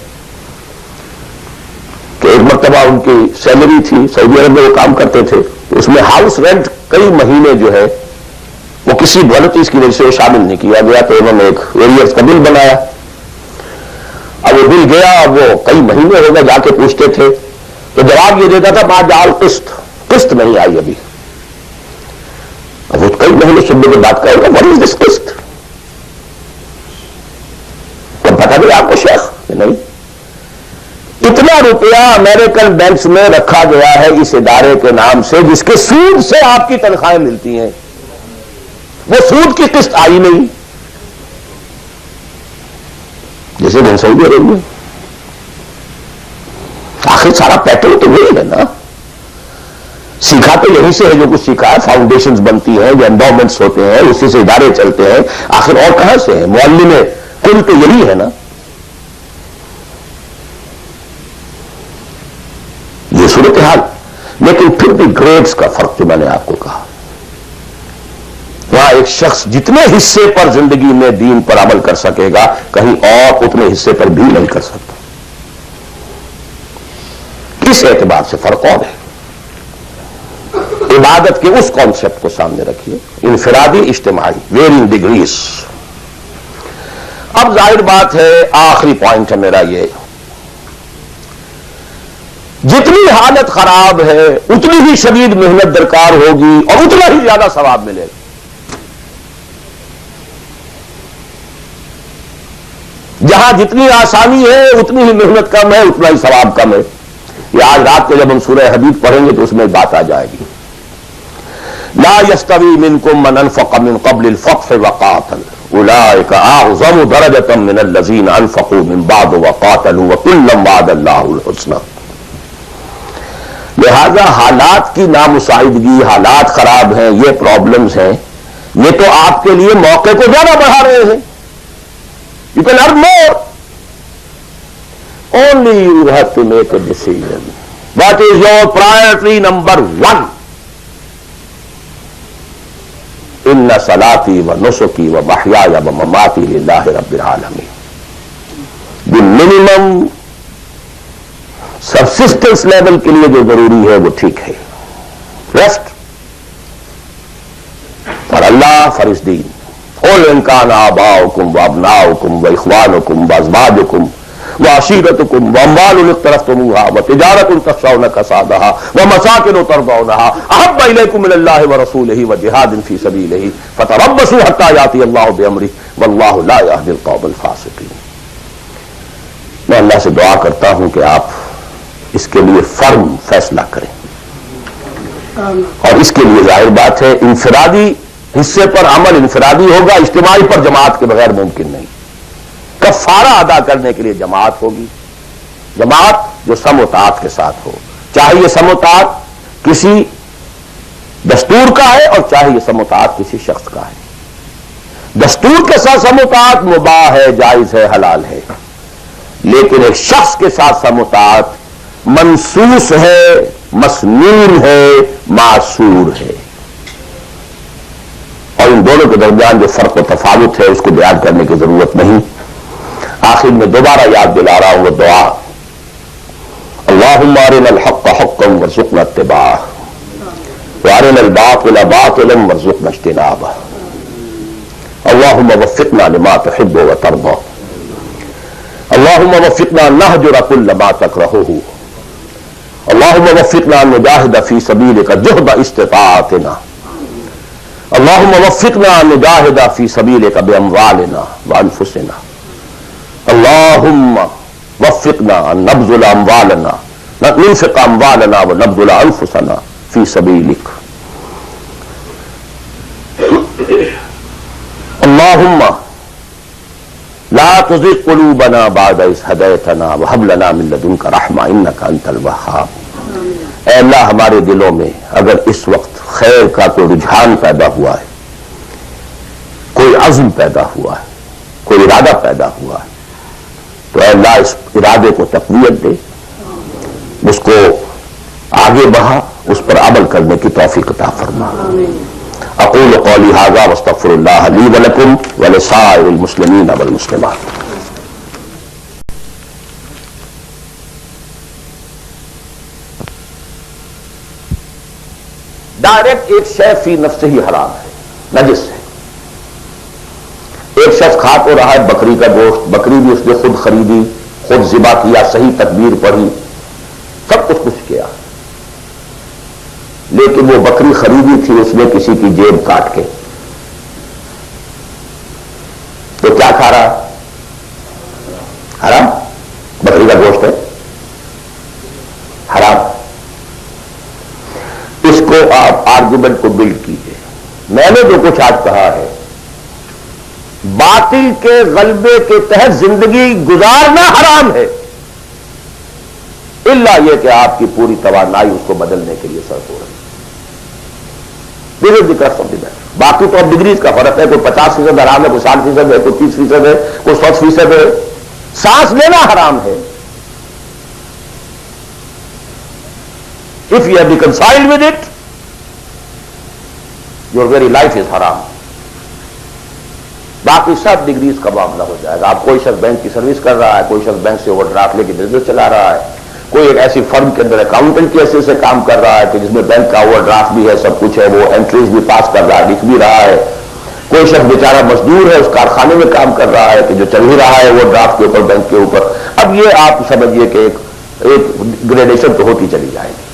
کہ ایک مرتبہ ان کی سیلری تھی، سعودی عرب میں وہ کام کرتے تھے، اس میں ہاؤس رینٹ کئی مہینے جو ہے وہ کسی غلطی کی وجہ سے وہ شامل نہیں کیا گیا، تو انہوں نے ایک ایریئرز کا بل بنایا. اب وہ بل گیا، اب وہ کئی مہینے ہو گئے، جا کے پوچھتے تھے تو جواب یہ دیتا تھا بعد جال قسط نہیں آئی ابھی. اب وہ کئی مہینے سننے کے بعد کہے گا واٹ از دس قسط؟ پتا نہیں آپ کو شیخ؟ نہیں. اتنا روپیہ امریکن بینکس میں رکھا گیا ہے اس ادارے کے نام سے جس کے سود سے آپ کی تنخواہیں ملتی ہیں، وہ سود کی قسط آئی نہیں. جیسے دن سعودی عرب میں آخر سارا پیٹرن تو وہی ہے نا. سیکھا تو یہیں سے ہے جو کچھ سیکھا ہے. فاؤنڈیشنز بنتی ہیں، جو انڈومنٹس ہوتے ہیں، اسی سے ادارے چلتے ہیں. آخر اور کہاں سے ہے؟ معلم میں کل تو یہی ہے نا. یہ صورتحال. لیکن پھر بھی گریڈز کا فرق جو میں نے آپ کو کہا، وہاں ایک شخص جتنے حصے پر زندگی میں دین پر عمل کر سکے گا کہیں اور اتنے حصے پر بھی نہیں کر سکتا. اس اعتبار سے فرق اور ہے. عبادت کے اس کانسیپٹ کو سامنے رکھیے، انفرادی، اجتماعی، ویرنگ ڈگریز. اب ظاہر بات ہے، آخری پوائنٹ ہے میرا یہ، جتنی حالت خراب ہے اتنی ہی شدید محنت درکار ہوگی اور اتنا ہی زیادہ ثواب ملے گا. جہاں جتنی آسانی ہے اتنی ہی محنت کم ہے، اتنا ہی ثواب کم ہے. یہ آج رات کو جب ہم سورہ حدید پڑھیں گے تو اس میں بات آ جائے گی. لا يستوي منكم من انفق من قبل الفتح وقاتل اولئك اعظم درجة من الذين انفقوا من بعد وقاتلوا وكلا وعد الله الحسنى. لہذا حالات کی نامساعدگی، حالات خراب ہیں، یہ پرابلمز ہیں، یہ تو آپ کے لیے موقع کو زیادہ بڑھا رہے ہیں. You can earn more. Only you have to make a decision. What is your priority number 1? ان صلاتی و نسکی و محیای و مماتی للہ رب العالمین. دی منیمم سبسسٹنس لیول کے لیے جو ضروری ہے وہ ٹھیک ہے. ریسٹ فار اللہ، فار اس دین. قل ان کان آباؤکم و ابناؤکم و اخوانکم و ازواجکم وعشيرتكم وأموال اقترفتموها وتجارة تخشون كسادها ومساكن ترضونها أحب إليكم من الله ورسوله وجهاد في سبيله فتربصوا حتى يأتي الله بأمره والله لا يهدي القوم الفاسقين. میں اللہ سے دعا کرتا ہوں کہ آپ اس کے لیے فرم فیصلہ کریں، اور اس کے لیے ظاہر بات ہے انفرادی حصے پر عمل انفرادی ہوگا، اجتماعی پر جماعت کے بغیر ممکن نہیں. کفارہ ادا کرنے کے لیے جماعت ہوگی، جماعت جو سم و طاعت کے ساتھ ہو، چاہے یہ سم و طاعت کسی دستور کا ہے اور چاہے یہ سم و طاعت کسی شخص کا ہے. دستور کے ساتھ سم و طاعت مباح ہے، جائز ہے، حلال ہے، لیکن ایک شخص کے ساتھ سم و طاعت منصوص ہے، مسنون ہے، معصور ہے. اور ان دونوں کے درمیان جو فرق و تفاوت ہے اس کو بیان کرنے کی ضرورت نہیں. آخر میں دوبارہ یاد دلا رہا ہوں وہ دعا، اللہم ارنا الحق حقا وارزقنا اتباعہ وارنا الباطل باطلا وارزقنا اجتنابہ اللہم وفقنا لما تحب وترضى اللہم وفقنا نہجر کل ما تکرہہ اللہم وفقنا نجاہد فی سبیلک جہد استطاعتنا اللہم وفقنا نجاہد فی سبیلک باموالنا وانفسنا اللہم وفقنا ان نبذل اموالنا ننفق اموالنا ونبذل انفسنا فی سبیلک اللہم لا تزغ قلوبنا بعد اذ ہدیتنا وہب لنا من لدنک رحمہ انک انت الوہاب. اے اللہ ہمارے دلوں میں اگر اس وقت خیر کا کوئی رجحان پیدا ہوا ہے، کوئی عزم پیدا ہوا ہے، کوئی ارادہ پیدا ہوا ہے، تو اے اللہ اس ارادے کو تقویت دے، اس کو آگے بڑھا، اس پر عمل کرنے کی توفیق عطا فرما. اقول قولی ھذا واستغفر اللہ لی ولکم ولسائر المسلمین والمسلمات. ڈائریکٹ ایک شے فی نفسہ ہی حرام ہے، نجس ہے. ایک شخص کھا تو رہا ہے بکری کا گوشت، بکری بھی اس نے خود خریدی، خود ذبح کیا، صحیح تکبیر پڑھی، سب کچھ کیا، لیکن وہ بکری خریدی تھی اس نے کسی کی جیب کاٹ کے، تو کیا کھا رہا؟ حرام. بکری کا گوشت ہے، حرام. اس کو آپ آرگومنٹ کو بلڈ کیجئے. میں نے جو کچھ آج کہا ہے، باطل کے غلبے کے تحت زندگی گزارنا حرام ہے، الا یہ کہ آپ کی پوری توانائی اس کو بدلنے کے لیے صرف ہو رہی ہے. باقی تو اب ڈگریز کا فرق ہے، کوئی 50% حرام ہے، کوئی 60% ہے، کوئی 30% ہے، کوئی 100% ہے. سانس لینا حرام ہے. If you are reconciled with it, your very life is haram. باقی سب ڈگریز کا معاملہ ہو جائے گا. آپ کوئی شخص بینک کی سروس کر رہا ہے، کوئی شخص بینک سے اوور ڈرافٹ لے کے بزنس چلا رہا ہے، کوئی ایک ایسی فرم کے اندر اکاؤنٹنٹ کی حیثیت سے کام کر رہا ہے کہ جس میں بینک کا اوور ڈرافٹ بھی ہے، سب کچھ ہے، وہ انٹریز بھی پاس کر رہا ہے، لکھ بھی رہا ہے. کوئی شخص بیچارہ مزدور ہے، اس کارخانے میں کام کر رہا ہے کہ جو چل ہی رہا ہے وہ ڈرافٹ کے اوپر، بینک کے اوپر. اب یہ آپ سمجھیے کہ ایک گریڈیشن تو ہوتی چلی جائے گی.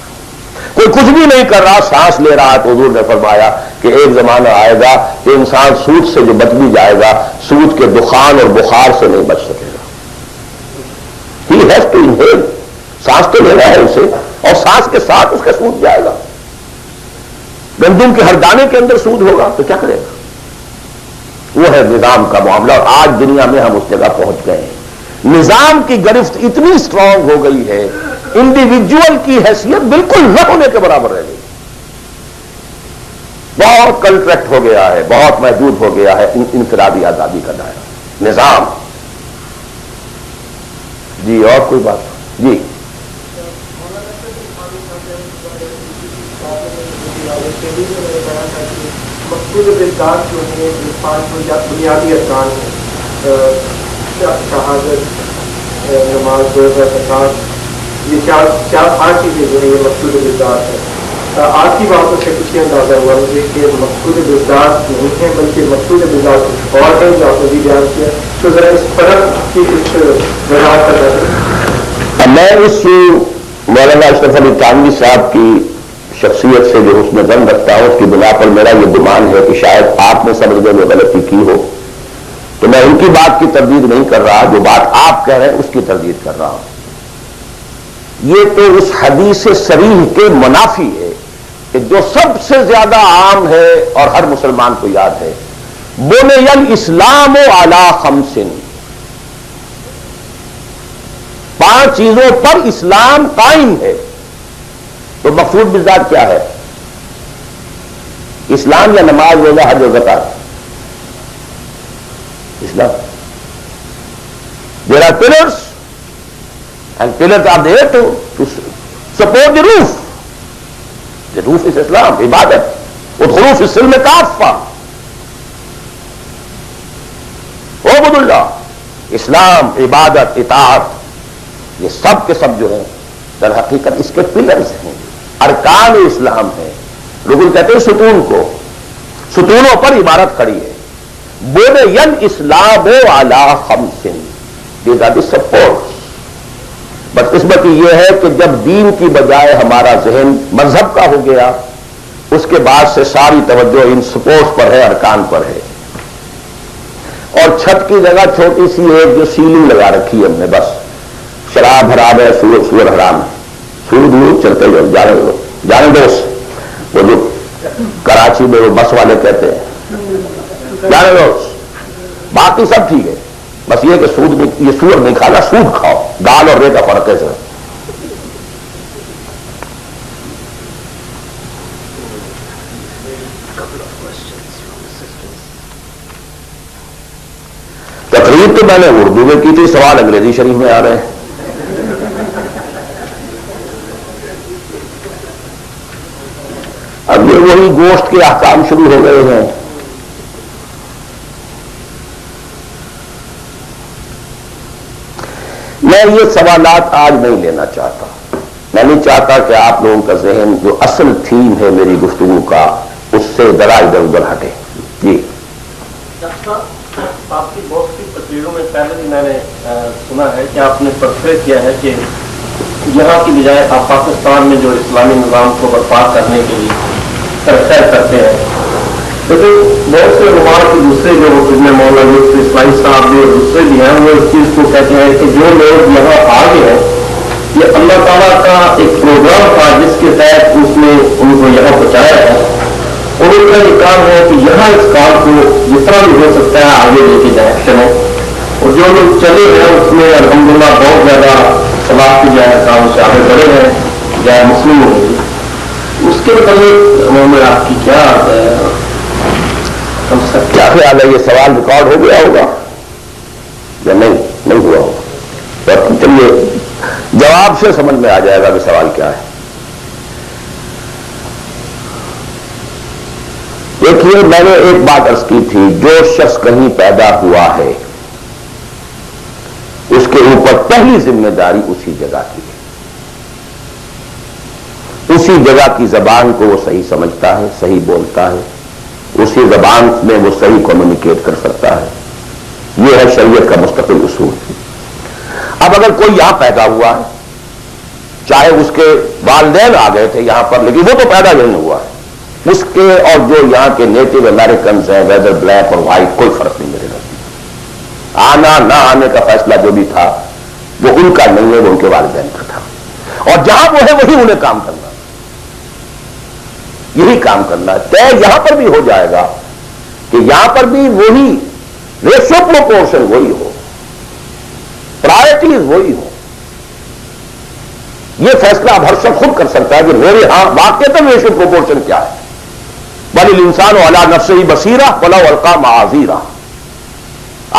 کوئی کچھ بھی نہیں کر رہا، سانس لے رہا ہے، تو حضور نے فرمایا کہ ایک زمانہ آئے گا کہ انسان سود سے جو بچ بھی جائے گا، سود کے دخان اور بخار سے نہیں بچ سکے گا. ہی ہیز ٹو انہیل، سانس تو لینا ہے اسے، اور سانس کے ساتھ اس کا سود جائے گا. گندم کے ہر دانے کے اندر سود ہوگا تو کیا کرے گا؟ وہ ہے نظام کا معاملہ. اور آج دنیا میں ہم اس جگہ پہنچ گئے ہیں. نظام کی گرفت اتنی اسٹرانگ ہو گئی ہے، انڈیویجول کی حیثیت بالکل نہ ہونے کے برابر رہ گئی. بہت کنٹریکٹ ہو گیا ہے، بہت محدود ہو گیا ہے انفرادی آزادی کا دائرہ. نظام. جی اور کوئی بات؟ جی مقصود بالکار جو ہے پانچ بنیادی ارکان ہیں، شہادت، نماز، روزہ، زکات، یہ چار پانچ چیزیں جو ہیں یہ مقصود بالکار ہے. آپ کی باتوں سے کچھ اندازہ ہوا مجھے کہ مقصود بزداد نہیں ہے بلکہ مقصود بزداد کچھ اور ہے جو آپ نے بھی بیان کیا، تو ذرا اس فرق کی کچھ وضاحت کر رہے ہیں۔ میں اس مولانا اشرف علی تھانوی صاحب کی شخصیت سے جو حسن ظن رکھتا ہوں اس کی بنا پر میرا یہ گمان ہے کہ شاید آپ نے سمجھنے میں غلطی کی ہو، تو میں ان کی بات کی تردید نہیں کر رہا، جو بات آپ کہہ رہے ہیں اس کی تردید کر رہا ہوں۔ یہ تو اس حدیث صریح کے منافی ہے کہ جو سب سے زیادہ عام ہے اور ہر مسلمان کو یاد ہے، بنی الاسلام علی خمس، 5 چیزوں پر اسلام قائم ہے۔ تو مقصود بالذات کیا ہے؟ اسلام یا نماز، روزہ، حج و زکات؟ اسلام۔ There are pillars and pillars are there to support the roof. The roof is Islam، عبادت۔ ادخلوا فی السلم کافہ، اعبدوا اللہ، اسلام، عبادت، اطاعت، یہ سب کے سب جو ہیں در حقیقت اس کے پلرز ہیں، ارکان اسلام ہیں۔ رکن کہتے ہیں ستون کو، ستونوں پر عبارت کھڑی ہے۔ بنی الاسلام علی خمس، these are the supports۔ بدقسمتی یہ ہے کہ جب دین کی بجائے ہمارا ذہن مذہب کا ہو گیا، اس کے بعد سے ساری توجہ ان سپورٹس پر ہے، ارکان پر ہے، اور چھت کی جگہ چھوٹی سی ایک جو سیلنگ لگا رکھی ہے ہم نے، بس شراب حرام ہے، سور حرام ہے، سور دور چلتے جاؤ، جانے دوست، وہ جو کراچی میں وہ بس والے کہتے ہیں جانے دوست، باقی سب ٹھیک ہے، بس یہ کہ سود نہیں، یہ سور نہیں کھانا، سود کھاؤ۔ دال اور رے کا فرق ہے سر۔ تقریر تو میں نے اردو میں کی تھی، سوال انگریزی شریف میں آ رہے ہیں۔ اب یہ وہی گوشت کے احکام شروع ہو گئے ہیں۔ میں یہ سوالات آج نہیں لینا چاہتا، میں نہیں چاہتا کہ آپ لوگوں کا ذہن جو اصل تھیم ہے میری گفتگو کا اس سے ذرا ادھر ادھر ہٹے۔ جی آپ کی بہت سی تقریروں میں پہلے بھی میں نے سنا ہے کہ آپ نے پرفے کیا ہے کہ یہاں کی بجائے آپ پاکستان میں جو اسلامی نظام کو برپا کرنے کے لیے سیر کرتے ہیں، لیکن بہت سے علماء کی دوسرے جو مولانا یوسف اسماعیل صاحب بھی اور دوسرے بھی ہیں، وہ اس چیز کو کہتے ہیں کہ جو لوگ یہاں آ گئے ہیں یہ اللہ تعالیٰ کا ایک پروگرام تھا جس کے تحت اس نے ان کو یہاں پہنچایا ہے، اور ان کا یہ کام ہے کہ یہاں اس کام کو جس طرح بھی ہو سکتا ہے آگے لے کے جائیں چلیں، اور جو لوگ چلے ہیں اس میں الحمدللہ بہت زیادہ صلاح کی جائے کام سے آگے بڑھے ہیں، جائے مسلم ہوگی، اس کے متعلق میں آپ کی کیا خیال ہے؟ یہ سوال ریکارڈ ہو گیا ہوگا یا نہیں ہوا ہوگا؟ چلیے جواب سے سمجھ میں آ جائے گا کہ سوال کیا ہے۔ دیکھیے، میں نے ایک بات عرض کی تھی، جو شخص کہیں پیدا ہوا ہے اس کے اوپر پہلی ذمہ داری اسی جگہ کی ہے، اسی جگہ کی زبان کو وہ صحیح سمجھتا ہے، صحیح بولتا ہے، اسی زبان میں وہ صحیح کمیونیکیٹ کر سکتا ہے، یہ ہے شریعت کا مستقل اصول۔ اب اگر کوئی یہاں پیدا ہوا ہے، چاہے اس کے والدین آ گئے تھے یہاں پر لیکن وہ تو پیدا نہیں ہوا ہے، اس کے اور جو یہاں کے نیٹو امریکنز ہیں، ویدر بلیک اور وائٹ، کوئی فرق نہیں میرے نزدیک۔ آنا نہ آنے کا فیصلہ جو بھی تھا وہ ان کا نہیں ہے، وہ ان کے والدین کا تھا، اور جہاں وہ ہے وہی انہیں کام کرنا، یہی کام کرنا ہے۔ طے یہاں پر بھی ہو جائے گا کہ یہاں پر بھی وہی ریشو پروپورشن وہی ہو، پرائرٹیز وہی ہو۔ یہ فیصلہ اب ہر شخص خود کر سکتا ہے کہ میرے ہاں واقعتاً ریشو پروپورشن کیا ہے۔ بل الانسان علی نفسہ بصیرہ ولو القی معاذیرہ۔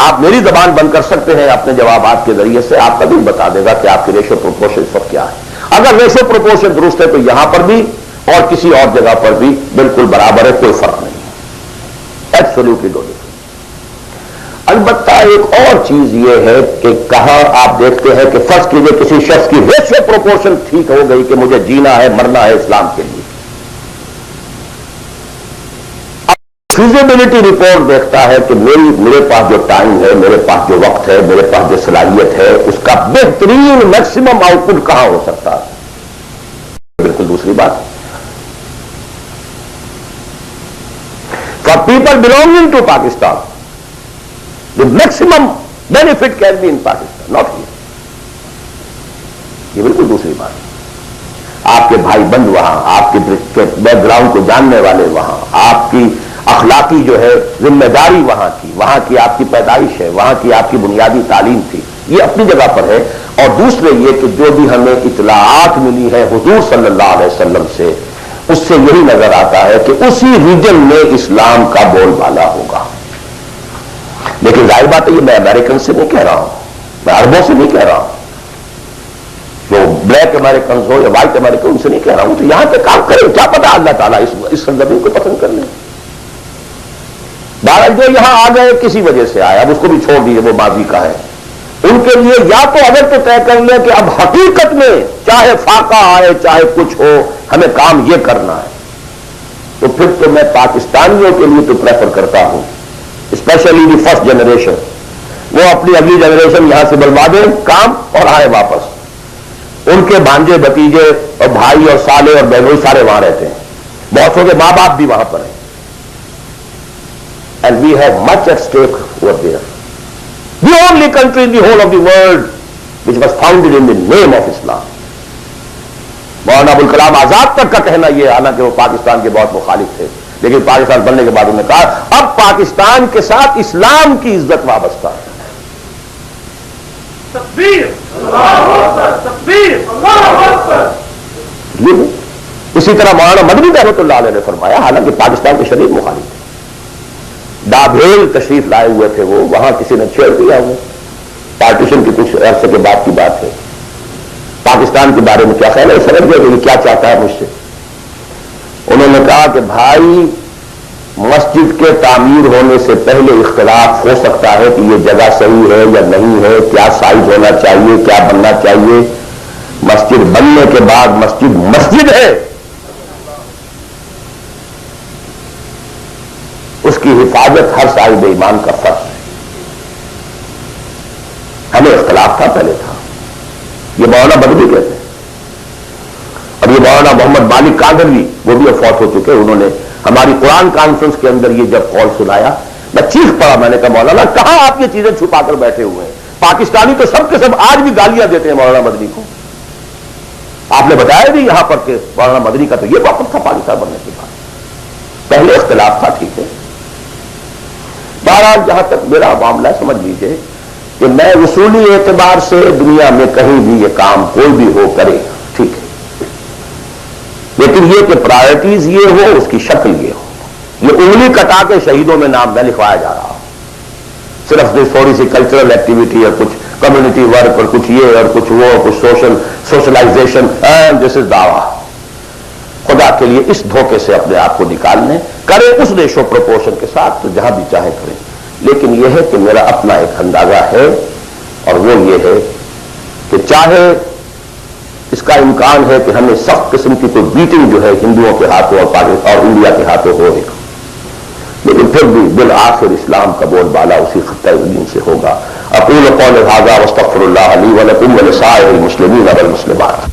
آپ میری زبان بند کر سکتے ہیں اپنے جوابات کے ذریعے سے، آپ کا بھی بتا دے گا کہ آپ کی ریشو پروپورشن اس وقت کیا ہے۔ اگر ریشو پروپورشن درست ہے تو یہاں پر بھی اور کسی اور جگہ پر بھی بالکل برابر ہے، کوئی فرق نہیں ہے، ایبسولوٹلی ڈو ڈفرنٹ۔ البتہ ایک اور چیز یہ ہے کہ کہاں آپ دیکھتے ہیں کہ فرض کیجئے کسی شخص کی ریشو پروپورشن ٹھیک ہو گئی کہ مجھے جینا ہے، مرنا ہے اسلام کے لیے، فیزیبلٹی رپورٹ دیکھتا ہے کہ میرے پاس جو ٹائم ہے، میرے پاس جو وقت ہے، میرے پاس جو صلاحیت ہے، اس کا بہترین میکسیمم آؤٹ پٹ کہاں ہو سکتا ہے، بالکل دوسری بات. For people belonging to Pakistan the maximum benefit can be in Pakistan, not here. یہ بالکل دوسری بات. آپ کے بھائی بند وہاں، آپ کے بیک گراؤنڈ کو جاننے والے وہاں، آپ کی اخلاقی جو ہے ذمہ داری وہاں کی آپ کی پیدائش ہے، وہاں کی آپ کی بنیادی تعلیم تھی، یہ اپنی جگہ پر ہے. اور دوسرے یہ کہ جو بھی ہمیں اطلاعات ملی ہے حضور صلی اللہ علیہ وسلم سے، اس سے یہی نظر آتا ہے کہ اسی ریجن میں اسلام کا بول بالا ہوگا. لیکن ظاہر بات ہے یہ میں امریکن سے نہیں کہہ رہا ہوں، میں عربوں سے نہیں کہہ رہا ہوں، جو بلیک امریکنز ہو یا وائٹ امریکن ان سے نہیں کہہ رہا ہوں. تو یہاں پہ کام کریں، کیا پتا اللہ تعالیٰ اس سرزمین کو پسند کر لیں. بہرحال جو یہاں آ گئے کسی وجہ سے آئے، اب اس کو بھی چھوڑ دیجیے، وہ ماضی کا ہے. ان کے لیے یا تو اگر تو طے کر لیں کہ اب حقیقت میں چاہے فاقہ آئے چاہے کچھ ہو ہمیں کام یہ کرنا ہے، تو پھر تو میں پاکستانیوں کے لیے تو پریفر کرتا ہوں، اسپیشلی دی فرسٹ جنریشن، وہ اپنی اگلی جنریشن یہاں سے بلوا دیں کام اور آئے واپس. ان کے بھانجے بھتیجے اور بھائی اور سالے اور بہنوئی سارے وہاں رہتے ہیں، بہت سو کے ماں باپ بھی وہاں پر ہیں. And we have much at stake over there. The only country in the whole of the world which was founded in the name of Islam. Maulana Abul Kalam آزاد تک کا کہنا یہ، حالانکہ وہ پاکستان کے بہت مخالف تھے، لیکن پاکستان بننے کے بعد انہوں نے کہا اب پاکستان کے ساتھ اسلام کی عزت وابستہ ہے. تکبیر، اللہ اکبر، تکبیر، اللہ اکبر. اسی طرح مولانا مدنی رحمۃ اللہ علیہ نے فرمایا، حالانکہ پاکستان کے شدید مخالف تھے، ڈابھیل تشریف لائے ہوئے تھے وہ، وہاں کسی نے چھیڑ دیا وہ، پارٹیشن کی کچھ عرصے کے بعد کی بات ہے. پاکستان کے بارے میں کیا خیال ہے، سمجھ گئے کہ یہ کیا چاہتا ہے مجھ سے. انہوں نے کہا کہ بھائی مسجد کے تعمیر ہونے سے پہلے اختلاف ہو سکتا ہے کہ یہ جگہ صحیح ہے یا نہیں ہے، کیا سائز ہونا چاہیے، کیا بننا چاہیے. مسجد بننے کے بعد مسجد مسجد ہے، اس کی حفاظت ہر صاحب ایمان کا فرض ہے. ہمیں اختلاف تھا، پہلے تھا. یہ مولانا بدوی کہتے ہیں. اور یہ مولانا محمد مالک کاندھلوی، وہ بھی فوت ہو چکے، انہوں نے ہماری قرآن کانفرنس کے اندر یہ جب قول سنایا میں چیخ پڑا. میں نے کہا مولانا کہاں آپ یہ چیزیں چھپا کر بیٹھے ہوئے ہیں؟ پاکستانی تو سب کے سب آج بھی گالیاں دیتے ہیں مولانا مدنی کو. آپ نے بتایا بھی یہاں پر کہ مولانا مدنی کا تو یہ وقت تھا پاکستان بننے کے بعد، پہلے اختلاف تھا، ٹھیک ہے. بہرحال جہاں تک میرا معاملہ سمجھ لیجیے کہ میں اصولی اعتبار سے دنیا میں کہیں بھی یہ کام کوئی بھی ہو کرے، ٹھیک ہے، لیکن یہ کہ پرائرٹیز یہ ہو، اس کی شکل یہ ہو. یہ انگلی کٹا کے شہیدوں میں نام نہ لکھوایا جا رہا ہو، صرف تھوڑی سی کلچرل ایکٹیویٹی اور کچھ کمیونٹی ورک اور کچھ یہ اور کچھ وہ، کچھ سوشلائزیشن، دس از دعویٰ. خدا کے لیے اس دھوکے سے اپنے آپ کو نکالنے کرے اس ریشو پروپورشن کے ساتھ تو جہاں بھی چاہے کریں. لیکن یہ ہے کہ میرا اپنا ایک اندازہ ہے، اور وہ یہ ہے کہ چاہے اس کا امکان ہے کہ ہمیں سخت قسم کی کوئی بیٹنگ جو ہے ہندوؤں کے ہاتھوں اور انڈیا کے ہاتھوں ہو، لیکن پھر بھی بالآخر اسلام کا بول بالا اسی خطۂ زمین سے ہوگا. اقول قول ھذا واستغفر اللہ لی ولکم ولسائر المسلمین والمسلمات.